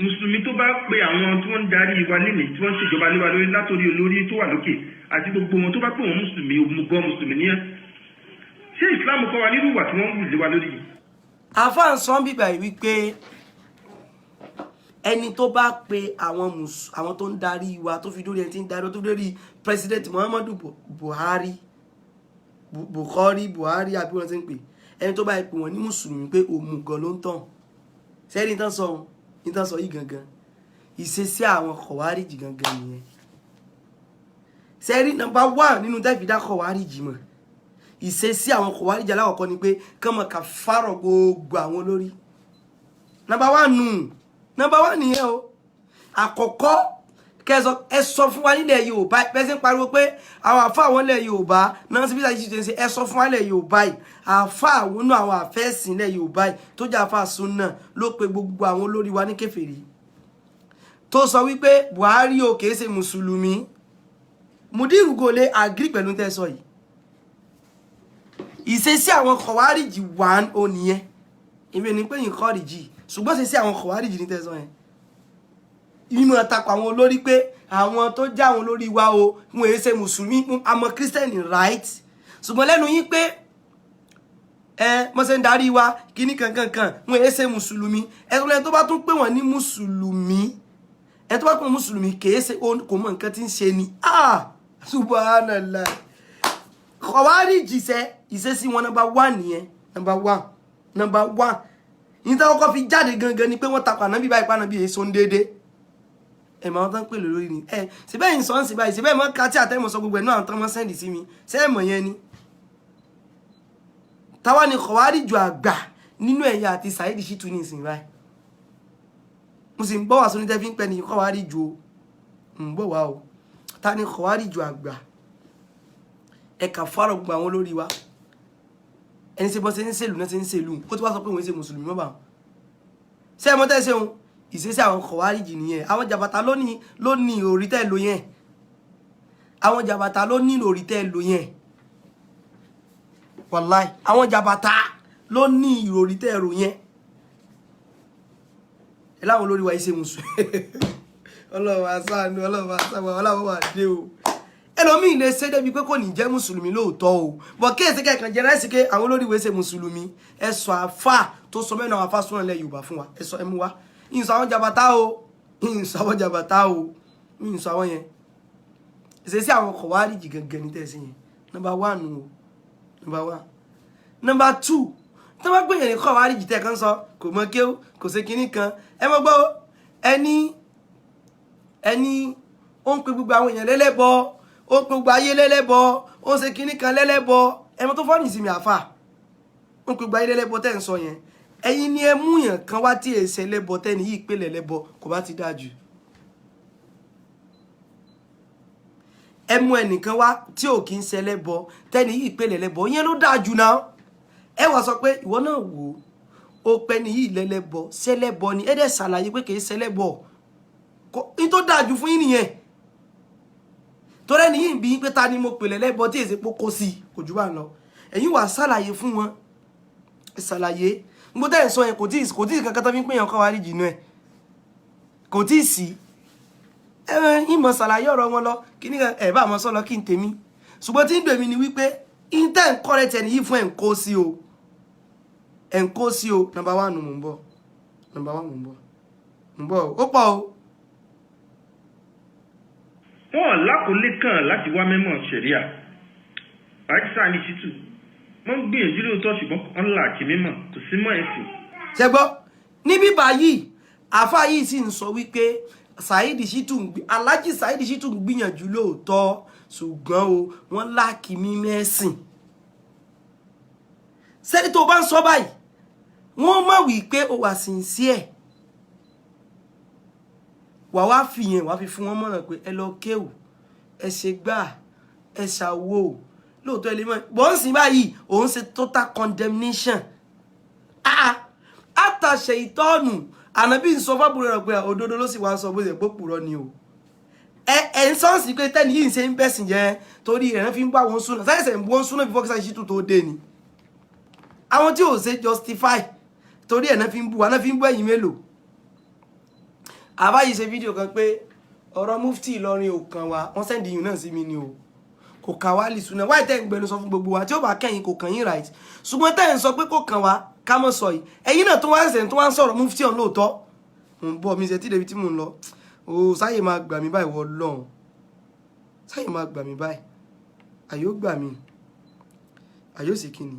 mùsùlùmí tó bá pe àwọn tí wọ́n ń darí wa lénìí tí wọ́n ń ṣèjọba lé wa lórí látòrí olórí tó wà lókè àti gbogbo wọn tó bá pè wọ́n mùsùlùmí òmùgọ̀ mùsùlùmí níyẹn ṣé Islam kọ́ wa nírú ìwà tí wọ́n ń wù lé wa lórí yìí. àfá ń sọ bíbà yìí wípé ẹni tó bá pe àwọn tó ń darí wa tó fi dórí ẹni tí ń darí tó dórí president Muhammadu Buhari àbí wọn ti ń pè ẹni tó bá pè wọn ní mùsùlùmí pé òmùgọ̀ ló ń tàn sẹ́ni tán sọ yìí gangan ìṣesí àwọn kọ̀wárìjì gangan nìyẹn sẹ́rí nọ́mbà 1 nínú tẹ́fìdá kọ̀wárìjì mọ̀ ìṣesí àwọn kọ̀wárìjì aláwọ̀kọ́ ni pé kọ́mọ kà fárọ̀ gbogbo àwọn olórí nọ́mbà 1 nìyẹn o àkọ́kọ́ ẹ sọ fún wa nílẹ̀ Yorùbá pẹ́sí ń pariwo pé àwọn àfá àwọn ilẹ̀ Yorùbá náà sí bí Saheed Shittu ṣe ẹ sọ fún wa nílẹ̀ Yorùbá yìí àfá àwọn náà àwọn àfẹ́sìn ilẹ̀ Yorùbá yìí tó jẹ́ àfá súnà ló pe gbogbo àwọn olórí wa ní kèfèrí tó sọ wípé Buhari o kìí ṣe mùsùlùmí Mudiru kò lè agree pẹ̀lú tẹ́ sọ yìí ìṣesí àwọn kọ̀wárìjì wà ó nìyẹn ìwé ni pé yìí kọ́rìjì ṣùgbọ́n ṣe sí àwọn kọ̀wárìjì ní tẹ́sán yẹn ìmọ̀ àtakọ̀ àwọn olórí pé àwọn tó já àwọn olórí wa o wọn èé ṣe mùsùlùmí àmọ́ kírísítẹ́nì right ṣùgbọ́n lẹ́nu yín pé mọ́sẹ̀ ń darí wa kíní kankankan wọn èé ṣe mùsùlùmí ẹ̀tọ́lẹ́ tó bá tún pè wọ́n ní mùsùlùmí ẹ̀ tó bá pè wọ́n mùsùlùmí kìí ṣe kò mọ̀ nǹkan tí ń ṣe ni subhanallah kọ̀wárìjì ìṣesí wọn number 1 nìyẹn number 1 yìí táwọn kọ́ fi jáde gangan ni pé wọ́n takọ̀ ànábì báyìí pànábì èso ń déédé ẹ máa tán pè lórí ni ẹ síbẹ̀ yìí sọ́n síbẹ̀ síbẹ̀ mọ́ ká tí àtẹ́mọ̀ sọ gbogbo ẹ̀ náà tán mọ́ sẹ́ndì sí mi sẹ́ẹ̀mọ̀ yẹn ni táwa ni kọ̀wárí ju àgbà nínú ẹ̀yà àti Saheed Shittu ní ìsìn báyìí mo sì ń bọ́ wá sóní tẹ́ fi ń pẹ́ ní kọ̀wárí ju ń bọ̀ wá o ta ni kọ̀wárí ju àgbà ẹ̀ka fárọ̀ gbogbo àwọn olórí wa ẹni ṣe bọ́ ṣe ń ṣèlú náà ṣe ń ṣèlú ó ti wá sọ pé òun ṣe mùsùlùmí mọ́ bá wọn ṣé ẹ mọ́ tẹ́ ṣe òun ìṣesí àwọn kọ̀wárí jì nìyẹn àwọn jàbàtà ló ní ìròrí tẹ́ lò yẹn àwọn jàbàtà ló ní ìròrí tẹ́ lò yẹn wàláì àwọn jàbàtà ló ní ìròrí tẹ́ rò yẹn ẹ láwọn olórí wa ṣe mùsùlùmí ọlọ́wọ́ asáàánú ọlọ́wọ́ asáàánú ọlọ́wọ́ wà dé o ẹlòmíì lè ṣe débi pé kò ní jẹ́ mùsùlùmí lóòótọ́ o bọ̀ kéèsì kẹ̀kàn jẹ́ láìsí pé àwọn olórí wa ṣe mùsùlùmí ẹ sọ àfà tó sọ mẹ́nu àwọn àfà súnà ilẹ̀ Yorùbá fún wa ẹ sọ ẹ mú wa ìyìnsọ àwọn jàbàtà o ìyìnsọ àwọn jàbàtà o ìyìnsọ àwọn yẹn ìṣesí àwọn kọ̀wárìjì gẹ́gẹ́ ní tẹ̀sí yẹn number 1 o number 1 number 2 tó bá gbé yẹn ní kọ̀wárìjì tẹ̀ kan sọ kò mọ kéw kò ṣe kinní kan ẹ mọ gbọ́ ẹni ó ń pe gbogbo àwọn èèyàn lẹ́lẹ́bọ ó ń pe gbogbo ayé lẹ́lẹ́bọ ó ń ṣe kinní kan lẹ́lẹ́bọ ẹ mọ tó fọ́ọ̀nì sí mi àfà ó ń pe gbogbo ayé lẹ́lẹ́bọ tẹ̀ ń sọ yẹn ẹ̀yin ni ẹ mú yàn kan wá tí èsè lẹ́bọ tẹ́ni yìí pélé lẹ́bọ kò bá ti dáa jù ẹ mú ẹnìkan wá tí ò kí ń ṣe lẹ́bọ tẹ́ni yìí pélé lẹ́bọ yẹn ló dáa jù náà ẹ wá sọ pé ìwọ náà wò ó pẹ́ ni yìí lẹ́lẹ́bọ ṣẹlẹ́bọ ni ẹ dẹ̀ ṣàlàyé pé kì í ṣẹlẹ́bọ ní tó dáa jù fún yín nìyẹn torí ẹni yìí ń bí pé ta ni mo pèlè lẹ́bọ tí èsè pokó sí kò jù bá lọ ẹ̀yin wá ṣàlàyé fún wọn ẹ ṣàlàyé mo tẹ́ ẹ̀ sọ yẹn kò tí ì kankan tó fi ń pè yàn kọ́wárí jìnnú ẹ̀ kò tí ì sí ìmọ̀ ṣàlàyé ọ̀rọ̀ wọn lọ kí ní ẹ̀ bá àmọ́ sọ lọ kí n tèmi ṣùgbọ́n tí ń dèmi ni wípé intẹ́ ń kọ́rẹ́ tẹ̀ nìyí fún ẹ̀ ń kó sí o ẹ̀ ń kó sí o number 1 mò ń bọ̀ number 1 mò ń bọ̀ ó pọ̀ o. wọn lákòólé kan láti wá mẹ́mọ̀ ṣẹ̀ríà Saheed Shittu wọ́n gbìyànjú lóòótọ́ ṣùgbọ́n wọ́n là kí mímọ̀ kò sí mọ́ ẹ̀sìn. ṣẹgbọ́ níbí báyìí àfa yìí sì ń sọ wípé Saheed Shittu Alhaji Saheed Shittu ń gbìyànjú lóòótọ́ ṣùgbọ́n o wọ́n là kí mímọ̀ ẹ̀sìn. sẹ́ni tó bá ń sọ báyìí wọ́n mọ̀ wípé o wà sincere wà wá fi yẹn wà fi fún wọn mọ̀ràn pé ẹ lọ kéwù ẹ ṣe gbà ẹ ṣàwò lóòótọ́ ilé mọ́ bọ́n sì báyìí òun ṣe total condemnation àtàṣe ìtọ́nù ànábì ń sọ fábùrọ̀ rẹ̀ pé òdodo ló sì wá sọ bó ṣe pòpùrọ̀ ni o ẹ ń sọ́ọ̀sì pé tẹ́ni yìí ń ṣe ń bẹ̀sìn jẹ́ torí ẹ̀rán fi ń bá wọn súnà sáyẹ̀sẹ̀ ń bọ́ súnà bí fọ́kísà Shittu tó dé ni àwọn tí ò ṣe justify torí ẹ̀rán fi ń bú wa náà fi ń bú ẹ̀yìn mélòó àbáyìí ṣe fídíò kan pé ọ̀rọ̀ mufti Ìlọrin ò kàn wá wọ́n sẹ́ndì yìí náà sí mi ni o kò kàn wá lè súnà wáyé tẹ́ ń gbẹnu sọ fún gbogbo wa tí ó bá kẹ́yìn kò kàn yín right ṣùgbọ́n tẹ́ ń sọ pé kò kàn wá ká mọ̀ sọ yìí ẹ̀yin náà tó wá ń tó wá ń sọ̀rọ̀ mufti ọ̀hún lóòótọ́ mò ń bọ̀ mi ṣe tí débi tí mò ń lọ o sáyè máa gbà mí báyìí wọ lọ́hùn sáyè máa gbà mí báyìí àyè ó gbà mí àyè ó sì kíni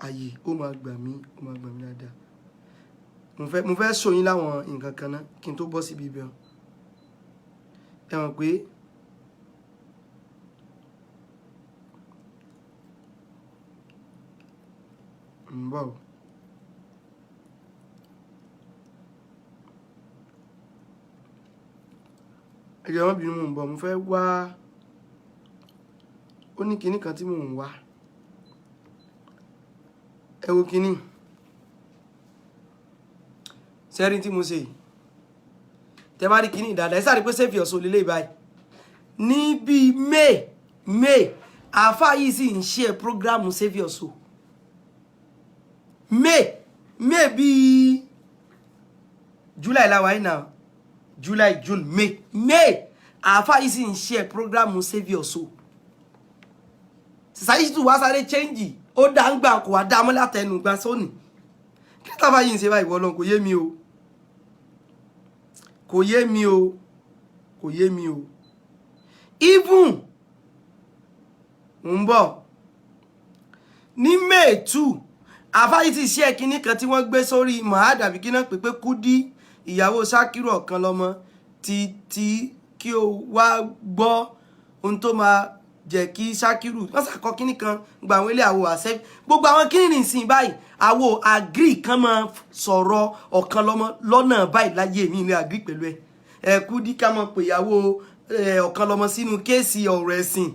àyè ó máa gbà mí dáadáa mo fẹ́ sọ yín láwọn nǹkan kan náà kí n tó bọ́ síbi ibẹ̀ ẹ mọ̀ pé ń bọ̀ ẹ̀jẹ̀ wọn bínú mò ń bọ̀ mo fẹ́ wá ó ní kinní kan tí mò ń wá ẹ wo kinní sẹ́rin tí mo ṣe tẹ́ bá rí kinní dáadáa ẹ sáré pé save your soul lélẹ̀ báyìí ní bíi may àáfàá yìí sì ń ṣe programu save your soul may bíi july láwa yìí náà july june may àáfàá yìí sì ń ṣe programu save your soul Saheed Shittu wá sáré change ó dá ń gbà kó wá dá mọ́ látẹnu gbà sóní kí tábà yìí ń ṣe báyìí wọ́n kò yé mi o kò yé mi o even ń bọ̀ ní may 2 àfáyí ti ṣe kinní kan tí wọ́n gbé sórí Mohbad àbí kí náà pé Kudi ìyàwó Sakiru ọ̀kan lọ́mọ kí o wá gbọ́ ohun tó máa jẹ́ kí Sakiru wọ́n sàkọ́ kíní kan gba àwọn ilé àwọ̀ àṣẹ gbogbo àwọn kíní nìsín báyìí àwọ̀ agree kan máa sọ̀rọ̀ ọ̀kan lọ́nà báyìí láyé mi ilé agree pẹ̀lú ẹ̀ Kudi ká mọ̀ pé ìyàwó ọ̀kan lọ́mọ sínú kéèsì ọ̀rọ̀ ẹ̀sìn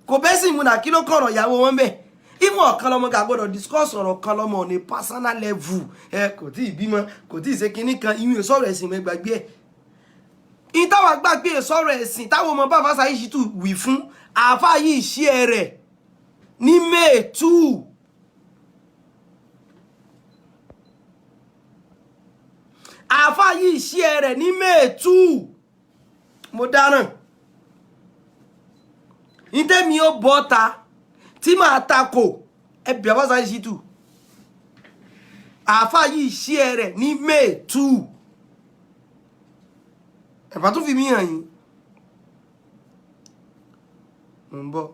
kò bẹ́ẹ̀ sì múna kí ló kọ̀rọ̀ ìyàwó wọn bẹ́ẹ̀ ìmọ̀ ọ̀kan lọ́mọ gà gbọ́dọ̀ discuss ọ̀rọ̀ ọ̀kan lọ́mọ on a personal level kò tí ì bímọ kò tí ì ṣe kíní kan ìwé sọ̀rọ̀ ẹ̀sìn mẹ́gbàgbé ẹ̀ ìtawà gbàgbé sọ̀rọ̀ ẹ̀sìn táwọn ọmọ bá Fásayé Shittu wì fún àáfà yìí ṣí ẹ rẹ̀ ní May 2 àáfà yìí ṣí ẹ rẹ̀ ní May 2 mo dáràn ìtẹ́mi ó bọ́ta tí máa takò ẹbí Fásayé Shittu àáfà yìí ṣí ẹ rẹ̀ ní May 2 ẹ̀fà tó fi mí hàn yín ń bọ̀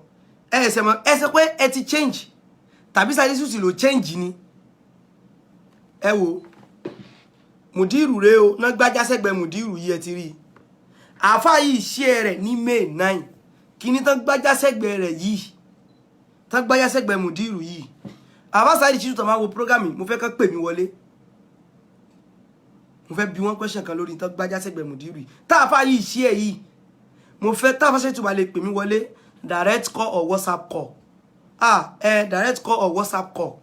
ẹsẹ̀ pé ẹ ti change tàbí Saheed Shittu ló change ni ẹ wo Mudiru rèé o náà gbájá sẹ́gbẹ̀ẹ́ Mudiru yìí ẹ ti rí àáfà yìí ṣí ẹ rẹ̀ ní May 9 kíní tán gbájá sẹ́gbẹ̀ẹ́ rẹ̀ yìí tán gbájá sẹ́gbẹ̀ẹ́ Mudiru yìí àáfà Saheed Shittu tó máa wo program mo fẹ́ kán pè mí wọlé mo fẹ́ bi wọ́n question kan lórí tán gbájá sẹ́gbẹ̀ẹ́ Mudiru yìí táàfà yìí ṣí ẹ yìí mo fẹ́ táàfà Saheed Shittu bá lè pè mí wọlé direct call or WhatsApp call direct call or WhatsApp call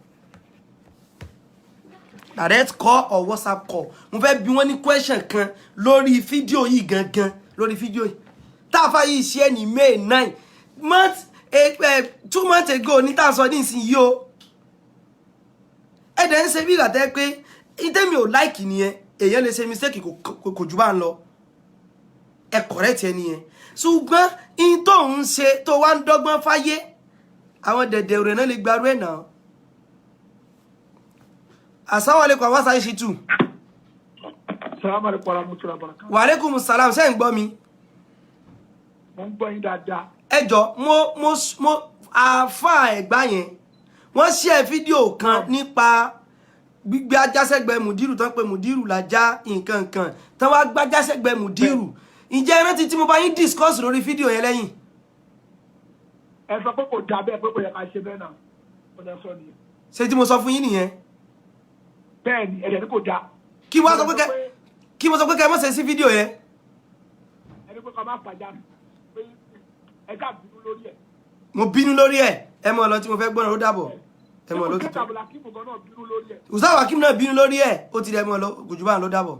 direct call or WhatsApp call mo fẹ́ bi wọ́n ní question kan lórí fídíò yìí gangan lórí fídíò yìí táàfà yìí ṣe ní May 9 2 months ago ní tá sọ ní ìsìn yìí o ẹ̀dẹ̀ ń ṣe bí ìgbà pé ìtẹ́mi ò like nìyẹn èèyàn lè ṣe mistake kò jù bá ń lọ ẹ correct ẹni yẹn ṣùgbọ́n in tó ń ṣe tó wá ń dọ́gbọ́n fáyé àwọn dẹ̀dẹ̀ rẹ̀ náà lè gbarú ẹ̀ náà Assalamu alaikum Fásayé Shittu. Assalamu alaikum warahmatullahi wabarakatuh. Wa alaikum salam ṣé ń gbọ́ mi. Mo ń gbọ́ yín dáadáa. Ẹ jọ̀ọ́ mo àáfà Ẹ̀gbá yẹn wọ́n share fídíò kan nípa gbígbé ajásẹ́gbẹ̀ẹ́ Mudiru tán pé Mudiru lájá nǹkan kan tán wá gbájásẹ́gbẹ̀ẹ́ Mudiru ǹjẹ́ ẹ rántí tí mo bá yín discuss lórí fídíò yẹn lẹ́yìn. Ẹ sọ pé kò dà bẹ́ẹ̀ pé kò yẹ ká ṣe bẹ́ẹ̀ náà ó dá sọ nìyẹn. Ṣé tí mo sọ fún yín nìyẹn. Bẹ́ẹ̀ ni ẹ̀rẹ̀ ní kò dà. Kí mo sọ pé kẹ́ ẹ mọ̀ ṣe sí fídíò yẹn. Ẹni pé ká má fàjà pé ẹ ká bínú lórí ẹ̀. Mo bínú lórí ẹ̀ ẹ mọ̀ lọ tí mo fẹ́ gbọ́nà ó dàbọ̀ ẹ mọ̀ lọ tuntun. Ustaz Hakeem náà bínú lórí ẹ̀ ó ti rẹ̀ mọ̀ lọ gòjú bá ń lọ dàbọ̀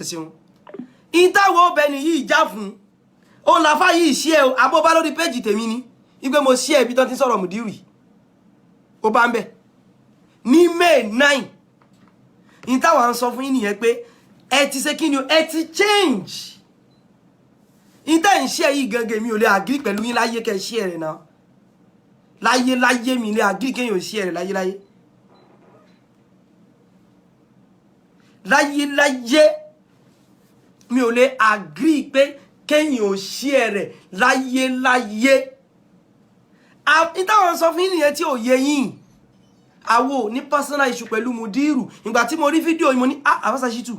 ẹ ṣeun. Ìtàwọ̀ ọbẹ̀ nìyí ìjà fún òun làfà yìí ṣí ẹ o abọ́bá lórí péjì tèmi ni ìgbé mo ṣí ẹ ibi tán ti sọ̀rọ̀ Mudiru ó bá ń bẹ̀ ní May 9 ìtàwọ̀ à ń sọ fún yín nìyẹn pé ẹ ti ṣe kí ni o ẹ ti change ìtà ń ṣe yìí gangan mi ò lè agree pẹ̀lú yín láyé kẹ́ ṣí ẹ rẹ̀ náà láyé mi lè agree kéèyàn ṣí ẹ rẹ̀ láyé mi ò lè agree pé kéèyàn ò ṣí ẹ rẹ̀ láyé ìtàwọn sọ fún yín nìyẹn tí ò yé yín àwo ní personal issue pẹ̀lú Mudiru ìgbà tí mo rí fídíò yìí mo ní Fásayé Shittu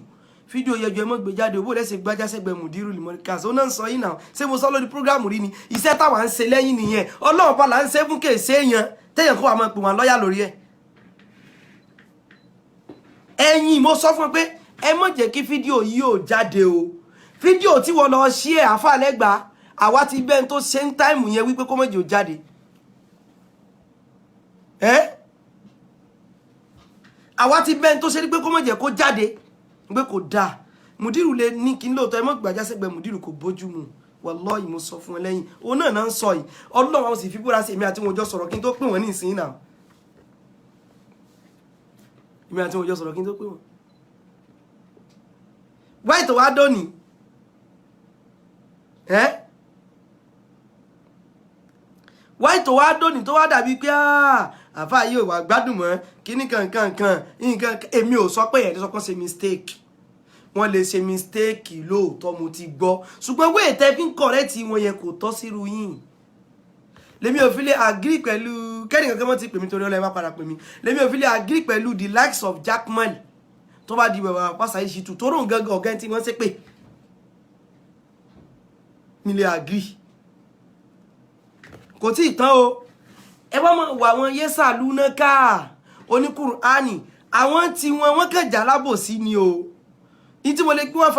fídíò yẹjọ ẹ mọ́ gbé jáde owó lẹ́sẹ̀ gbájá sẹ́gbẹ̀ẹ́ Mudiru lè mọ́ kàṣẹ́ ó náà ń sọ yìí náà ṣé mo sọ lórí program rí ni iṣẹ́ táwa ń ṣe lẹ́yìn nìyẹn Ọlọ́run pa là ń ṣe fún kèsè èèyàn téèyàn kó wa máa pè wọ́n lọ́yà lórí ẹ̀ ẹ̀yin mo sọ fún ẹ pé ẹ má jẹ́ kí fídíò yìí ò jáde o fídíò tí wọ́n lọ ṣí ẹ̀ àfà lẹ́gbàá àwa ti bẹ́ẹ̀ tó ṣe ń táìmù yẹn wípé kó má jẹ́ ò jáde àwa ti bẹ́ẹ̀ tó ṣe ní pé kó má jẹ́ kó jáde pé kò dáa Mudiru lè ní kí n lóòótọ́ ẹ má gbàjá sẹ́gbẹ̀ẹ́ Mudiru kò bójú mu wallahi mo sọ fún ẹ lẹ́yìn òun náà ń sọ yìí Ọlọ́run àwọn sì fi búra sí èmi àti wọn jọ sọ̀rọ̀ kí n tó pè wọ́n ní ìsìn náà èmi àti wọn jọ sọ̀rọ̀ kí n tó pè wọ́n wáyé tó wá dọ́ni wáyé tó wá dọ́ni tó wá dàbí pé àfáà yìí ò wá gbádùn mọ́ kíní nǹkan èmi ò sọ pé ẹ̀ sọ pé ṣe mistake wọ́n lè ṣe mistake lóòótọ́ mo ti gbọ́ ṣùgbọ́n wéè tẹ́ fi ń correct wọn yẹn kò tọ́ sírú yín lèmi ò fi lè agree pẹ̀lú kẹ́nìkan kí wọ́n ti pè mí torí ọlọ́ọ̀ ẹ má padà pè mí lèmi ò fi lè agree pẹ̀lú the likes of Jackman tó bá di bàbá Fásayé Shittu tó rò ń gángan ọ̀gá tí wọ́n ṣe pé mi lè agree kò tí ì tán o ẹ wá mọ̀ wà wọn yẹ́sà lúná ká oníkùránì àwọn tí wọ́n kẹjà lábòsí ni o ní tí mo lè gbé wọn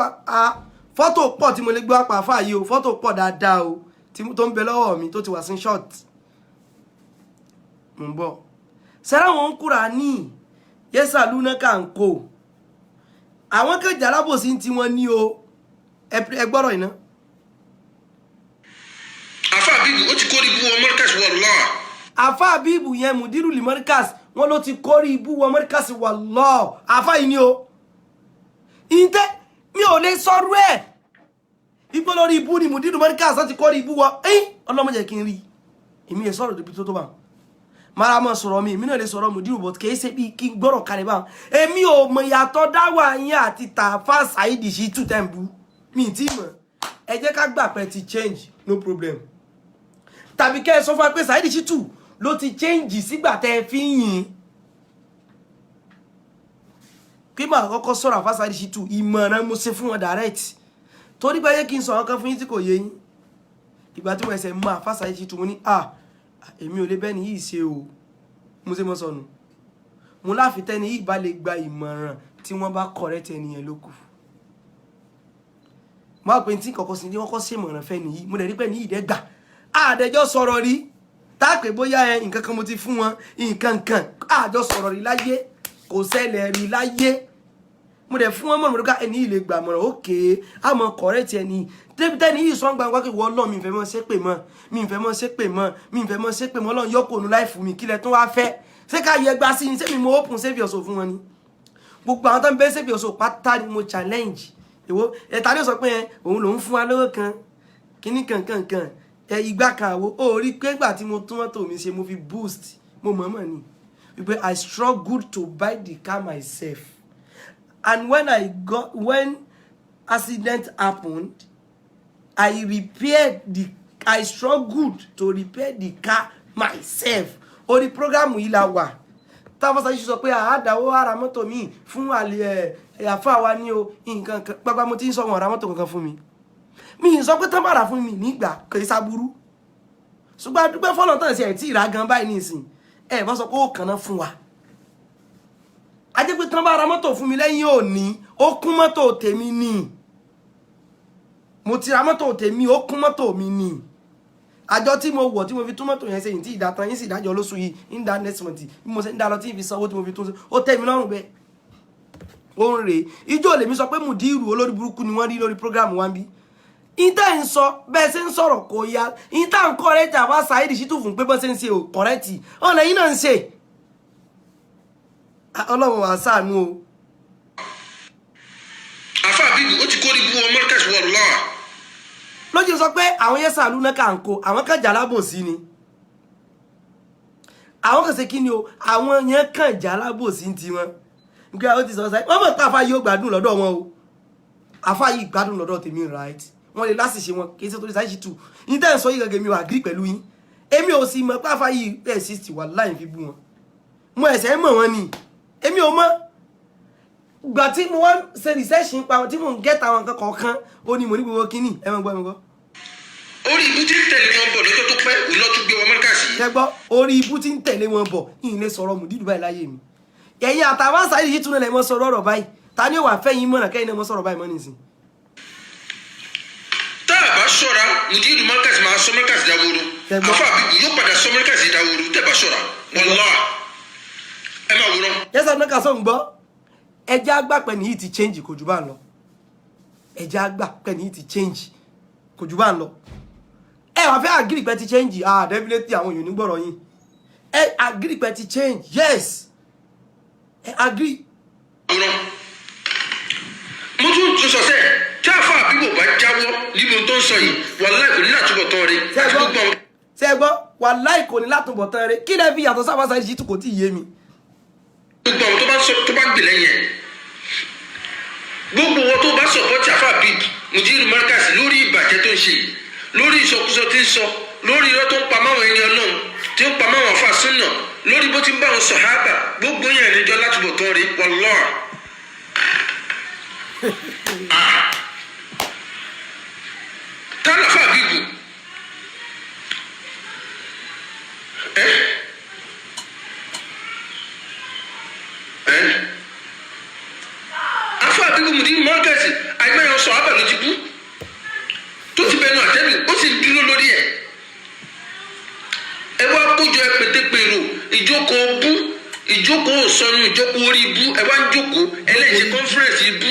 fọ́tò pọ̀ tí mo lè gbé wọn pa fà yìí o fọ́tò pọ̀ dáadáa o tó ń bẹ lọ́wọ́ mi tó ti wà sí short mo ń bọ̀ sẹ́rà wọn kùránì yẹ́sà lúná ká ń kó àwọn kẹjà lábòsí tí wọ́n ní o ẹ gbọ́rọ̀ iná. àfa bíbù ó ti kórè ibú wọn mọ́ríkàsì wallahi. àfa bíbù yẹn mùdírù lì mọ́ríkàsì wọn ló ti kórè ibú wọn mọ́ríkàsì wallahi àfa yìí ni o. ìtẹ́ mi ò lè sọrú ẹ̀ ipò lórí ibú ni mùdírù mọ́ríkàsì láti kórè ibú wọn ọlọ́mọdé kí n rí èmi yẹn sọ̀rọ̀ débi tó bá mara mọ̀ sọ̀rọ̀ mi èmi náà lè sọ̀rọ̀ mùdírù bọ̀ kì í ṣe bí kí n gbọ́rọ̀ kalẹ̀ báwọn èmi ò mọ̀ ìyàtọ̀ dáwà yín àti Tàfà Saheed Shittu tẹ̀ ń bú mi tí mọ̀ ẹ jẹ́ ká gbà pé ti change no problem tàbí kẹ́ ẹ sọ fún wa pé Saheed Shittu ló ti change sígbà tẹ́ ẹ fi ń yìn kí màá kọ́kọ́ sọ̀rọ̀ Tàfà Saheed Shittu ìmọ̀ràn mo ṣe fún wọn direct torí pé yẹ kí n sọ̀rọ̀ kan fún yín tí kò yé yín ìgbà tí mo ẹsẹ̀ mọ Tàfà Saheed Shittu mo ní èmi ò lè bẹ́ẹ̀ ni yìí ṣe o mo ṣe mọ́ sọnù mo láfi tẹ́ni yìí bá lè gba ìmọ̀ràn tí wọ́n bá correct ẹnìyẹn ló kù máa pè tí kọ̀kọ́ sí ní wọ́n kọ́ sí ìmọ̀ràn fẹ́ nìyí mo dẹ̀ rí pé ní ìdẹ́gbà àdẹjọ́ sọ̀rọ̀ rí táàpé bóyá nǹkan kan mo ti fún wọn nǹkan kan àjọ sọ̀rọ̀ rí láyé kò ṣẹlẹ̀ rí láyé mo dẹ̀ fún wọn mọ̀ràn lóka ẹni yìí lè gbà mọ̀ràn òkè àmọ́ correct ẹni débi tẹ́ni yìí sọ gbangba kí wọ́n lọ́ mi ìfẹ́ mọ́ ṣépè mọ́ mi ìfẹ́ mọ́ ṣépè mọ́ mi ìfẹ́ mọ́ ṣépè mọ́ Ọlọ́run yọkọ̀ ònú láì fún mi kílẹ̀ tó wá fẹ́ ṣé ká yẹ gbá sí ni ṣé mi mo open save your soul fún wọn ni gbogbo àwọn tó ń bẹ́ save your soul pátá ni mo challenge èwo ẹ̀ta ló sọ pé òun lòún fún wa lówó kan kíní kankankan ìgbà kan àwo ó rí pé ìgbà tí mo tún mọ́tò mi ṣe mo fi boost mo mọ̀ọ́mọ̀ ni wípé I struggled to buy the car myself and when accident happened I struggled to repair the car myself orí program yìí la wà Tàfà Saheed sọ pé àádáwó ara mọ́tò mi fún àfà wa ní o nǹkan kan pápá mo ti ń sọ wọn ara mọ́tò kankan fún mi ń sọ pé tán bàrà fún mi nígbà kò í sábúrú ṣùgbọ́n adúpẹ́ fọ́nà tán sí ẹ̀ tí ìrà gan báyìí nìsín ẹ̀ bá sọ pé ó kàn náà fún wa a jẹ́ pé tán bàrà mọ́tò fún mi lẹ́yìn òní ó kún mọ́tò tèmi ni mo ti ra mọ́tò tèmi ó kún mọ́tò mi ni àjọ tí mo wọ̀ tí mo fi tún mọ́tò yẹn ṣe yìí tí ìdátàn yín sì dájọ́ lóṣù yìí ń dá next month bí mo ṣe ń dá lọ tí ì fi sanwó tí mo fi tún ṣe ó tẹ́ mi lọ́rùn bẹ́ẹ̀ ó ń rèé ijó lèmi sọ pé mùdírù olórí burúkú ni wọ́n rí lórí program wa ń bí ìta ń sọ bẹ́ẹ̀ ṣe ń sọ̀rọ̀ kò yá ìta ń correct Tàfà Saheed Shittu fún pé bọ́ ṣe ń ṣe ò correct ọ̀nà yìí náà ń ṣe Ọlọ́run wà ṣàánú o. àfa bíbù ó ti kórè ibú wọn mọ́ríkàsì wallahi. lójú sọ pé àwọn yẹn sàlú náà kà ń kó àwọn kan jà lábòsí ni àwọn kan ṣe kí ni o àwọn yẹn kàn jà lábòsí ti wọn nígbà ó ti sọ sáyé wọn mọ̀ pé àfa yìí ó gbádùn lọ́dọ̀ wọn o àfa yìí gbádùn lọ́dọ̀ tèmi right wọn lè láṣìṣe wọn kì í ṣe torí Saheed Shittu ní tẹ́ ń sọ yìí gẹ́gẹ́ mi ò agree pẹ̀lú yín èmi ò sì mọ̀ pé àfa yìí exist wà láì fi bú wọn mo ẹ̀sẹ̀ mọ̀ wọn ni èmi ò mọ̀ gbà tí mo wá ṣe research nípa wọn tí mo ń gẹ́ta àwọn nǹkan kọ̀ọ̀kan ó ní mo ní gbogbo kínní ẹ mọ̀ gbọ́ mi gbọ́. orí ibú tí ń tẹ̀lé wọn bọ̀ lọ́jọ́ tó pẹ́ òun lọ́ọ́ tún gbé wọn mọ́ríkàsì. ṣe gbọ́ orí ibú tí ń tẹ̀lé wọn bọ̀ yìí lè sọ̀rọ̀ mùdírù báyìí láyé mi ẹ̀yin àtàwọn Saheed Shittu náà lè mọ sọ̀rọ̀ ọ̀rọ̀ báyìí ta ni ó wà fẹ́yìn mọ̀nà kẹ́yìn náà mọ sọ̀rọ̀ báyìí mọ́ nìsín. tá a bá ṣọ́ra mùdírù mọ́ríkàsì máa sọ mọ́ríkàsì dáwóró àfa bíbù yóò padà sọ mọ́ríkàsì dáwóró tẹ́ bá ṣọ́ra wallahi ẹ máa wúrọ́. yẹ́sà náà kà sọ̀ ń gbọ́ ẹjẹ́ àgbà pẹ̀ nìyí ti change kò jù bá ń lọ ẹjẹ́ àgbà pẹ̀ nìyí ti change kò jù bá ń lọ ẹ wà fẹ́ agree pẹ̀ ti change definitely àwọn èèyàn nígbọ̀rọ̀ yín ẹ agree pẹ̀ ti change yes ẹ agree. mo tún sọ sẹ́ẹ̀ tí àfa àbíbò bá jáwọ́ nínú tó ń sọ yìí wàláì kò ní látúbọ̀tán rẹ̀ àti gbogbo àwọn. ṣé ẹ gbọ́ wàláì kò ní látúbọ̀tán rẹ̀ kí lẹ́ fi yàtọ̀ sábà Saheed Shittu kò tí ì yé mi. gbogbo àwọn tó bá gbè lẹ́yìn ẹ̀ gbogbo wọn tó bá sọ̀pọ̀tì àfa bíbù mùdírù mọ́ríkàsì lórí ìbàjẹ́ tó ń ṣe lórí ìsọkúsọ tí ń sọ lórí irọ́ tó ń pa máwọn ẹni Ọlọ́run tí ń pa máwọn àfa súnà lórí bó ti ń bá wọn sàhábà gbogbo yẹn níjọ látúbọ̀tán rẹ̀ wallahi. tálà fàbíbù afọ àbíbù mùdí mọ́kẹ́sì àìmọye sọ àbà ló ti bú tó ti bẹnu àtẹ́lù ó sì ń dúró lórí ẹ̀ ẹ wá kójọ ẹ pétépèrò ìjókòó bú ìjókòó sọnù ìjókòó orí bú ẹ wá ń jókòó ẹlẹ́yìn kọ́nfẹ́rẹ́nsì bú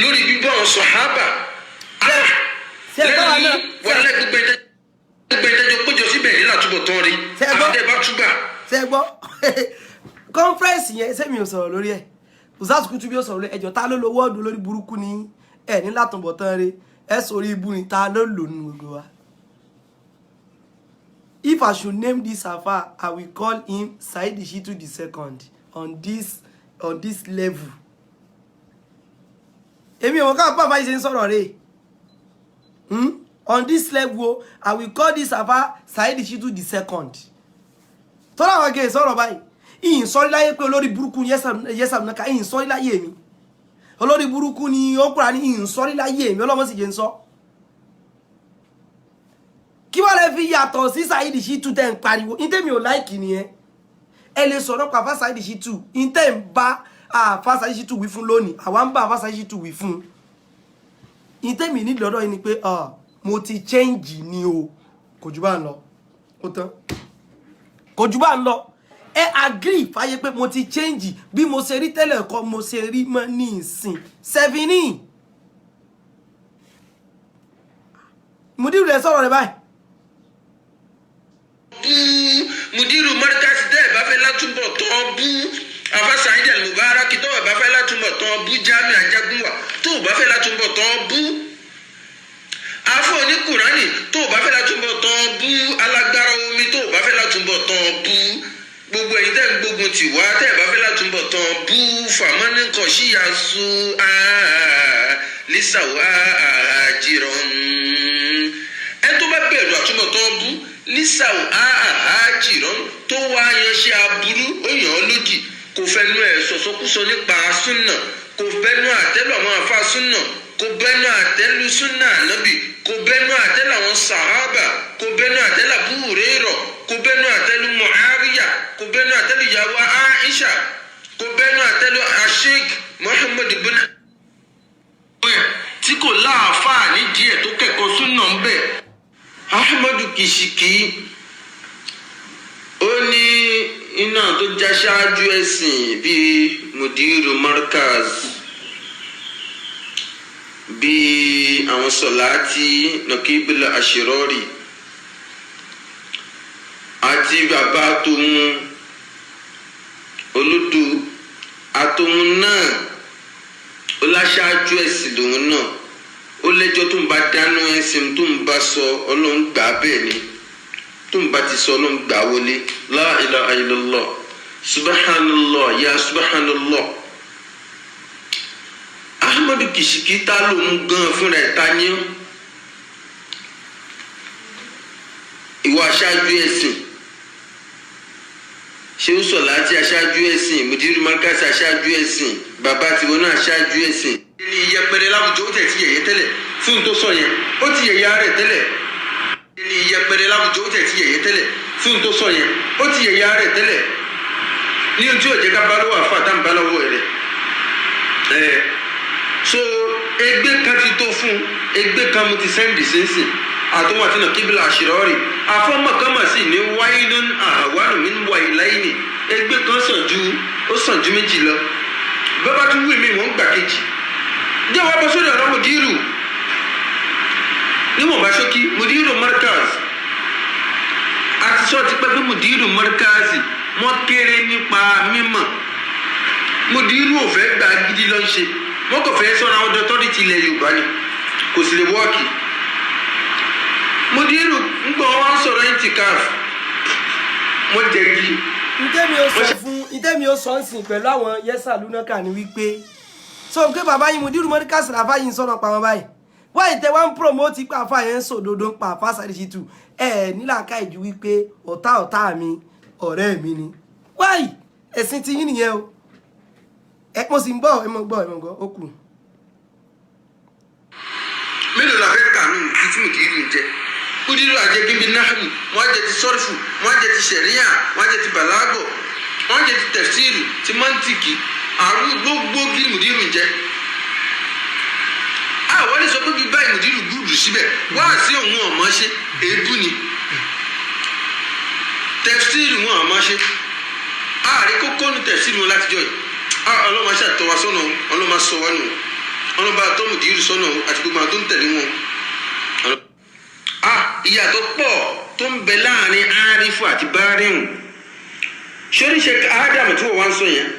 lórí bíbú àwọn sọ̀hábà lẹ́yìn wàhálà gbogbo ẹ̀dájọ́ péjọ síbẹ̀ ní látúbọ̀tán rí àbúdẹ̀ bá túbà. ṣe gbọ́ kọ́nfẹ́rẹ́nsì yẹn sẹ́mi ò sọ̀rọ̀ lórí ẹ̀ Ustaz Kutubi ó sọ̀rọ̀ lórí ẹjọ́ ta ló lo wọ́ọ̀dù lórí burúkú ní ẹ̀ ní látúbọ̀tán rí ẹ̀ sórí ibú ni ta ló lò nínú gbogbo wa. If I should name this Afa, I will call him Saheed Shittu II on this level. Èmi ò mọ̀ ká Afa yìí ṣe ń sọ̀rọ̀ rẹ̀. On this level, I will call this Afa Saheed Shittu II. Tọ́lá àwọn gẹ̀ẹ́ sọ̀rọ̀ báyìí. Ìyìn sọ́rí láyé pé olórí burúkú ni Yẹ́sàm Naka, ìyìn sọ́rí láyé mi. Olórí burúkú ni ó kúrà ní ìyìn sọ́rí láyé mi, ọlọ́mọ sì jẹ́ ń sọ. Kí wá lè fi yàtọ̀ sí Saheed Shittu tẹ́ ń pariwo ní tèmi ò láìkì nìyẹn ẹ lè sọ̀rọ̀ pa Àfà Saheed Shittu ní tẹ́ ń bá Àfà Saheed Shittu wí fún lónìí àwa ń bá Àfà Saheed Shittu wí fún ní tèmi ní lọ́dọ̀ yìí ni pé mo ti change ni o kò jù bá ń lọ ó tán kò jù bá ń lọ ẹ agree fàyè pé mo ti change bí mo ṣe rí tẹ́lẹ̀ kọ́ mo ṣe rí mọ́ ní ìsìn 7 Mudiru rẹ̀ sọ̀rọ̀ rẹ̀ báyìí. Mudiru Markaz dẹ́ bá fẹ́ látúbọ̀ tán bú Àfà Saheed Al-Mubarak tó bá fẹ́ látúbọ̀ tán bú Jamiu Ajagunwa tó bá fẹ́ látúbọ̀ tán bú Afọ ní Kùránì tó bá fẹ́ látúbọ̀ tán bú alágbára omi tó bá fẹ́ látúbọ̀ tán bú gbogbo ẹ̀yin tẹ́ ń gbógun tì wá tẹ́ bá fẹ́ látúbọ̀ tán bú fàmọ́nì kan ṣíyà su lísàwá àjìrán ẹ tó bá bẹ̀rù àtúbọ̀ tán bú lísàwò àjìrán tó wá yanṣẹ́ aburú ó yàn án lódì kò fẹnu ẹ̀ sọ̀sọ́kúsọ nípa súnà kò bẹnu àtẹ́lù àwọn àfa súnà kò bẹnu àtẹ́lù súnà ànábì kò bẹnu àtẹ́lù àwọn sàhábà kò bẹnu àtẹ́lù Abu Hurairah kò bẹnu àtẹ́lù Muawiya kò bẹnu àtẹ́lù ìyàwó Aisha kò bẹnu àtẹ́lù Sheikh Muhammad ibn tí kò láàfáà nídìí ẹ̀ tó kẹ́kọ̀ọ́ súnà ń bẹ̀. Ahmadu Kishiki ó ní iná tó já ṣáájú ẹ̀sìn bíi Mudiru Markaz bíi àwọn Sọ̀láàtì Nakibul Ashirori àti bàbá tóun olódò àtòun náà ó láṣáájú ẹ̀sìn lòun náà ó lẹ́jọ́ tó ń bá dáná ẹ̀sìn tó ń bá sọ Ọlọ́run gbà bẹ́ẹ̀ ni tó ń bá ti sọ Ọlọ́run gbà wọlé la ilaha illallah subhanallah ya subhanallah. Ahmadu Kishiki ta lòun gan fúnra ẹ̀ ta ní ìwọ aṣáájú ẹ̀sìn Shehu Sọ̀láàtì aṣáájú ẹ̀sìn Mudiru Markaz aṣáájú ẹ̀sìn bàbá tiwọn náà aṣáájú ẹ̀sìn. ní iyẹpẹrẹ láwùjọ ó tẹ̀ ti yẹ̀yẹ́ tẹ́lẹ̀ fún tó sọ yẹn ó ti yẹ̀yẹ́ rẹ̀ tẹ́lẹ̀. ní iyẹpẹrẹ láwùjọ ó tẹ̀ ti yẹ̀yẹ́ tẹ́lẹ̀ fún tó sọ yẹn ó ti yẹ̀yẹ́ rẹ̀ tẹ́lẹ̀. ní ojú ọ̀jẹ̀ ká bá lọ́wọ́ àfa àtàǹbá lọ́wọ́ rẹ̀. so ẹgbẹ́ kan ti tó fún ẹgbẹ́ kan mo ti sẹ́ndì sínsìn àtúwọ̀n àti Nakibul Ashirori afọ́mọ̀kánmọ̀ sí ní wáyínún àwárùn mi ń wà ìláyìnì ẹgbẹ́ kan sàn ju méjì lọ bàbá tún wí mi wọ́n gbà kejì jẹ́ wàá bọ́ sórí ọ̀rọ̀ Mudiru níwọ̀n bá ṣókí Mudiru Markaz àti sọ ti pẹ́ pé Mudiru Markaz wọ́n kéré nípa mímọ̀ Mudiru ò fẹ́ gbà gidi ló ń ṣe wọ́n kò fẹ́ sọ́ra àwọn dọ́tọ́rìtì ilẹ̀ Yorùbá ni kò sì lè wọ́ọ̀kì. Mudiru ń gbọ́ wọn sọ̀rọ̀ intikaf wọ́n jẹ́gi. ìtẹ́mi ó sọ ń sìn pẹ̀lú àwọn Yẹ́sà Lúnákà ni wípé so pé bàbá yìí Mudiru Markaz làfà yìí ń sọ̀rọ̀ pa wọn báyìí wọ́n ìtẹ́ wá ń promote pa àfà yẹn ń sòdodo pa Àfà Saheed Shittu nílàkà ìjú wípé ọ̀tá mi ọ̀rẹ́ mi ni wáyì ẹ̀sìn ti yín nìyẹn o mo sì ń gbọ́ ẹ mọ̀ gbọ́ ó kù. mélòó la fẹ́ kà nù tí mùdírù ń jẹ mùdírù àjẹgí bíi náhùn wọ́n jẹ ti sọ́rfù wọ́n jẹ ti ṣẹ̀ríyà wọ́n jẹ ti bàlágọ̀ wọ́n jẹ ti tẹ̀fsíìrù ti mọ́ntìkì àrùn gbogbo kí mùdírù ń jẹ. àwọn lè sọ pé bí báyìí mùdírù gbúdù síbẹ̀ wá sí òun ọ̀mọ́ ṣe èébú ni tẹ̀fsíìrù wọn ọ̀mọ́ ṣe ààrẹ kókó nu tẹ̀fsíìrù wọn látijọ́ yìí ọlọ́mọ ṣàtọ́wá sọ́nà ọlọ́mọ sọ wá nù ọlọ́mọ àtọ́ mùdírù sọ́nà àti gbogbo àwọn tó ń tẹ̀lé wọn. ìyàtọ̀ pọ̀ tó ń bẹ láàrin árífù àti báárìhùn sórí ṣe ádámù tí wọ́n wá ń sọ yẹn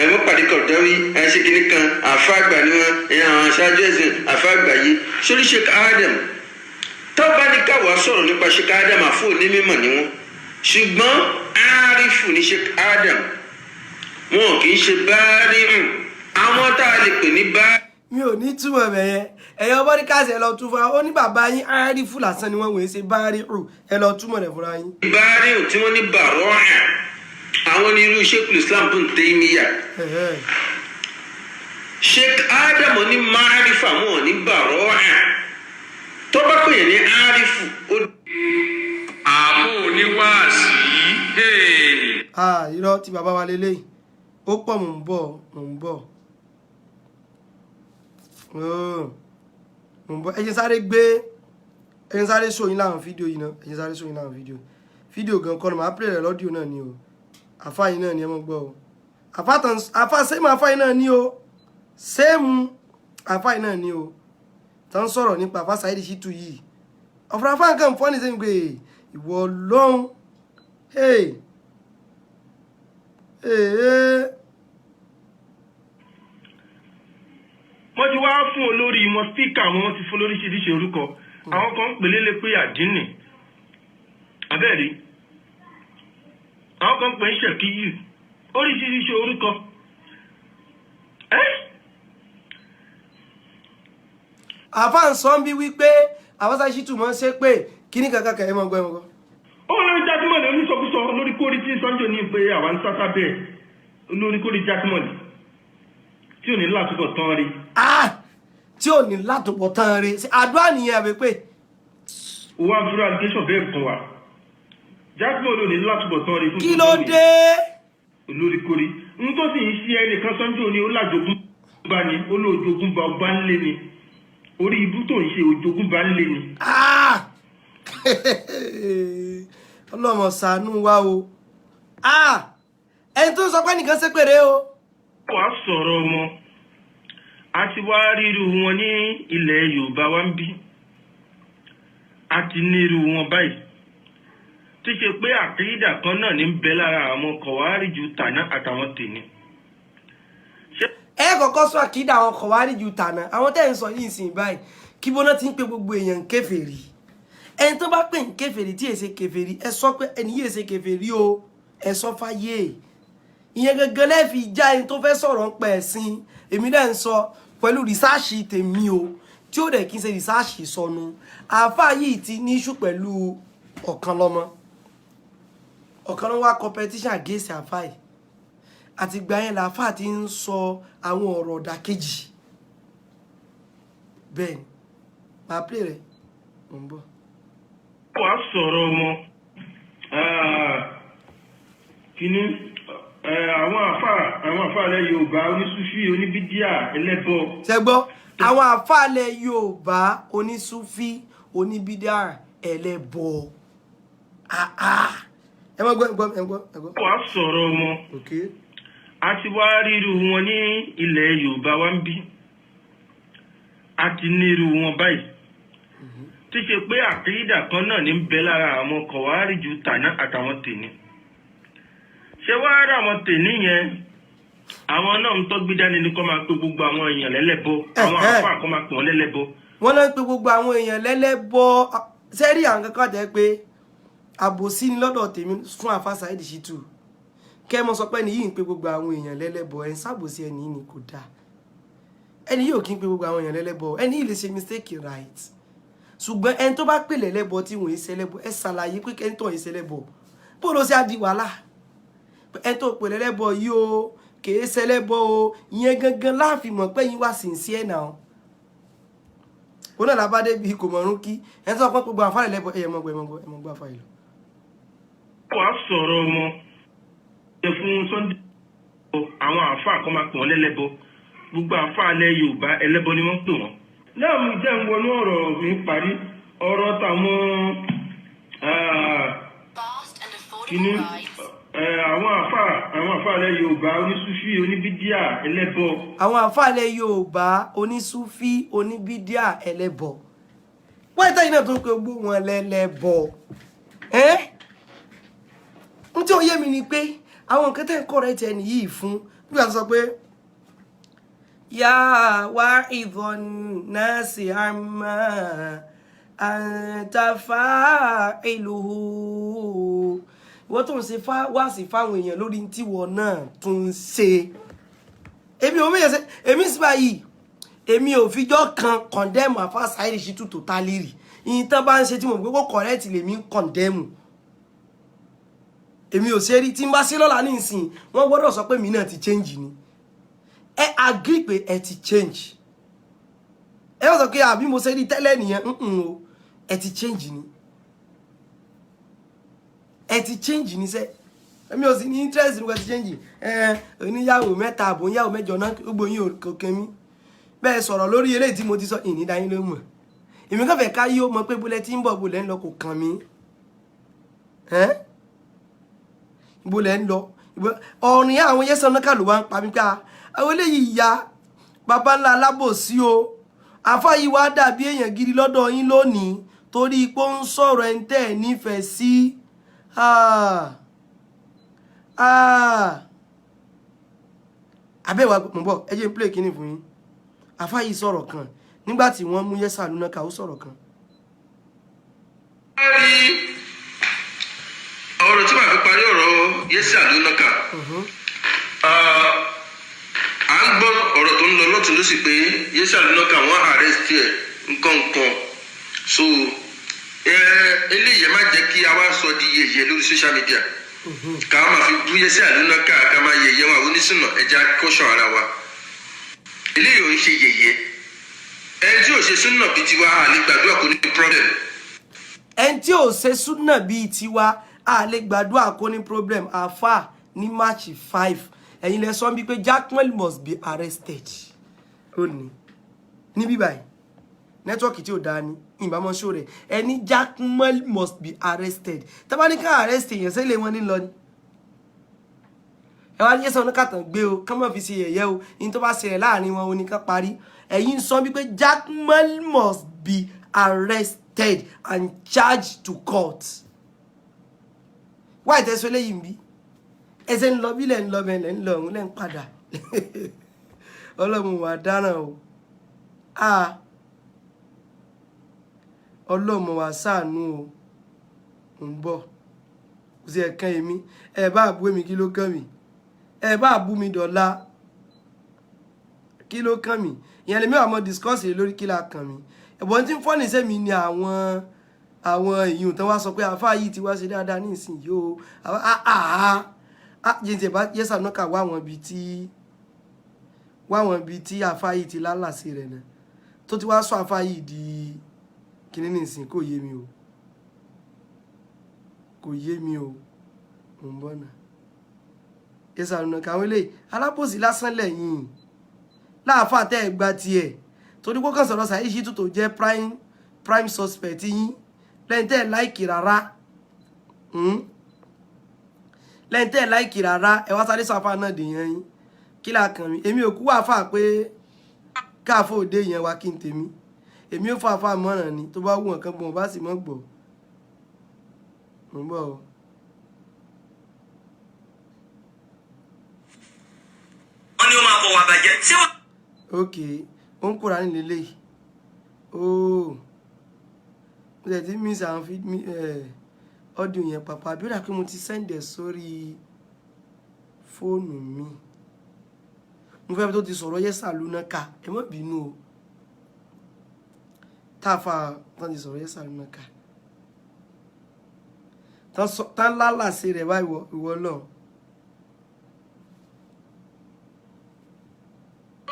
ẹ̀wọ́n pàdé kọ̀dáwí ẹ̀ṣẹ̀ kìíní kan àfáàgbà ni wọn àwọn aṣáájú ẹ̀sìn àfáàgbà yìí sórí ṣe ádámù tó bá ní káwọ́ sọ̀rọ̀ nípa ṣe ádámù àfọ̀ onímọ̀ ni wọn ṣùgbọ́n árífù ní ṣe ádámù wọn kì í ṣe báárìhùn àwọn tá a lè pè ní báárìhùn. mi ò ní túmọ̀ bẹ̀yẹ ẹ̀yọ́ bọ́díkàsì ẹ lọ tún fún wa ó ní bàbá yín árífù lásán ni wọ́n wòye ṣe báárìhù ẹ lọ túmọ̀ rẹ̀ fúnra yín. báárìhù tí wọ́n ní bàrọ́ọ̀hà àwọn ní irú Sheikhul Islam Ibn Taymiyyah Sheikh Ádámù ní márífà wọn ní bàrọ́ọ̀hà tó bá pè ní árífù ó. àbò oníwàásí irọ́ tí bàbá wa lélẹ́yìí ó pọ̀ mò ń bọ̀ ẹ̀yin sáré sóyin láwọn fídíò yìí náà ẹ̀yin sáré sóyin láwọn fídíò gan kọ́ ni màá pè rẹ̀ lọ́díò náà ni o àfáyín náà ni ẹ mọ́ gbọ́ o àfá sẹ́mu àfáyín náà ni o sẹ́mu àfáyín náà ni o tó ń sọ̀rọ̀ nípa àfá Saheed Shittu yìí ọ̀fọ̀ àfá nǹkan fọ́ ní sẹ́yìn pé ìwọ lọ́hùn wọ́n ti wá fún olórí wọn spíkà wọn ti fún lóríṣiríṣi orúkọ àwọn kan ń pèlélé pé àdínì abẹ́ẹ̀rí àwọn kan ń pè ń ṣèkíyù oríṣiríṣi orúkọ àfá ń sọ ń bí wípé àwọn Saheed Shittu mọ́ ṣe pé kíní kankan kẹ̀ ẹ́ mọ́ gbọ́ ẹ̀ mọ́ gbọ́. ó lórí jákèmọ́lì oníṣọ́kúsọ olórí kórìí tí Sunday ní pé àwa ń sáfá bẹ́ẹ̀ olórí kórìí jákèmọ́lì tí ò ní látúbọ̀ tán rí. tí ò ní látúbọ̀ tán rí àdúrà nìyẹn àbí pé. owó àdúrà allegation bẹ́ẹ̀ kan wà jákèmọ́lì ò ní látúbọ̀ tán rí. kí ló dé. olórí kórìí n tó sì ń ṣe ẹnìkan Sunday ní olájogún bá ní olóòjogún bá ọba ńlé ni orí ibú tó ń ṣe òjogún bá ńlé ni. ọlọ́mọ ṣàánú wa o ẹni tó ń sọ pé nìkan ṣe péré o. wàá sọ̀rọ̀ wọn a ti wá ríru wọn ní ilẹ̀ Yorùbá wa ń bí a ti nírú wọn báyìí tí ṣe pé àkídà kan náà ní bẹ lára àwọn kọ̀wárìjù tàná àtàwọn tèní. ẹ kọ́kọ́ sọ àkídà àwọn kọ̀wárìjù tàná àwọn tẹ́ ń sọ yìí sìn báyìí kí bọ́ná ti ń pe gbogbo èèyàn kèfèrí ẹni tó bá pè ń kèfèrí tí èsè kèfèrí ẹ sọ pé ẹni yìí èsè kèfèrí o ẹ sọ fáyé ìyẹn gẹ́gẹ́ lẹ́ẹ̀fì já ẹni tó fẹ́ sọ̀rọ̀ ń pẹ̀ ẹ̀sìn èmi dẹ̀ ń sọ pẹ̀lú rìsáàṣì tèmi o tí ó dẹ̀ kí n ṣe rìsáàṣì sọnù àáfàá yìí ti ní ìṣù pẹ̀lú Ọ̀kanlọ́mọ wá competition against àáfàá yìí àti ìgbà yẹn làáfàá ti ń sọ àwọn ọ̀rọ̀ ọ̀dàkejì bẹ́ẹ̀ ni màá pè rẹ̀ mò ń bọ̀. wàá sọ̀rọ̀ wọn kíní àwọn àfáàlẹ̀ Yorùbá onísúfí oníbídíà ẹlẹ́bọ. ṣẹgbọ́ àwọn àfáàlẹ̀ Yorùbá onísúfí oníbídíà ẹlẹ́bọ. ẹ má gbọ́. wàá sọ̀rọ̀ wọn a ti wá ríru wọn ní ilẹ̀ Yorùbá wa ń bí a ti nírú wọn báyìí tí ṣe pé àkídà kan náà ní bẹ lára àwọn kọ̀wárìjù tàná àtàwọn tèní. ṣé wàá rà àwọn tèní yẹn àwọn náà ń tọ́gbí dání ní kó máa pe gbogbo àwọn èèyàn lẹ́lẹ́bọ àwọn àfáà kó máa pè wọ́n lẹ́lẹ́bọ. wọ́n náà ń pe gbogbo àwọn èèyàn lẹ́lẹ́bọ sẹ́rí àwọn kankan jẹ́ pé àbòsí ni lọ́dọ̀ tèmi fún àfá Saheed Shittu kẹ́ mọ́ sọ pé ẹni yìí ń pe gbogbo àwọn èèyàn lẹ́lẹ́bọ ẹ̀ ń ṣàbòsí ẹni yìí ni kò dáa ẹni yìí ò kí ń pe gbogbo àwọn èèyàn lẹ́lẹ́bọ ẹni yìí lè ṣe mistake right ṣùgbọ́n ẹni tó bá pè lẹ́lẹ́bọ tí wọ́n ń ṣẹlẹ́bọ ẹ ṣàlàyé pé ẹni tó ń ṣẹlẹ́bọ bó ló ṣe á di wàhálà ẹni tó pè lẹ́lẹ́bọ yìí o kìí ṣẹlẹ́bọ o ìyẹn gangan láàfin mọ̀ pé yín wá sincere náà òun náà làbá débi kò mọ̀rún kí ẹni tó pọ́n gbogbo àfáà lẹ́bọ̀ ẹ̀mọ̀gbọ́ àfáà yìí lọ. wàá sọ̀rọ̀ wọn ṣe fún Sunday àwọn àfáà kan máa pè wọ́n lẹ́lẹ́bọ gbogbo àfáà ilẹ̀ Yorùbá ẹlẹ́bọ ni wọ́n pè wọ́n. náà mo jẹ́ ń wọnú ọ̀rọ̀ mi parí ọ̀rọ̀ táwọn kìíní àwọn àfáà ilẹ̀ Yorùbá onísúfì oníbídíà ẹlẹ́bọ. àwọn àfáà ilẹ̀ Yorùbá onísúfì oníbídíà ẹlẹ́bọ wọ́n ìtàn yìí náà tó ń pe gbogbo wọn lẹ́lẹ́bọ. n tí ó yé mi ni pé àwọn nǹkan tẹ́ ń kọ́ rẹ̀ tẹ́ nìyí fún bí wàá sọ pé yá wá ìdán náà sí àmà àtàfà ìlú wọ́n tó ń ṣe wá sí fáwọn èèyàn lórí tí wọ́n náà tún ń ṣe. èmi ò mẹ́yẹ̀ sẹ́ èmi sì báyìí èmi ò fijọ́ kan condemn àfa Saheed Shittu totally ìyìn tán bá ń ṣe tí mo gbé kó correct lèmi ń condemn. èmi ò ṣe rí tí n bá sí lọ́la ní ìsìn wọ́n gbọ́dọ̀ sọ pé mi náà ti change ni ẹ agree pé ẹ ti change ẹ wọ́n sọ pé àbí mo ṣe rí tẹ́lẹ̀ nìyẹn o ẹ ti change ni ẹ ti change ni sẹ́ èmi ò sì ní interest nípa ti change oníyàwó mẹ́ta àbò oníyàwó mẹ́jọ náà gbogbo yín kò kẹ́ mi bẹ́ẹ̀ sọ̀rọ̀ lórí eléyìí tí mo ti sọ ìnídàáyín ló mọ̀ èmi kàn fẹ́ ká yóò mọ pé bólẹ̀ tí ń bọ̀ bólẹ̀ ń lọ kò kàn mí bólẹ̀ ń lọ ọ̀rìn àwọn yẹ́sàn náà kà ló wá ń pa mí pé àwọn eléyìí ya bàbá ńlá alábòsí o àfáà yìí wá dàbí èèyàn gidi lọ́dọ̀ yín lónìí torí pé ó ń sọ̀rọ̀ ẹ̀ ń tẹ̀ nífẹ̀ẹ́ sí abẹ́wà mọ̀ bọ̀ ẹ jẹ́ n play kíní fún yín àfáà yìí sọ̀rọ̀ kan nígbà tí wọ́n mú Yesa Alunaka ó sọ̀rọ̀ kan. ọ̀rọ̀ tí màá fi parí ọ̀rọ̀ Yesa Alunaka à ń gbọ́ ọ̀rọ̀ tó ń lọ lọ́tún lọ́sì pé Yesa Alunaka wọ́n arrest ẹ̀ nǹkan so eléyìí má jẹ́ kí a wá sọ di yẹ̀yẹ́ lórí social media ká máa fi bú Yesa Alunaka ká máa yẹ̀yẹ́ wọn àwọn onísùnà ẹja kọ́ṣọ́ ara wa eléyìí ò ń ṣe yẹ̀yẹ́ ẹni tí ò ṣe súnà bíi tiwa a lè gbàdúrà kò ní problem. ẹni tí ò ṣe súnà bíi tiwa a lè gbàdúrà kò ní problem àfà ní March 5 ẹ̀yin lẹ sọ bíi pé Jaqmal must be arrested ó ní bí báyìí nẹ́tíwọ́ọ̀kì tí ò dáa ní ìbámọ́ ṣó rẹ̀ ẹni Jaqmal must be arrested tábà ní ká arrest èèyàn sẹ́lẹ̀ wọn ní lọ ni ẹ wá ní Yesa Alunaka tàn gbé o ká má fi ṣe yẹ̀yẹ́ o ní tó bá ṣẹlẹ̀ láàrin wọn ò ní ká parí ẹ̀yin sọ bí pé Jaqmal must be arrested and charged to court wá ìtẹ́sọ́ lẹ́yìn bí ẹsẹ̀ ń lọ bí lẹ́ ń lọ bẹ́ẹ̀ lẹ́ ń lọ òun lẹ́ ń padà ọlọ́run wà dáràn o ọlọ́run wà ṣàánú o ń bọ̀ kò sí ẹ̀kan èmi ẹ̀ bá bú èmi kí ló kàn mí ẹ̀ bá bú mi dọ̀la kí ló kàn mí ìyẹn lèmi àwọn discuss lórí kí la kàn mí ẹ̀bọ̀n tí ń fọ́ ní sẹ́mi ni àwọn èèyàn tán wá sọ pé àfáà yìí ti wá ṣe dáadáa ní ìsìn yìí o jẹ́ntì bá Yesa Alunaka wá àwọn ibi tí àfáà yìí ti lálàsí rẹ̀ náà tó ti wá sọ àfáà yìí di kíní ní ìsìn kò yé mi o ń bọ̀ náà Yesa Alunaka àwọn eléyìí alábòsí lásán lẹ́yìn láàfáà tẹ́ ẹ̀ gba tiẹ̀ torí kó kàn sọ̀rọ̀ Saheed Shittu tó jẹ́ prime suspect yín lẹ́yìn tẹ́ ẹ̀ láìkì rárá ẹ wá sáré sọ àfáà náà dèèyàn yín kí là kàn mí èmi ò kú wà fà pé káàfó òde yẹn wá kí n tèmi èmi ò fọ àfáà mọ́ràn ni tó bá wù wọn kan bọ̀ bá sì mọ́ gbọ́ mo ń bọ̀ o. wọ́n ní ó máa bọ̀ wà bàjẹ́ ṣé wọ́n. ok ó ń kóra nílé lẹ́yìn ooo mo tẹ̀ tí miss àwọn ọ́díò yẹn pàpà bí ó dà pé mo ti sẹ́ndẹ̀ sórí fóònù mi mo fẹ́ tó ti sọ̀rọ̀ Yesa Alunaka ẹ má bínú o táàfà tán ti sọ̀rọ̀ Yesa Alunaka tán lálàsí rẹ̀ bá ìwọ náà.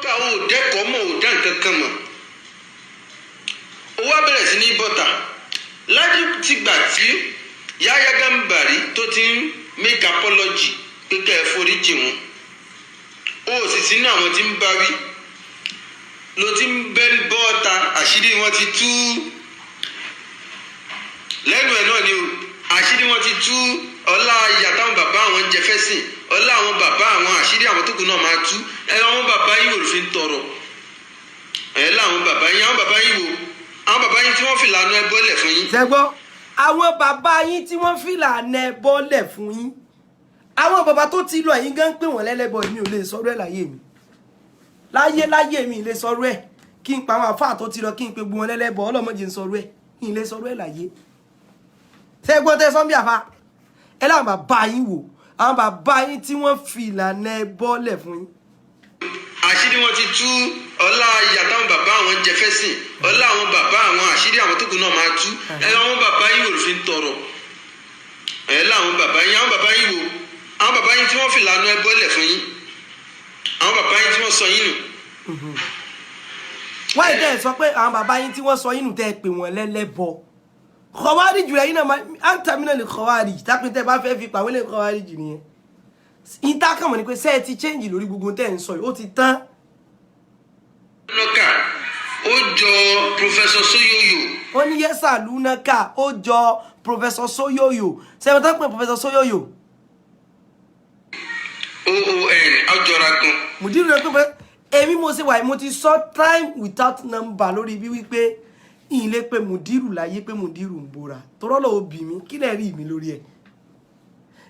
ká o dẹ́kọ̀ọ́ mọ̀ ò dá nǹkan kan mọ̀ Yahya Gambari tó ti ń make apology pé kẹ́ ẹ foríjì wọn ó sì sínú àwọn tí ń bá wí ló ti ń bẹ́ bọ́ọ̀ta àṣírí wọn ti tú lẹ́nu ẹ̀ náà ni o àṣírí wọn ti tú ọlá ìyá táwọn bàbá àwọn jẹ fẹ́ sìn ọlá àwọn bàbá àwọn àṣírí àwọn tó kù náà máa tú àwọn bàbá yìí wò ló fi ń tọrọ láwọn bàbá yìí wò àwọn bàbá yìí tí wọ́n fi lànà ẹ bọ́lẹ̀ fún yín. ṣẹ́gbọ́n àwọn bàbá yín tí wọ́n fi lànà ẹ bọ́lẹ̀ fún yín àwọn bàbá tó ti lọ yín gan pé wọ́n lẹ́lẹ́bọ̀ mi ò lè sọ̀rọ̀ ẹ̀ láyé mi lè sọ̀rọ̀ ẹ̀ kí n pa àwọn àfáà tó ti lọ kí n pe gbogbo wọn lẹ́lẹ́bọ̀ ọlọ́mọdé ń sọ̀rọ̀ ẹ̀ kí n lè sọ̀rọ̀ ẹ̀ láyé ṣẹ́gbọ́n tẹ́ sọ́nbí àfa ẹ láwọn bàbá yín wò àwọn bàbá yín tí wọ́n fi ìlànà ẹ bọ́lẹ̀ fún yín. àṣírí wọn ti tú ọlá ìyá táwọn bàbá àwọn jẹ fẹ́ sìn ọlá àwọn bàbá àwọn àṣírí àwọn tó kù náà máa tú àwọn bàbá yín wò ló fi ń tọrọ láwọn bàbá yín wò àwọn bàbá yín tí wọ́n fi ìlànà ẹ bọ́lẹ̀ fún yín àwọn bàbá yín tí wọ́n sọ yín nù. wọ́n ìdẹ́ ẹ̀ sọ pé àwọn bàbá yín tí wọ́n sọ yín nù tẹ́ ẹ pè wọ́n lẹ́lẹ́bọ kọ̀wárí jù ẹ̀yin náà àǹtàmínà lè kọ̀wárí tápẹ́tẹ́ bá fẹ́ fi pàwé lè kọ̀wárí jù nìyẹn ìtàkàmọ̀ ni pé sẹ́ẹ̀ ti change lórí gbogbo tẹ́ ẹ̀ ń sọ yìí ó ti tán. lọ́kà ó jọ Professor Soyoyo. ó ní yẹ́sà lúnákà ó jọ Professor Soyoyo sẹ́wọ́n tán pé Professor Soyoyo. OON ọjọ́ra gan. mùdírù rẹ pé èmi mo ṣe wà mo ti sọ time without number lórí bí wípé ìyìnlẹ̀ pé mùdírù láyé pé mùdírù ń bora torọ́ lọ́wọ́ bì mí kí lẹ̀ rí mi lórí ẹ̀.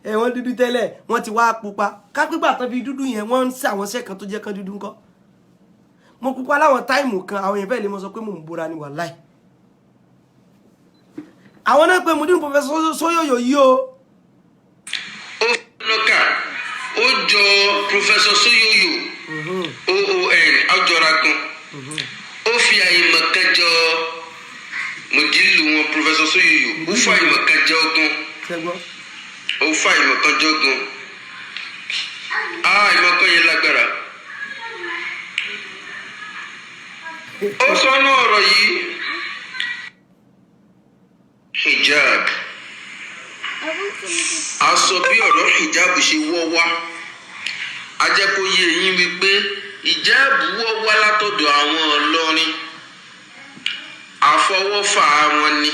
Wọ́n dúdú tẹ́lẹ̀ wọ́n ti wá pupa kápẹ́gbà tán fi dúdú yẹn wọ́n ń ṣe àwọn iṣẹ́ kan tó jẹ́ kan dúdú ńkọ́ mo pupa láwọn táìmù kan àwọn èèyàn bẹ́ẹ̀ lè mọ sọ pé mò ń bora ni wàláì àwọn náà pé mùdírù Professor Soyoyo yìí o. ó lọ́kà ó jọ Professor Soyoyo OON ọjọ́ra gan ó fi àyèmọ̀ kan jọ mùdírù wọn Professor Soyoyo ó fa àyèmọ̀ kan jọ gan ó fa ìmọ̀ kan jọ́gun ìmọ̀ kan yẹn lágbára ó sọ ní ọ̀rọ̀ yìí hijab a sọ bí ọ̀rọ̀ hijab ṣe wọ́ wá a jẹ́ kó yé yín wípé hijab wọ́ wá látọ̀dọ̀ àwọn ọlọ́rin àfọwọ́fà wọn ni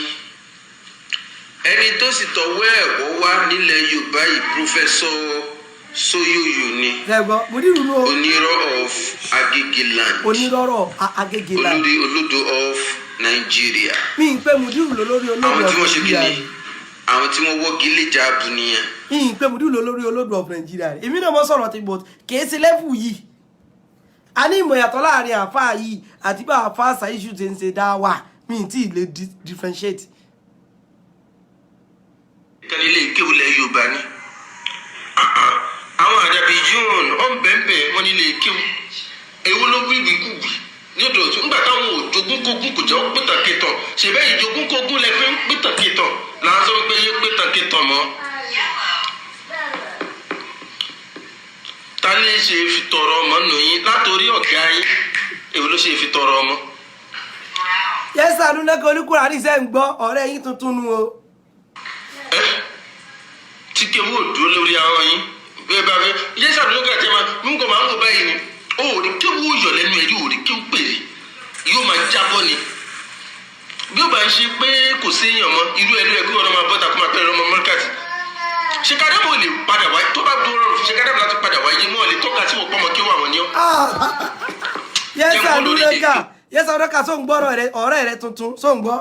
ẹni tó sì tọwọ́ ẹ̀wọ́ wá nílẹ̀ Yorùbá yìí Professor Soyoyo ni onírọ̀ of Agegeland olórí of Nigeria. mi ń pẹ́ mùdírù lólórí olódò of Nigeria àwọn tí wọ́n wọ́gi lè jáàbù nìyẹn. mi ń pẹ́ mùdírù lólórí olódò of Nigeria èmi náà mọ́ sọ̀rọ̀ ti bọ̀ kìí ṣe lẹ́fù yìí a ní ìmọ̀ ìyàtọ̀ láàrin àfáà yìí àti bá àfáà ṣàìṣù ti ń ṣe dá wà mi ì tí ì lè differentiate. kan ilé ìkéwulẹ̀ Yorùbá ni àwọn àdàbí june ọ̀nbẹ̀ǹbẹ̀ wọn nílé ìkéwu èwo ló wí ìwíkúwì ní ọ̀dọ̀ tó ńgbà táwọn òjogún kógún kò jẹ́ pẹ̀tàkì tán ṣèbẹ́ ìjogún kógún lẹ fẹ́ pẹ̀tàkì tán làwọn sọ pé yé pẹ̀tàkì tán mọ́. ta ni ṣe fi tọrọ ọmọ nù yín látòrí ọ̀gá yín èwo ló ṣe fi tọrọ ọmọ. yẹ́sà lúnẹ́kọ̀ oníkùrà àdìsẹ́ ń gbọ́ ọ̀rẹ́ yín tuntun nu o. tí kéwù ò dúró lórí àwọn yín bẹ́ẹ̀ bá fẹ́ yẹ́sà lúnẹ́kọ̀ àti ẹ̀ma ń kọ́ máa ń wò báyìí ni ó rí kéwù yọ̀ lẹ́nu ẹ̀ yóò rí kéwù pèrè yóò máa jábọ́ ni bí ó bá ń ṣe pé kò séèyàn mọ́ irú ẹ̀rú ẹ̀ kí wọ́n máa bọ́ta kó máa pẹ́ẹ́rẹ́ ọmọ mọ́kàtì ṣèkádàmù lè padà wáyé tó bá dúró rọrùn ṣèkádàmù láti padà wáyé mọ́ lè tọ́ka tí wọ́n pọ́nmọ́ kí wọ́n àwọn ní ọ́. yẹ́sà lúnẹ́kà sóun gbọ́ ọ̀rẹ́ rẹ tuntun sóun gbọ́.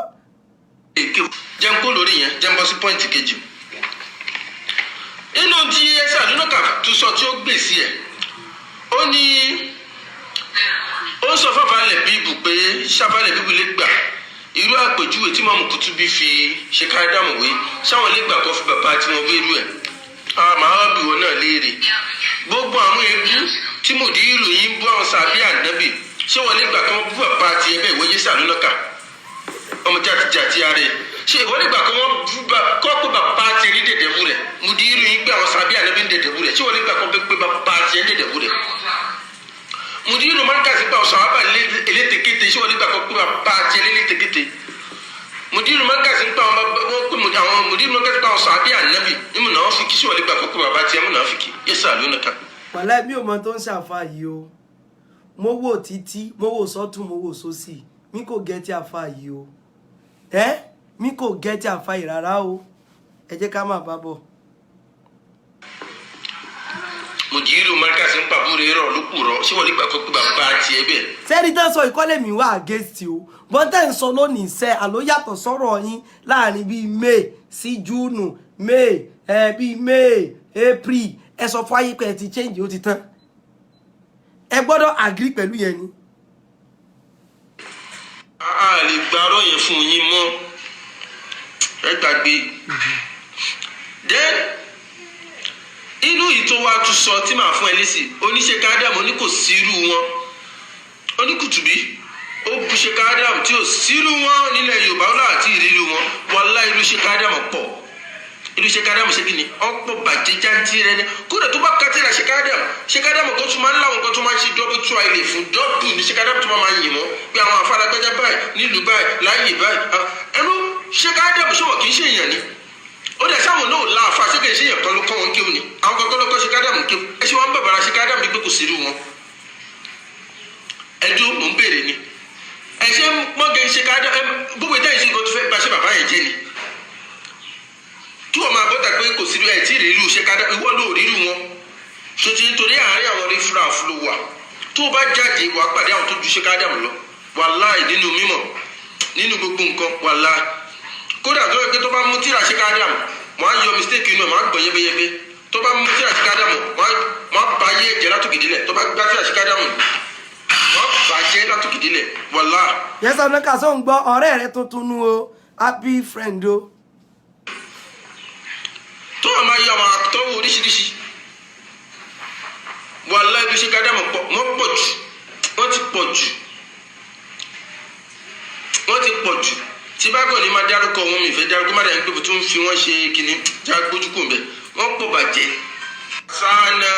jẹ́ ń kó lórí yẹn jẹ́ ń bọ́ sí pọ́ìntì kejì inú tí yẹ́sà lúnẹ́kà tún sọ tí ó gbè sí ẹ̀ ó ní ó sọ fáfalẹ̀ bíbù pé sáfalẹ̀ bíbù lè gbà irú àpèjúwe tí mọ̀mù Kútúbí fi ṣèkádàmù wé sáwọn lè gbà kó fi bàbá tí wọ́n wérú ẹ̀ màá bí wọn náà léèrè gbogbo àwọn ebú tí mùdírù yín bú àwọn sàbí ànábì ṣé wọn lè gbà kó bú bàbá tí ẹ bẹ́ẹ̀ ìwé yẹ́sà lúnẹ́kà ọmọ jàtijàti ara ẹ̀ ṣé ìwọ lè gbà kó wọ́n kọ́ pé bàbá tí rí dẹ̀dẹ̀bù rẹ̀ mùdírù yín gbé àwọn sàbí ànábì ń dẹ̀dẹ̀bù rẹ̀ ṣé wọn lè gbà kó pé bàbá tí ẹ ń dẹ̀dẹ̀bù rẹ̀ mùdírù mọ́kàsí pa ọ̀sán àbá elétekéte ṣé wọ́n lè gbà kó pé bàbá tí ẹ lélétekéte mùdírù mọ́kàsí pa àwọn mùdírù mọ́kàsí pa ọ̀sán sàábì ànábì ní mùnáfíkí ṣé wọ́n lè gbà pé bàbá tiẹ̀ mùnáfíkí yasalunaka. wàláì mi ò mọ tó ń ṣàfà yìí o mo wò títí mo wò sọ́tún mo wò sósì mi kò gẹ́tì àfà yìí o mi kò gẹ́tì àfà yìí rárá o ẹ jẹ́ ká máa bá bọ̀. mùdírù márkàsì ń pàbúrò ẹ̀rọ lókùrọ̀ ṣé wọ́n lè gbà pé bàbá tiẹ̀ bẹ́ẹ̀. sẹ́ni tán sọ ìkọ́lé mi wá against o bọ́ńtẹ́ ń sọ lónìí sẹ́ àló yàtọ̀ sọ̀rọ̀ yín láàrin bíi May sí June May bíi May April ẹ sọ fún ayé pé ẹ ti change ó ti tán ẹ gbọ́dọ̀ agree pẹ̀lú yẹn ni. a lè gbàrọ̀ yẹn fún yín mọ́ ẹ gbàgbé. then inú ìtò wa tún sọ tí màá fún ẹ lésì oníṣẹ́ kádàmù ní kò sírú wọn oníkùtùbí ó bu ṣe kádàmù tí ò sírú wọn nílẹ̀ Yorùbá ó láti ìrírí wọn wọlá irú ṣe kádàmù pọ̀ irú ṣe kádàmù ṣe kí ni ọ̀pọ̀ bàjẹ́ jáde rẹ ni kódà tó bá kátìrà ṣe kádàmù kan tún máa ń láwọn kan tún máa ń ṣe double trial fún double ní ṣe kádàmù tó máa ń yìn mọ́ pé àwọn afárágbájá báyìí nílùú báyìí láàyè báyìí ẹnu ṣe kádàmù ṣé wọn kì í ṣe èèyàn ni ó dẹ̀ sáwọn náà láàfà ṣé kì í ṣe èèyàn kan ló kọ́ wọn kéwù ni àwọn kan lọ́kọ́ ṣe kádàmù kéwù ẹ ṣe wọn bàbàrà ṣe kádàmù ní pé kò sí irú wọn ẹdún mò ń béèrè ni ẹ ṣe mọ́gẹ́ ṣe kádàmù gbogbo ìdá ìṣe nǹkan tó fẹ́ bá ṣe bàbá yẹn jẹ́ ni kí wọ́n máa bọ́ta pé kò sí ẹ̀ tí ì rírú ṣe kádàmù ìwọ ló rírú wọn ṣòtì nítorí àárín àwọn rí fúra fúlò wà tó o bá jáde wà á pàdé àwọn tó ju ṣe kádàmù lọ wàláì nínú mímọ̀ nínú gbogbo nǹkan wàláì kódà tó yẹ pé tó bá mú tíra ṣe kádàmù wọ́n á yọ mistake inú ẹ̀ wọ́n á gbọ̀n yébéyébé tó bá mú tíra ṣe kádàmù wọ́n á bá yé ẹ̀jẹ̀ látòkìdílẹ̀ tó bá gbá tíra ṣe kádàmù wọ́n bá jẹ́ látòkìdílẹ̀ wàláì. yẹsà ọ̀nà kàṣọ ń gbọ́ ọ̀rẹ́ rẹ tuntun nu o happy friend o. tó o máa yọ àwọn àtọ́wò oríṣiríṣi wàláì ibi ṣe kádàmù pọ̀ wọ́n pọ̀ jù wọ́n ti pọ̀ jù tí bá gọ̀ ní máa dárúkọ wọn mi fẹ́ dárúkọ má dàní pé tó ń fi wọ́n ṣe kínní já gbójúkò mbẹ́ wọ́n pọ̀ bàjẹ́. sanna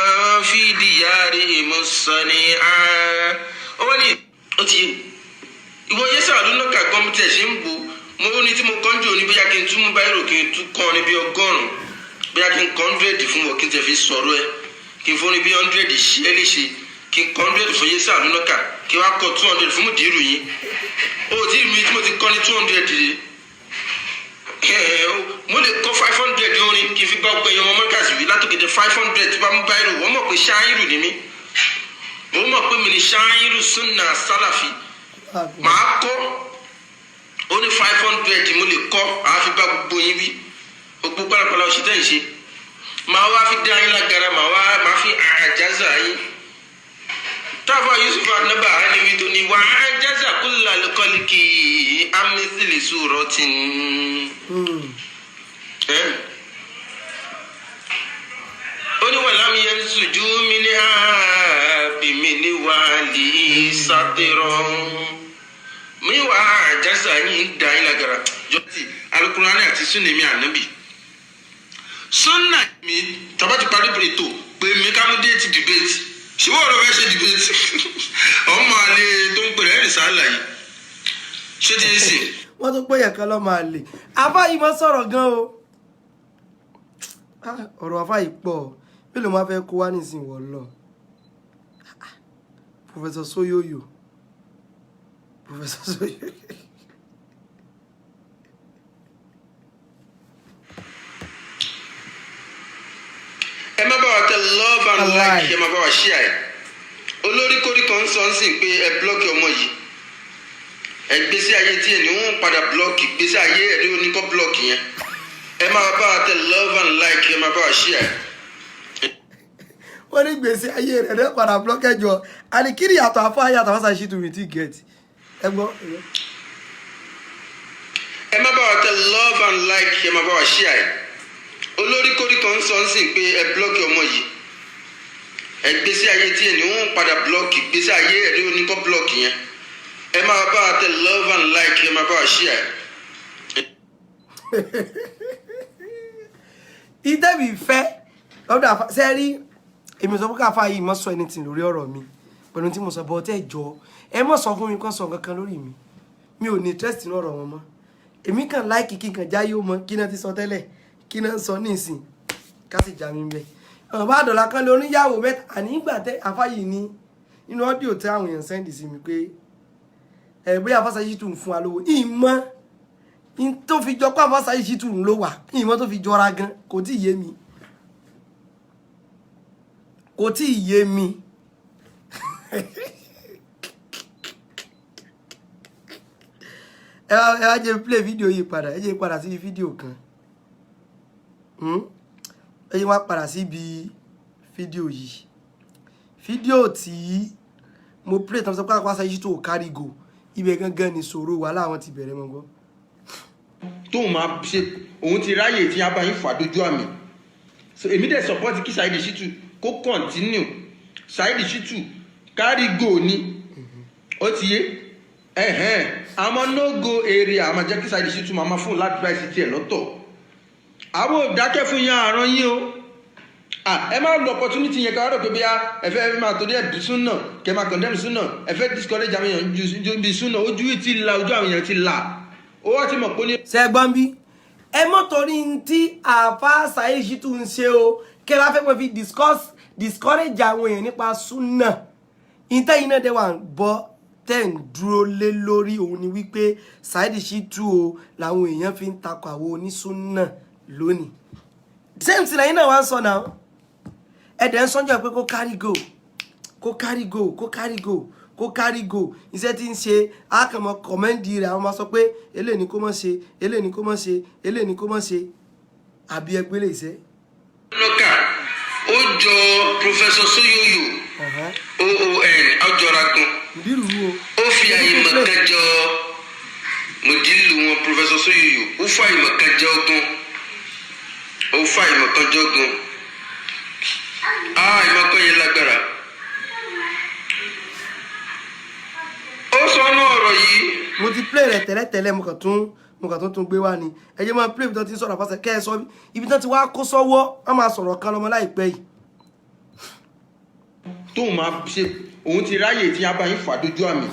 fìdíyàrí ìmúsọ̀ni wọ́n ní ó ti ìwọ yẹ́sà lónàkà gbọ́n mi tẹ̀ ṣe ń bò mo ní tí mo kọ́njú òní bóyá kí n tún mú báyìí rò kí n tún kọ́ ọ ní bí 100 bóyá kí n kọ́ 100 fún wọn kí n tẹ̀ fi sọ̀rọ̀ ẹ kí n fún ní bí 100 ṣe é léṣe kí n kọ́ 100 fún yẹ́sà lónàkà kí wọ́n á kọ́ 200 fún mùdírù yín o tí mi tí mo ti kọ́ ní 200 rè mo lè kọ́ 500 orin kí n fi bá gbẹ̀yìn ọmọ mọ́kàsí wí látòkèdè 500 tí bá mú báyìí rò wọ́n mọ̀ pé ṣáírù ni mí wọ́n mọ̀ pé mi ni ṣáírù sunna sálàfì màá kọ́ ó ní 500 mo lè kọ́ àáfi bá gbogbo yín wí gbogbo pálapàla oṣù tẹ́ ń ṣe màá wá fi dá yín lágara màá fi àjàzà yín táfà Yusuf anaba alimi tó ní wà á jáza kúlà lókọ́lìkì amísìlì sùúrọ̀ tì ń. ó ní wà lámì yẹn sùjú mi ní àbìmí ní wàhálì sátẹrọ mi wà á jáza yín dá yín lágara jọ́tì alukurani àti sunemi anabi sunna mi tabati parí ètò pé mi ká mú déètì dìbẹ́tì ṣé wọ́n lọ fẹ́ ṣe dìbẹ́tì ọmọ àlè tó ń pèrè ẹ̀rì sáàlà yìí ṣé ti ń sìn. wọ́n tún pé ẹ̀kan lọ́ máa lè afá yìí mọ́ sọ̀rọ̀ gan o ọ̀rọ̀ afá yìí pọ̀ bí ló máa fẹ́ kó wá nísìnyí wọ̀ lọ Professor Soyoyo ẹ má bá wa tẹ love and like ẹ má bá wa share ẹ olórí kórí kan sọ ń sìn pé ẹ blọọkì ọmọ yìí ẹ gbèsè ayé tí ẹ ní wọn padà blọọkì gbèsè ayé ẹ ní oníkọ blọọkì yẹn ẹ má bá wa tẹ love and like ẹ má bá wa share ẹ. wọ́n ní gbèsè ayé rẹ̀ ní padà blọọkì ẹjọ́ àdìkírí yàtọ̀ afọ ayé àtàwọn ṣàṣì tó mi ti get ẹ gbọ́. ẹ má bá wa tẹ love and like ẹ má bá wa share ẹ olórí kórí kan sọ ń sìn pé ẹ blọọkì ọmọ yìí ẹ gbèsè ayé tí ẹ ní wọn padà blọọkì gbèsè ayé ẹ ní oníkọ blọọkì yẹn ẹ máa bá wa tẹ love and like ẹ máa bá wa share. ìdẹ́bì fẹ́ lọ́dọ̀ àfa sẹ́rí èmi sọ fún káfa yìí mọ́ sọ anything lórí ọ̀rọ̀ mi pẹ̀lú tí mo sọ bọ́ tẹ́ jọ ẹ mọ̀ sọ fún mi kán sọ kankan lórí mi ò ní interest nínú ọ̀rọ̀ wọn mọ́ èmi kàn láìkì kí nǹkan jáyé ó mọ kí náà ti sọ tẹ́lẹ̀ kí náà sọ nísìn ká sì já mi bẹ́ẹ̀ ọ̀n bá dọ̀la kan lé oníyàwó mẹ́ta àní ìgbà tẹ́ àfáyì ní inú ọ́díò tí àwọn èèyàn sẹ́ndì sí mi pé bóyá Afáṣayí tún fún wa lówó ìmọ̀ tó fi jọ pé Afáṣayí tún ló wà ìmọ̀ tó fi jọra gan kò tí ì yé mi kò tí ì yé mi ẹ wá jẹ́ play fídíò yìí padà ẹ jẹ́ padà sí fídíò kan ẹ jẹ́ wá padà síbi fídíò yìí fídíò tí mo play tán sọ pé Afáṣayí tó kárí go ibẹ̀ gangan ni sọ̀rọ̀ wà láwọn ti bẹ̀rẹ̀ mọ́ gbọ́. tóun máa ṣe òun ti ráyè tí a bá yín fà dójú àmì so èmi dẹ̀ support kí Saheed Shittu kó continue Saheed Shittu kárí go ni ó ti yé àmọ́ no go area àmọ́ jẹ́ kí Saheed Shittu máa fún advice tiẹ̀ lọ́tọ̀ àwọn òdákẹ́ fún yín àrán yín o ẹ máa lo opportunity yẹn káwárọ̀ pé bí ẹ fẹ́ máa torí ẹ̀bí súnà kẹ máa condemn súnà ẹ fẹ́ discourage àwọn èèyàn ju bí súnà ojú ti la ojú àwọn èèyàn ti la ó wá ti mọ̀ pé ní. ṣẹ́gbọ́n bí ẹ mọ́ torí tí àfa Saheed Shittu ń ṣe o kí ẹ bá fẹ́ pẹ́ fi discourage àwọn èèyàn nípa súnà ìtẹ́yìn náà dẹ̀ wà ń bọ́ tẹ́ ń dúró lé lórí òun ni wípé Saheed Shittu o làwọn èèyàn fi ń takò àwọn onísúnà lónìí same thing lẹ́yìn náà wá ń sọ náà ẹ̀dẹ̀ ń sọ́njọ́ pé kó carry go kó carry go kó carry go kó carry go iṣẹ́ tí ń ṣe àkànmọ́ kọ̀mẹ́ndì rẹ̀ àwọn máa sọ pé eléyìí ni kó mọ̀ ṣe eléyìí ni kó mọ̀ ṣe eléyìí ni kó mọ̀ ṣe àbí ẹgbẹ́ lè ṣe. lọ́kà ó jọ Professor Soyoyo oon ọjọ́ra gan ó fi àyèmọ̀ kan jọ mòdìlù wọn Professor Soyoyo ó fà àyèmọ̀ kan jọ gan ó fà àyèmọ̀ kan jọ gan ìmọ̀ kan yẹn lágbára. ó sọ ọ́nà ọ̀rọ̀ yìí. mo ti play rẹ̀ tẹ́lẹ̀tẹ́lẹ̀ mo kàn tún gbé wá ni ẹ jẹ́ máa play ibi tó ti sọ̀rọ̀ àfàṣẹ kẹ́ ẹ sọ ibi tó ti wá kó sọ́wọ́ wọ́n máa sọ̀rọ̀ kan lọ́mọ láìpẹ́ yìí. tóun máa ṣe òun ti ráyè tí a bá yín fà dójú àmì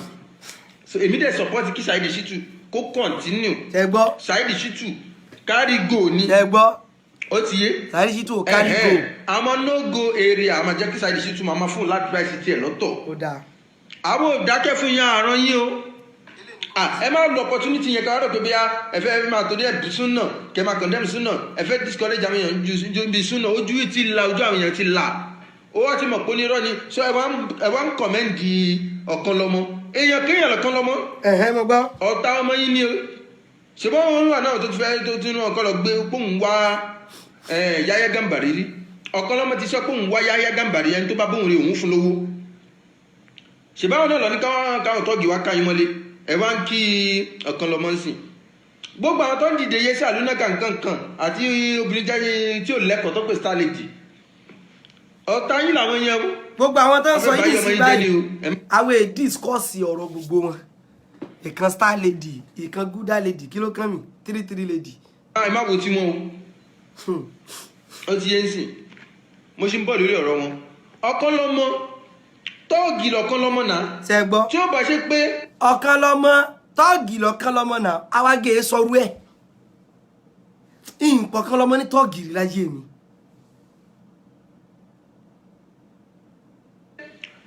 so èmi dẹ̀ support kí Saheed Shittu kó continue. ẹ gbọ́ Saheed Shittu kárí go ni. ẹ gbọ́ ó ti yé. Saheed Shittu kárí go. àmọ́ no go area àmọ́ jẹ́ kí Saheed Shittu máa fún advice tiẹ̀ lọ́tọ̀. ó dáa. àwọn òdákẹ́ fún yín àrán yín o ẹ máa lo opportunity yẹn káwárọ̀ pé bí ẹ fẹ́ máa torí ẹ̀bí súnà kẹ máa condemn súnà ẹ fẹ́ discourage àwọn èèyàn ju bí súnà ojú ti la ojú àwọn èèyàn ti la ó wá ti mọ̀ pé onírọ́ ni so ẹ wá ń kọ̀mẹ́ǹdì ọ̀kan lọ́mọ èèyàn kéèyàn lọ́kan lọ́mọ. mo gbọ́. ọ̀tá ọmọ yín ni o ṣùgbọ́n wọn wà náà tó ti fẹ́ tó ti inú ọkọ lọ gbé pòun wá Yahya Gambari rí ọ̀kan lọ́mọ ti sọ pòun wá Yahya Gambari ẹni tó bá bóun rí òun fún lówó ṣèbáwọn náà lọ ní káwọn tọ́gì wá káyín mọ́lé ẹ wá ń kí ọ̀kan lọ́mọ ń sìn gbogbo àwọn tó ń dìde yé sí àlùnà kankan àti obìnrin jáde tí ò lẹ́kọ̀ọ́ tó pè star lady ọ̀tá yín làwọn yẹn o. gbogbo àwọn tó ń sọ yìí sí báyìí àwọn èdè discourse ọ̀rọ̀ gbogbo wọn ìkan star lady ìkan gúdà lady kí ló kàn mí 33 lady. ẹ má wo tí wọn o ó ti yé ń sìn mo ṣe ń bọ̀ lórí ọ̀rọ̀ wọn ọ̀kan lọ́mọ tọ́ọ̀gì lọ́kan lọ́mọ náà. ṣe gbọ́. tí ó bá ṣe pé. ọ̀kan lọ́mọ tọ́ọ̀gì lọ́kan lọ́mọ náà awágé sọrú ẹ̀ ìǹpọ̀ kan lọ́mọ ní tọ́ọ̀gì rí láyé mi.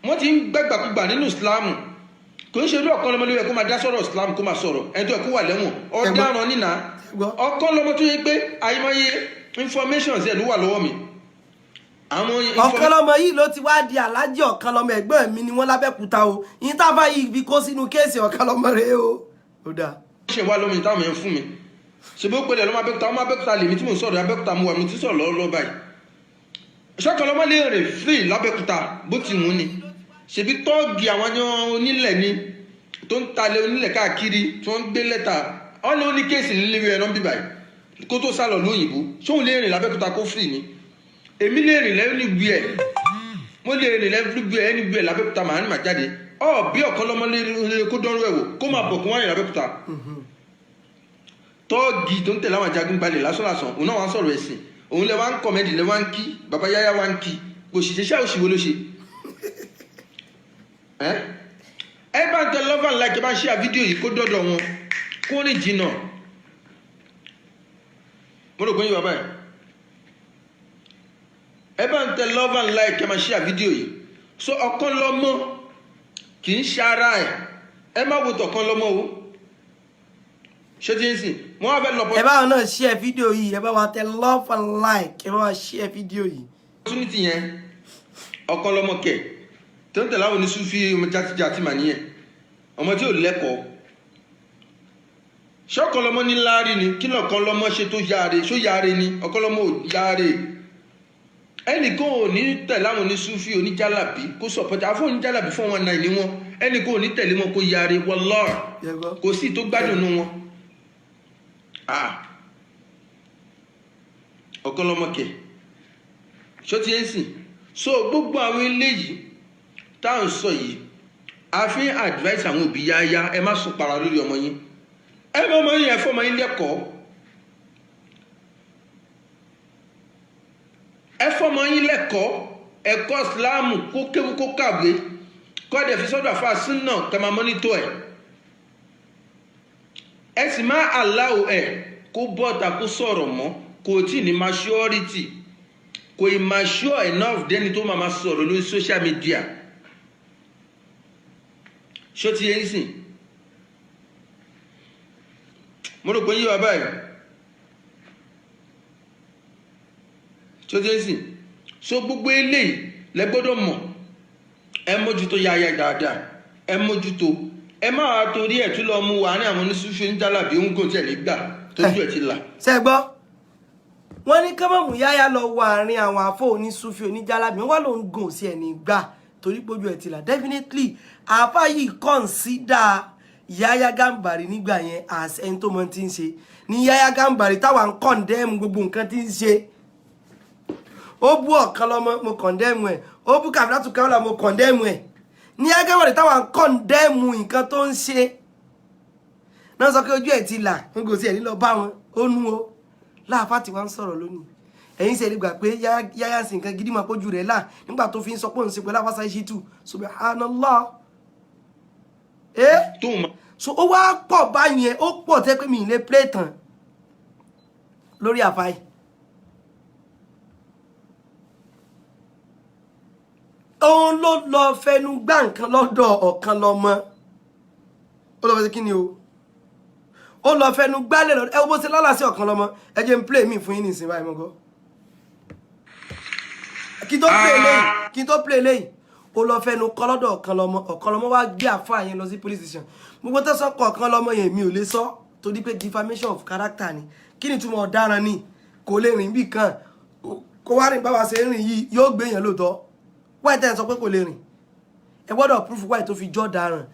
wọ́n ti ń gbẹ́gbàkúgbà nínú ìsìláàmù kò ń ṣe orí ọ̀kan lọ́mọ lórí ẹ̀ kó máa dá sọ̀rọ̀ ìsìláàmù kó máa sọ̀rọ̀ ẹni tó ẹ̀ kó wà lẹ́wọ̀n ọ̀daràn nínà ọ̀kan lọ́mọ tó yẹ pé àìmọye informations ẹ̀ ló wà lọ́wọ́ mi. ọ̀kan lọ́mọ yìí ló ti wá di aláàjì ọ̀kan lọ́mọ ẹ̀gbọ́n mi ni wọ́n lábẹ́kúta o yìí tá a bá yìí fi kó sínú kéèsì ọ̀kan lọ́mọ rẹ o. ó dáa. ṣe wá lómi táwọn yẹn fún mi ṣe bó pẹ̀lẹ́ lọ́mọ abẹ́kúta ọmọ abẹ́kúta lèmi tí mò ń sọ̀rọ̀ abẹ́kúta mu wà mí tí sọ̀rọ̀ lọ́wọ́ báyìí. ṣọ́kan lọ́mọ lè rìn free lábẹ́kúta bó ti wù ni ṣèbí tọ́ọ̀gì àwọn onílẹ̀ ni tó ń talẹ̀ onílẹ̀ káàkiri tí wọ́n ń gbé lẹ́tà ọ́ ní ó ní kéèsì nílé ẹ̀rọ ń bíbáyìí kó tó sálọ lóyìnbó ṣóun lè rìn lábẹ́kúta kó free ni èmi lè rìn lẹ́yìn níbi ẹ̀ mo lè rìn lẹ́yìn níbi ẹ̀ níbi ẹ̀ lábẹ́kúta màá ní màá jáde bí ọ̀kan lọ́mọ lè kó dánrú ẹ̀ wò kó máa bọ̀ kó wá rìn lábẹ́kúta tọ́ọ̀gì tó ń tẹ̀lé àwọn ajagun gbalẹ̀ lásánlàsàn òun náà wá ń sọ̀rọ̀ ẹ̀sìn òun lẹ wá ń kọ̀mẹ́dì lẹ wá ń kí bàbá Yahya wá ń kí òṣìṣẹ́ ṣáà òṣìwò ló ṣe ẹ bá ń tẹ lọ́fà ńlá kí bá ń ṣe àfídíò yìí kó dọ́dọ̀ wọn kó rìn jìnnà mo rò pé yín bàbá yìí ẹ bá ń tẹ love and like ẹ máa share fídíò yìí so ọ̀kan lọ́mọ kì í ṣe ara ẹ má wo tọ̀kan lọ́mọ o ṣé tí ń sìn wọ́n á fẹ́ lọ́pọ̀. ẹ bá wọn náà share fídíò yìí ẹ bá wa tẹ love and like ẹ bá wa share fídíò yìí. opportunity yẹn ọ̀kan lọ́mọ kẹ̀ tó ń tẹ̀lé àwọn oníṣúfì ọmọ játijàti mà nìyẹn ọmọ tí ò lẹ́kọ̀ọ́ ṣé ọ̀kan lọ́mọ ní láárí ni kí lọ́kan lọ́mọ ṣe tó yáre ṣó yáre ni ọ̀kan lọ́mọ ò yáre ẹnìkan ò ní tẹ̀lé àwọn oníṣúfì oníjàlábí kó sọ̀pọ̀tà àfọ̀ oníjàlábí fún wọn náà ní wọn ẹnìkan ò ní tẹ̀lé wọn kó yáre wallahi kò sí tó gbádùn nù wọn ọ̀kan lọ́mọ kẹ̀ ṣó ti ń sìn so gbogbo àwọn eléyìí tá à ń sọ yìí a fi ń advice àwọn òbí yáyá ẹ má sùn para lórí ọmọ yín ẹ bá ọmọ yín ẹ fọmọ yín lẹ́kọ̀ọ́ ẹ fọmọ yín lẹ́kọ̀ọ́ ẹ̀kọ́ ìsìláàmù kó kéwú kó kàwé kọ́ dẹ̀ fi sọ́dọ̀ àfa súnà kẹ́ máa mọ́nítọ̀ ẹ sì má allow ẹ kó bọ́ta kó sọ̀rọ̀ mọ́ kò tí ní maturity kò ì mature enough dẹ́ni tó máa sọ̀rọ̀ lórí social media ṣó ti yẹn sìn mo rò pé yí wa báyìí ṣó ti yẹn sìn so gbogbo eléyìí lẹ gbọ́dọ̀ mọ̀ ẹ mójútó yáyá dáadáa ẹ mójútó ẹ má wàá torí ẹ̀ tún lọ mú wa ní àwọn oníṣúfì ń jálàbí ń gùn tẹ̀ nígbà tójú ẹ̀ ti là. ṣe gbọ́ wọ́n ní kámọ́mù yáyá lọ wọ àárín àwọn àfọ oníṣúfì oníjàlábí wọ́n ló ń gùn sí ẹ̀ nígbà torí pójú ẹ̀ ti là definitely àáfà yìí consider Yahya Gambari nígbà yẹn as ẹni tó mọ ti ń ṣe ní Yahya Gambari táwa ń condemn gbogbo nǹkan tí ń ṣe ó bú ọ̀kan lọ́mọ mo condemn ẹ̀ ó bú Kàfílátù Káólà mo condemn ẹ̀ ní Yahya Gambari táwa ń condemn nǹkan tó ń ṣe náà sọ pé ojú ẹ̀ ti là ń gòsì ẹ̀ nílọ bá wọn ó nú o láàfà tí wọ́n ń sọ̀rọ̀ lónìí ẹ̀yin ṣe lè gbà pé Yahya sí nǹkan gidi máa pójú rẹ̀ là nígbà tó fi ń sọ pé òun ṣe pẹ̀lú àfàṣà Ṣítù subhanallah so ó wá pọ̀ báyẹn ó pọ̀ tẹ́ pé mi ì lè play tán lórí àfáì òun ló lọ fẹnu gbá nǹkan lọ́dọ̀ ọ̀kan lọ́mọ ó lọ fẹ́ sí kí ni o ó lọ fẹnu gbálẹ̀ lọ́dọ̀ ẹ wo bó ṣe lálàá sí ọ̀kan lọ́mọ ẹ jẹ́ n play mi fún yín ní ìsìn báyìí mọ́gọ́ kí n tó play lẹ́yìn ó lọ fẹnu kọ́ lọ́dọ̀ ọ̀kan lọ́mọ wá gbé àfáà yẹn lọ sí police station gbogbo tó sọ kọ̀ ọ̀kan lọ́mọ yẹn mi ò lè sọ torí pé defamation of character ni kí ni túmọ̀ ọ̀daràn ni kò lè rìn bí kan kó wá rìn báwa ṣe rìn yìí yóò gbé yẹn lóòótọ́ wáyé tẹ́ ẹ sọ pé kò lè rìn ẹ gbọ́dọ̀ proof wáyé tó fi jọ́ daràn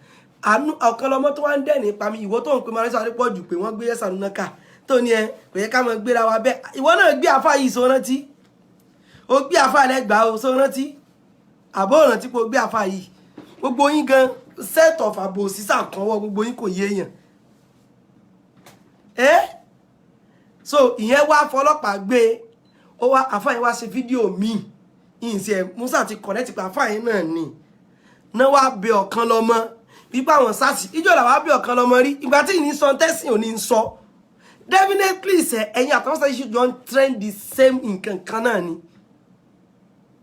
àánú ọ̀kan lọ́mọ tó wá ń dẹ̀ nípa mi ìwọ tó ń pe Marisa Adépọ̀jù pé wọ́n gbé Yẹ́sà Nùnákà tó ní ẹ kò yẹ ká mọ gbéra wa bẹ́ẹ̀ ìwọ náà gbé àfáà yìí sọ rántí ó gbé àfáà lẹ́gbàá ó sọ rántí àbọ̀ rántí pé ó gbé àfáà yìí gbogbo yín gan set of àbò sísà kanwọ́ gbogbo yín kò yéèyàn so ìyẹn wá fọlọ́pàá gbé ó wá àfáà yẹn wá ṣe fídíò míì ìyìnsì ẹ̀ Musa ti connect pé àfáà yẹn náà ni náà wá bẹ ọ̀kan lọ́mọ wípé àwọn sásì ìjọ làwọn á bẹ ọ̀kan lọ́mọ rí ìgbà tí ìní sọ tẹ́sìn ò ní sọ definitely ṣe ẹ̀yin àtàwọn sáyé ṣùgbọ́n don trend the same nǹkan kan náà ni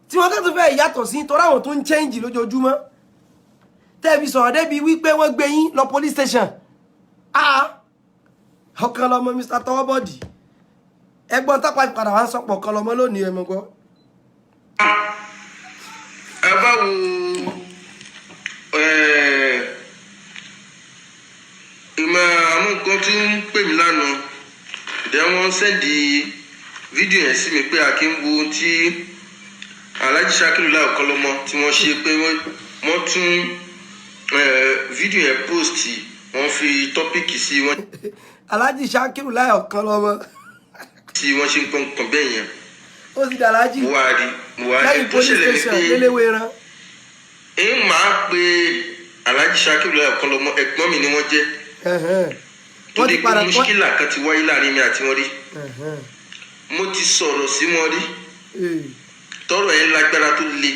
tí wọ́n kẹ́tù fẹ́ ìyàtọ̀ sí torí àwọn tó ń change lójoojúmọ́ tẹ́ẹ̀bí sọ̀rọ̀ débi wípé wọ́n gbé yín lọ police station ọ̀kan lọ́mọ Mr. Tọwọ́bọ̀dì ẹgbọ́n tápá ìpadà wá ń sọpọ̀ ọ̀kan lọ́mọ lónìí ẹmọ gbọ́. ẹ bá wo ìmọ̀ àwọn nǹkan tí ń pè mí lánàá ìdẹ́ wọ́n sẹ́ndì fídíò yẹn sí mi pé àkí ń wo ohun tí Alhaji Sakiru Lai Ọ̀kanlọ́mọ tí wọ́n ṣe pé wọ́n tún fídíò yẹn post wọ́n fi tọ́pìkì sí wọ́n. Alhaji Sakiru Lai Ọ̀kanlọ́mọ. tí wọ́n ṣe ń pọ́n nǹkan bẹ́ẹ̀ yẹn. ó sì dà Alhaji. mo wá rí tó ṣẹlẹ̀ ní pé ń máa pe Alhaji Sakiru Lai Ọ̀kanlọ́mọ ẹ̀gbọ́n mi ni wọ́n jẹ́. tó di pé muskila kan ti wáyé láàrin mi àti wọn rí. mo ti sọ̀rọ̀ sí wọn rí. tọrọ yẹn lágbára tó le.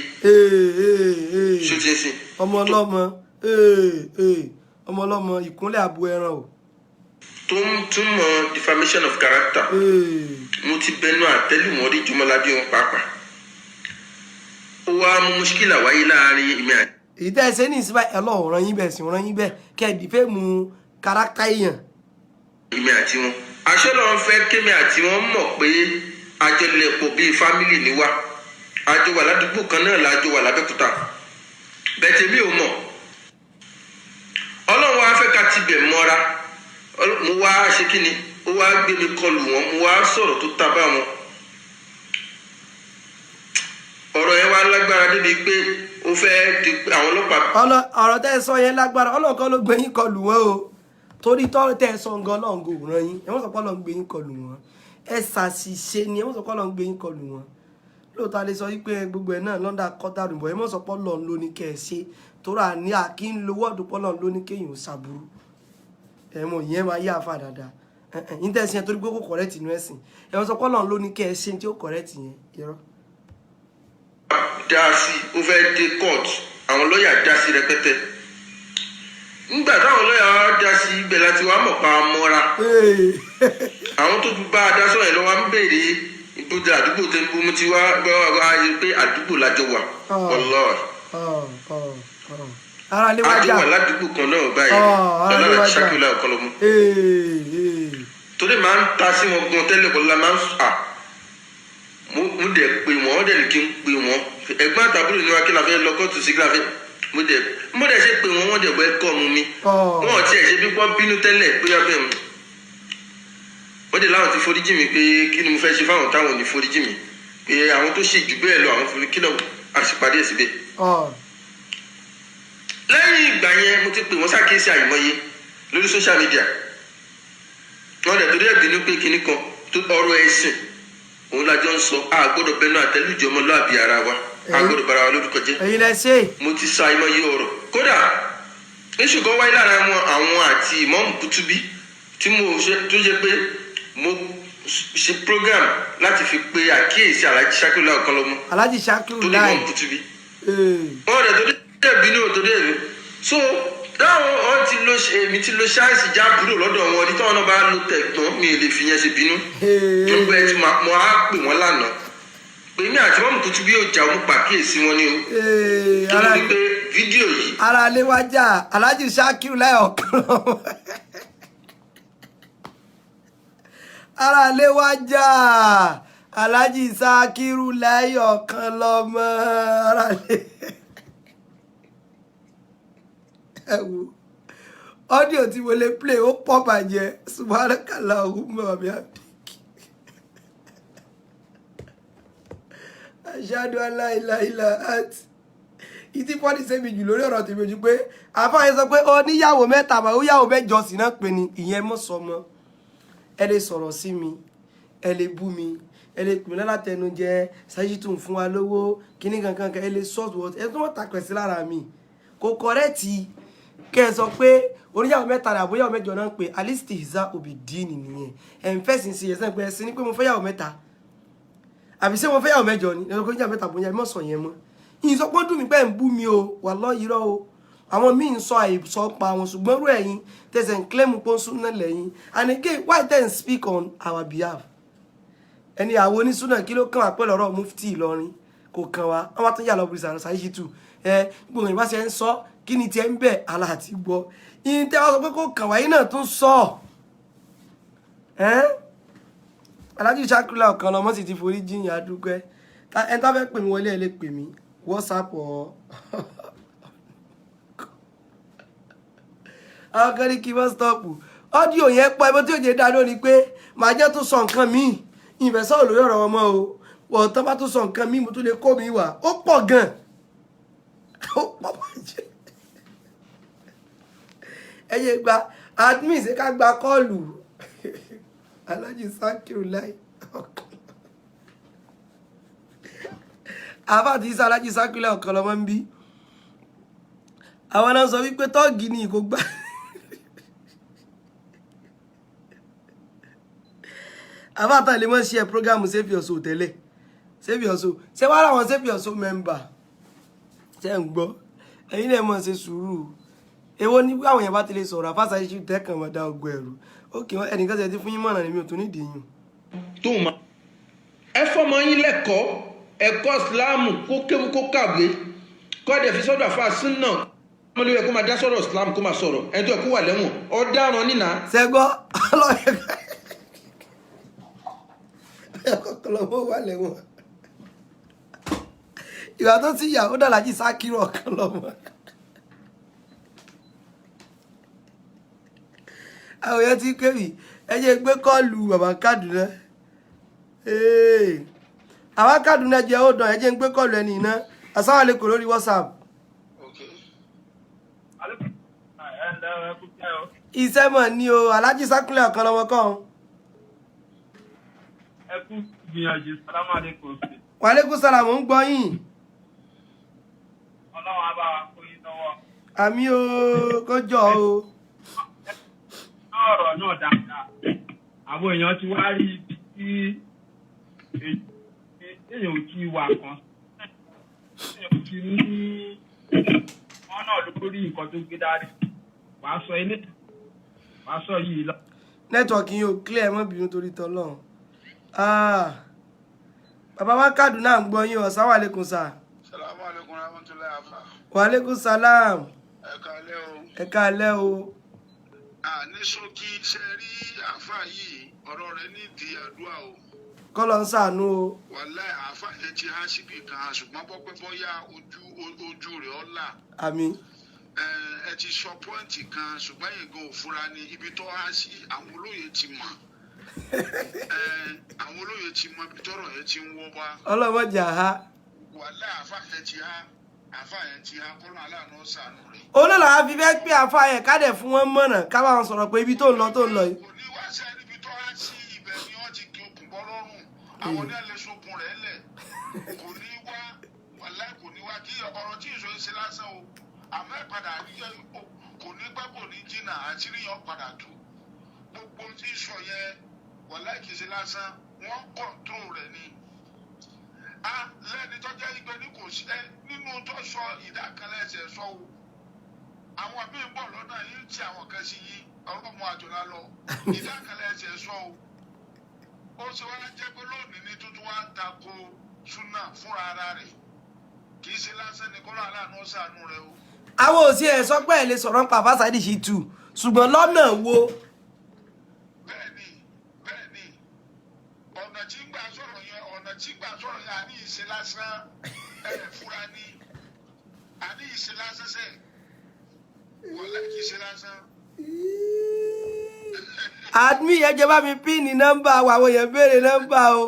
ṣó ti ń sìn. ọmọ ọlọ́mọ ìkúnlẹ̀ àbú ẹran o. tó ń túmọ̀ defamation of character. mo ti bẹnu àtẹ́lù wọn rí Jùmọ̀lábí wọn pàápàá ó wá mú muskila wáyé láàrin èmi àti. èyí tẹ́ ẹ ṣe ní ìsinmi ẹlọ́run ràn yín bẹ́ẹ̀ sì ràn yín bẹ́ẹ̀ kẹ́ ẹ dìfẹ́ mu kárátá èèyàn. èmi àti wọn aṣọ lọ́wọ́ fẹ́ kémi àti wọn mọ̀ pé àjọlẹ̀pọ̀ bíi fámìlì ni wá àjọ wà ládùúgbò kan náà lájọ wà lábẹ́kúta bẹ́ẹ̀ tèmi ò mọ̀ ọlọ́run wá fẹ́ ká tibẹ̀ mọ́ra mo wá ṣe kí ni ó wá gbé mi kọlù wọn mo wá sọ̀rọ̀ tó ta bá wọn ọ̀rọ̀ yẹn wá lágbára débi pé ó fẹ́ di àwọn ọlọ́pàá. ọ̀rọ̀ tẹ́ ẹ sọ yẹn lágbára ọlọ́run kan ló gbé yín kọlù wọn o torí tọ́rọ̀ tẹ́ ẹ sọ nǹkan ọlọ́run kò ràn yín ẹ wọ́n sọ pé ọlọ́run gbé yín kọlù wọn ẹ ṣàṣìṣe ni ẹ wọ́n sọ pé ọlọ́run gbé yín kọlù wọn lóòótọ́ a lè sọ wípé gbogbo ẹ̀ náà lọ́ndà kọ́tà rìbọ̀ ẹ wọ́n sọ pé ọlọ́run ló ní kẹ́ ẹ ṣe torí àní àkí ń lo wọ́ọ̀dù pé ọlọ́run ló ní kéèyàn ṣàbúrú ẹ mọ̀ ìyẹn máa yá àfa dáadáa yín tẹ́ ẹ ṣe yẹn torí pé kò kọ̀rẹ́tì inú ẹ̀sìn ẹ wọ́n sọ pé ọlọ́run ló ní kẹ́ ẹ ṣe tí ó kọ̀rẹ́tì yẹn irọ́. dá sí ó fẹ́ dé court àwọn lọ́ọ̀yà dá sí rẹpẹtẹ nígbà táwọn lọ́ọ̀yà dá sí ibẹ̀ láti wá mọ̀ pa mọ́ra àwọn tó bá a dá sọ̀rọ̀ yẹn lọ́wọ́ ń béèrè ibùdó àdúgbò tó ń bú mu ti wá gbọ́ ayé pé àdúgbò lájọ wà ọlọ́ọ̀ àjọ wà ládùúgbò kan náà báyìí lọ́la ṣàkíyèlá ọ̀kan lọ́mú torí máa ń ta sí wọn gan tẹ́lẹ̀ kọ́lá máa ń sà mo dẹ̀ pé wọ́n dẹ̀ ní kí n pè wọ́n ẹ̀gbọ́n àtàbúrò ni wá kí la fẹ́ lọ kóòtù sí kí la fẹ́ mo dẹ̀ ṣe pé wọ́n dẹ̀ wẹ́ kọ́ mu mi wọ́n ò tiẹ̀ ṣe bí wọ́n bínú tẹ́lẹ̀ pé abẹ́ mi wọ́n dẹ̀ láwọn ti foríjì mi pé kí ni mo fẹ́ ṣe fáwọn táwọn ò ní foríjì mi pé àwọn tó ṣe jù bẹ́ẹ̀ lọ àwọn forí kí náà àṣìpàdé ẹ̀ síbẹ̀. lẹ́yìn ìgbà yẹn mo ti pè wọ́n ṣàkíyèsí àìmọye lórí social media wọ́n dẹ̀ torí ẹ̀ bínú pé kinní kan tó ọ̀rọ̀ ẹ̀sìn òun lájọ ń sọ a gbọ́dọ̀ bẹnu àtẹ́lùjọ ọmọlúàbí ara wa a gbọ́dọ̀ bara wa lórúkọ jẹ́. ẹ̀yin lẹ ṣe. mo ti sa àìmọye ọ̀rọ̀ kódà iṣu kan wáyé lára àwọn àti ìmọ̀ọ́mù Kutubi tí mo ṣe tó yẹ pé mo ṣe program láti fi pe àkíyèsí Alhaji Shakiru Lai Ọ̀kanlọ́mọ. Alhaji Shakiru Lai tó ní ìmọ̀ọ́mù Kutubi. wọ́n rẹ̀ torí ẹ̀ bínú torí ẹ̀ so táwọn ọ̀hún ti lo èmi ti lo ṣáìsì jábúrò lọ́dọ̀ wọn ní táwọn náà bá lo tẹ̀gbọ́n mi lè fi yẹn ṣe bínú. nígbà tí mo á pè wọ́n lánàá pé mi àti mọ́mù Kutubi yóò jà òun pàkíyèsí wọn ni o. tó ní pé fídíò yìí. ara lè wájà Alhaji Shakiru Lai Ọ̀kanlọ́mọ. ara lè wájà Alhaji Shakiru Lai Ọ̀kanlọ́mọ ara lè. ẹ wo ọ́díò tí mo lè play ó pọ̀ bàjẹ́ subhanakallahumma wa bihamdik ashhadu an la ilaha illa ant ìtí pọ́nì sẹ́mi jù lórí ọ̀rọ̀ tèmi ojú pé àfáàyè sọ pé ó níyàwó mẹ́ta àmọ́ ó yàwó mẹ́jọ sí náà pé ni ìyẹn mọ́ sọmọ ẹ lè sọ̀rọ̀ sí mi ẹ lè bú mi ẹ lè pè mí látẹnujẹ Sajitu ń fún wa lówó kíní kankan ẹ lè sọ́ọ̀tù ẹ tó wọ́n takẹ̀ sí lára mi kò kọ́rẹ́ẹ̀tì kẹ́ ẹ sọ pé oníyàwó mẹ́ta ni àbóyàwó mẹ́jọ náà ń pè alisti ìzá òbí díìnì nìyẹn ẹ̀ ń fẹ́sìn sí ẹ̀sẹ̀ pé ẹ̀sìn ni pé mo fẹ́ yàwó mẹ́ta àbí ṣé mo fẹ́ yàwó mẹ́jọ ni ẹ̀rọ oníyàwó mẹ́ta bóyá ẹ mọ̀ sọ yẹn mọ́ ìyìn sọ pé ó dùn mí pé ń bú mi o wallahi irọ́ o àwọn míì ń sọ àìsọ pa wọn ṣùgbọ́n rú ẹ̀yin tẹ̀sẹ̀ ń claim pọ́n súnà lẹ́yìn and again why then speak on our behalf ẹni àwọn onísúnà kí ló kàn wá pẹ̀lú ọ̀rọ̀ mufti Ìlọrin kò kàn wá àwọn tó yà lọ bí sàrọ̀ Sajitu gbogbo ìbá ṣe ń sọ kí ni tiẹ̀ ń bẹ̀ aláàtì gbọ́ ìyìn tẹ́ wá sọ pé kò kàn wáyé náà tún sọ Alhaji Shakiru Lai Ọ̀kanlọ́mọ sì ti forí jiyàn adúgbẹ́ ẹni tá fẹ́ pè mí wọlé ẹ lè pè mí WhatsApp ọ̀ àwọn kan ní kí wọ́n stọ́ọ̀pù ọ́díò yẹn pọ̀ ẹbí tí ò jẹ́ dá lórí pé màá jẹ́ tó sọ nǹkan míì ìfẹ́sọ̀ lórí ọ̀rọ̀ wọn mọ́ o wọ́n tán bá tó sọ nǹkan míì mo tún lè kó mi wà ó pọ̀ gan ó pọ̀ bàjẹ́ ẹyẹ gba admin ṣe ká gba kọ́ọ̀lù Alhaji Shakiru Lai àfáàtì isa Alhaji Shakiru Lai Ọ̀kanlọ́mọ ń bí àwọn náà sọ wípé tọ́ọ̀gì ni kò gbà àfáàtà lè mọ́ ṣe program Save Your Soul tẹ́lẹ̀ Save Your Soul ṣé wàá rà wọn Save Your Soul member ṣe ń gbọ́ ẹ̀yin náà mọ̀ ṣe sùúrù èwo ní àwọn èèyàn bá ti lè sọ̀rọ̀ àfáàsà iṣu tẹ́kàn mọ́ dá ọgbọ ẹ̀rù ókè ẹnìkan ṣe ti fún yín mọ̀nà ni mi ò tún nídìí yín. tó ma ẹ fọmọ yín lẹ́kọ̀ọ́ ẹ̀kọ́ ìsìláàmù kó kéwú kó kàwé kó dẹ̀ fi sọ́dọ̀ àfa súnà ọmọ lórí ẹ̀ kó máa dá sọ̀rọ̀ ìsìláàmù kó máa sọ̀rọ̀ ẹni tó yẹ kó wà lẹ́wọ̀n ọ̀daràn nínà. sẹ́gbọ́ ọlọ́mọ wà lẹ́wọ̀n ìwà tó ti yà ó dàlájì sákìrọ̀ ọ̀kan lọ́mọ. àwọn èèyàn ti kéwì ẹ jẹ́ gbé kọ́ọ̀lù bàbá Kaduna àwọn Kaduna jẹ́ ó dàn ẹ jẹ́ gbé kọ́ọ̀lù ẹni iná assalamu alaikum lórí WhatsApp. iṣẹ́ mọ̀ ní o alájí sákúnlẹ̀ ọ̀kan lọ́wọ́ kan. ẹ kú gbìyànjú sálámù alẹ́kùn sí. wàlékún sàlámù ń gbọ́ yín. ọlọ́run á bá wa kó yín lọ́wọ́. àmì o kó jọ o. ọ̀rọ̀ náà dáadáa àwọn èèyàn ti wá rí ibi tí èèyàn ò ti wà kan èèyàn ò ti ní wọn náà lórí nǹkan tó gbé dání wàá sọ ilé wàá sọ yìí lọ. nẹ́tíwọ̀kì yóò clear mọ́ bínú torí tọ́lọ́run. bàbá wa Kaduna ń gbọ́ yín assalamu alaikum sà. Salamu alaikum rahmatullahi afa. wàlékún sàlám. Ẹ káalẹ́ o. ẹ káalẹ́ o. Ní ṣókí ṣe rí àáfà yìí ọ̀rọ̀ rẹ̀ nídìí àdúrà o. kọ́lọ̀ ń ṣàánú o. Wàláì àáfà yẹn ti há síbi kan ṣùgbọ́n bọ́pẹ́ bọ́yá ojú rẹ̀ ọ́ là. àmín. Ẹ ti sọ pọ́ǹtì kan ṣùgbọ́n yìnbọn ò fura ní ibi tó há sí àwọn olóye ti mọ̀. Àwọn olóye ti mọ ibi tọ́rọ̀ yẹn ti ń wọ́ wá. ọlọ́mọdé àhá. Wàláì àáfà yẹn ti há kọ́lọ́ aláàánú ṣàánú rẹ̀. olóòlà á fi fẹ́ pé àfa yẹn ká dẹ̀ fún wọn mọ̀nà ká bá wọn sọ̀rọ̀ pé ibi tó ń lọ yìí. kò ní wá sí ẹni ibi tó há sí ibẹ̀ ni wọ́n ti kí okùn bọ́ lọ́rùn àwọn ní alẹ́ sokùn rẹ̀ lẹ̀ kò ní wá wàláì kò ní wá kí ọ̀rọ̀ tí ìṣó ń ṣe lásán o àmọ́ ìpadà kò ní pẹ́ kò ní jìnnà àti ríyan padà tú gbogbo tí ìṣó yẹn wàláì kì í ṣe lásán wọ́n kọ̀ǹtró rẹ̀ ni lẹ́ni tó jẹ́ igbe ní kò sí nínú tó sọ ìdákanlẹ̀ ẹsẹ̀ sọ o àwọn míì bọ̀ lọ́nà yìí tí àwọn kan sí yìí ọlọ́mọ àjọlá lọ ìdákanlẹ̀ ẹsẹ̀ sọ o ó ṣe wá jẹ́ pé lónìí ní tuntun wá ń tako súnà fúnra ara rẹ̀ kì í ṣe lásán ní kọ́lá aláàánú ṣàánú rẹ̀ o. àwọn òsì ẹ̀ sọ pé ẹ̀ lè sọ̀rọ̀ nípa Alfa Saheed Shittu ṣùgbọ́n lọ́nà wo. bẹ́ẹ̀ni ọ̀nà tí gbà sọ̀rọ̀ yẹn àní ìṣe lásán fúra ní àní ìṣe lásán sẹ́ wọlé kì í ṣe lásán. admi ẹ jẹ́ bá mi pín ní nọ́mbà àwọn èèyàn béèrè nọ́mbà o.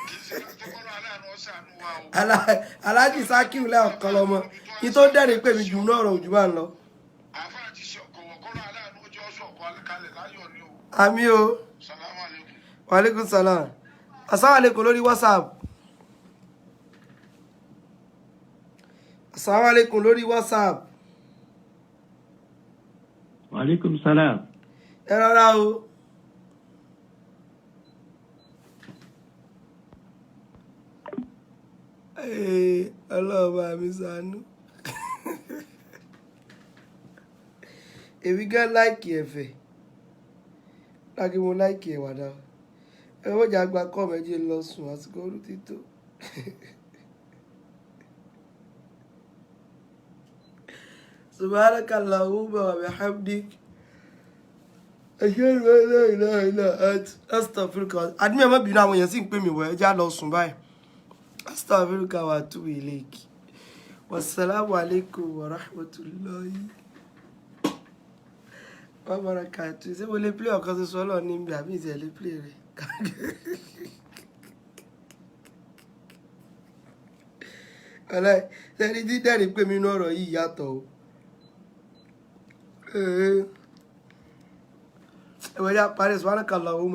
kì í ṣe lásán kọ́lọ́ aláàánú ṣàánú wa o. aláàjì sákìú lẹ́ọ̀kan lọ́mọ ní tó dẹ́rìn pé mi jù náà rọ̀ òjò bá ń lọ. àfa àti ṣọkọ̀wọ̀ kọ́lọ́ aláàánú ojú ọ̀ṣọ́ ọ̀kọ́ kalẹ̀ láyọ̀ ni o. àmì o. Salamu alaikum. wàlékún sàlám. assalamu alaikum lórí WhatsApp. assalamu alaikum lórí WhatsApp. wàlékún sálàm. ẹ rọra o. ọlọ́ọ̀bá mi ṣàánú. èmi gán láìkì ẹ̀fẹ̀ láti mo láìkì ẹ̀wà dáa ẹ wọ́n jà gba kọ́ méjì lọ sùn àsìkò ọdún títò. subhanaka allahumma wa bihamdik ashhadu an la ilaha illa anta astaghfiruka àdúmí ẹ̀ mọ́ bínú àwọn èèyàn sì ń pè mí wọ̀ ẹ́ já lọ sùn báyìí astaghfiruka wa atubu ilayk wassalamu alaikum wa rahmatullahi wa barakatuh ṣé mo lè play ọ̀kan ṣoṣo ọlọ́ọ̀ níbi àbí ìṣẹ̀ lè play rẹ̀ ọ̀lẹ́ sẹ́ni dídẹ́rìn pé mi inú ọ̀rọ̀ yìí yàtọ̀ o ẹ̀wọ̀n yá parí subhanaka allahumma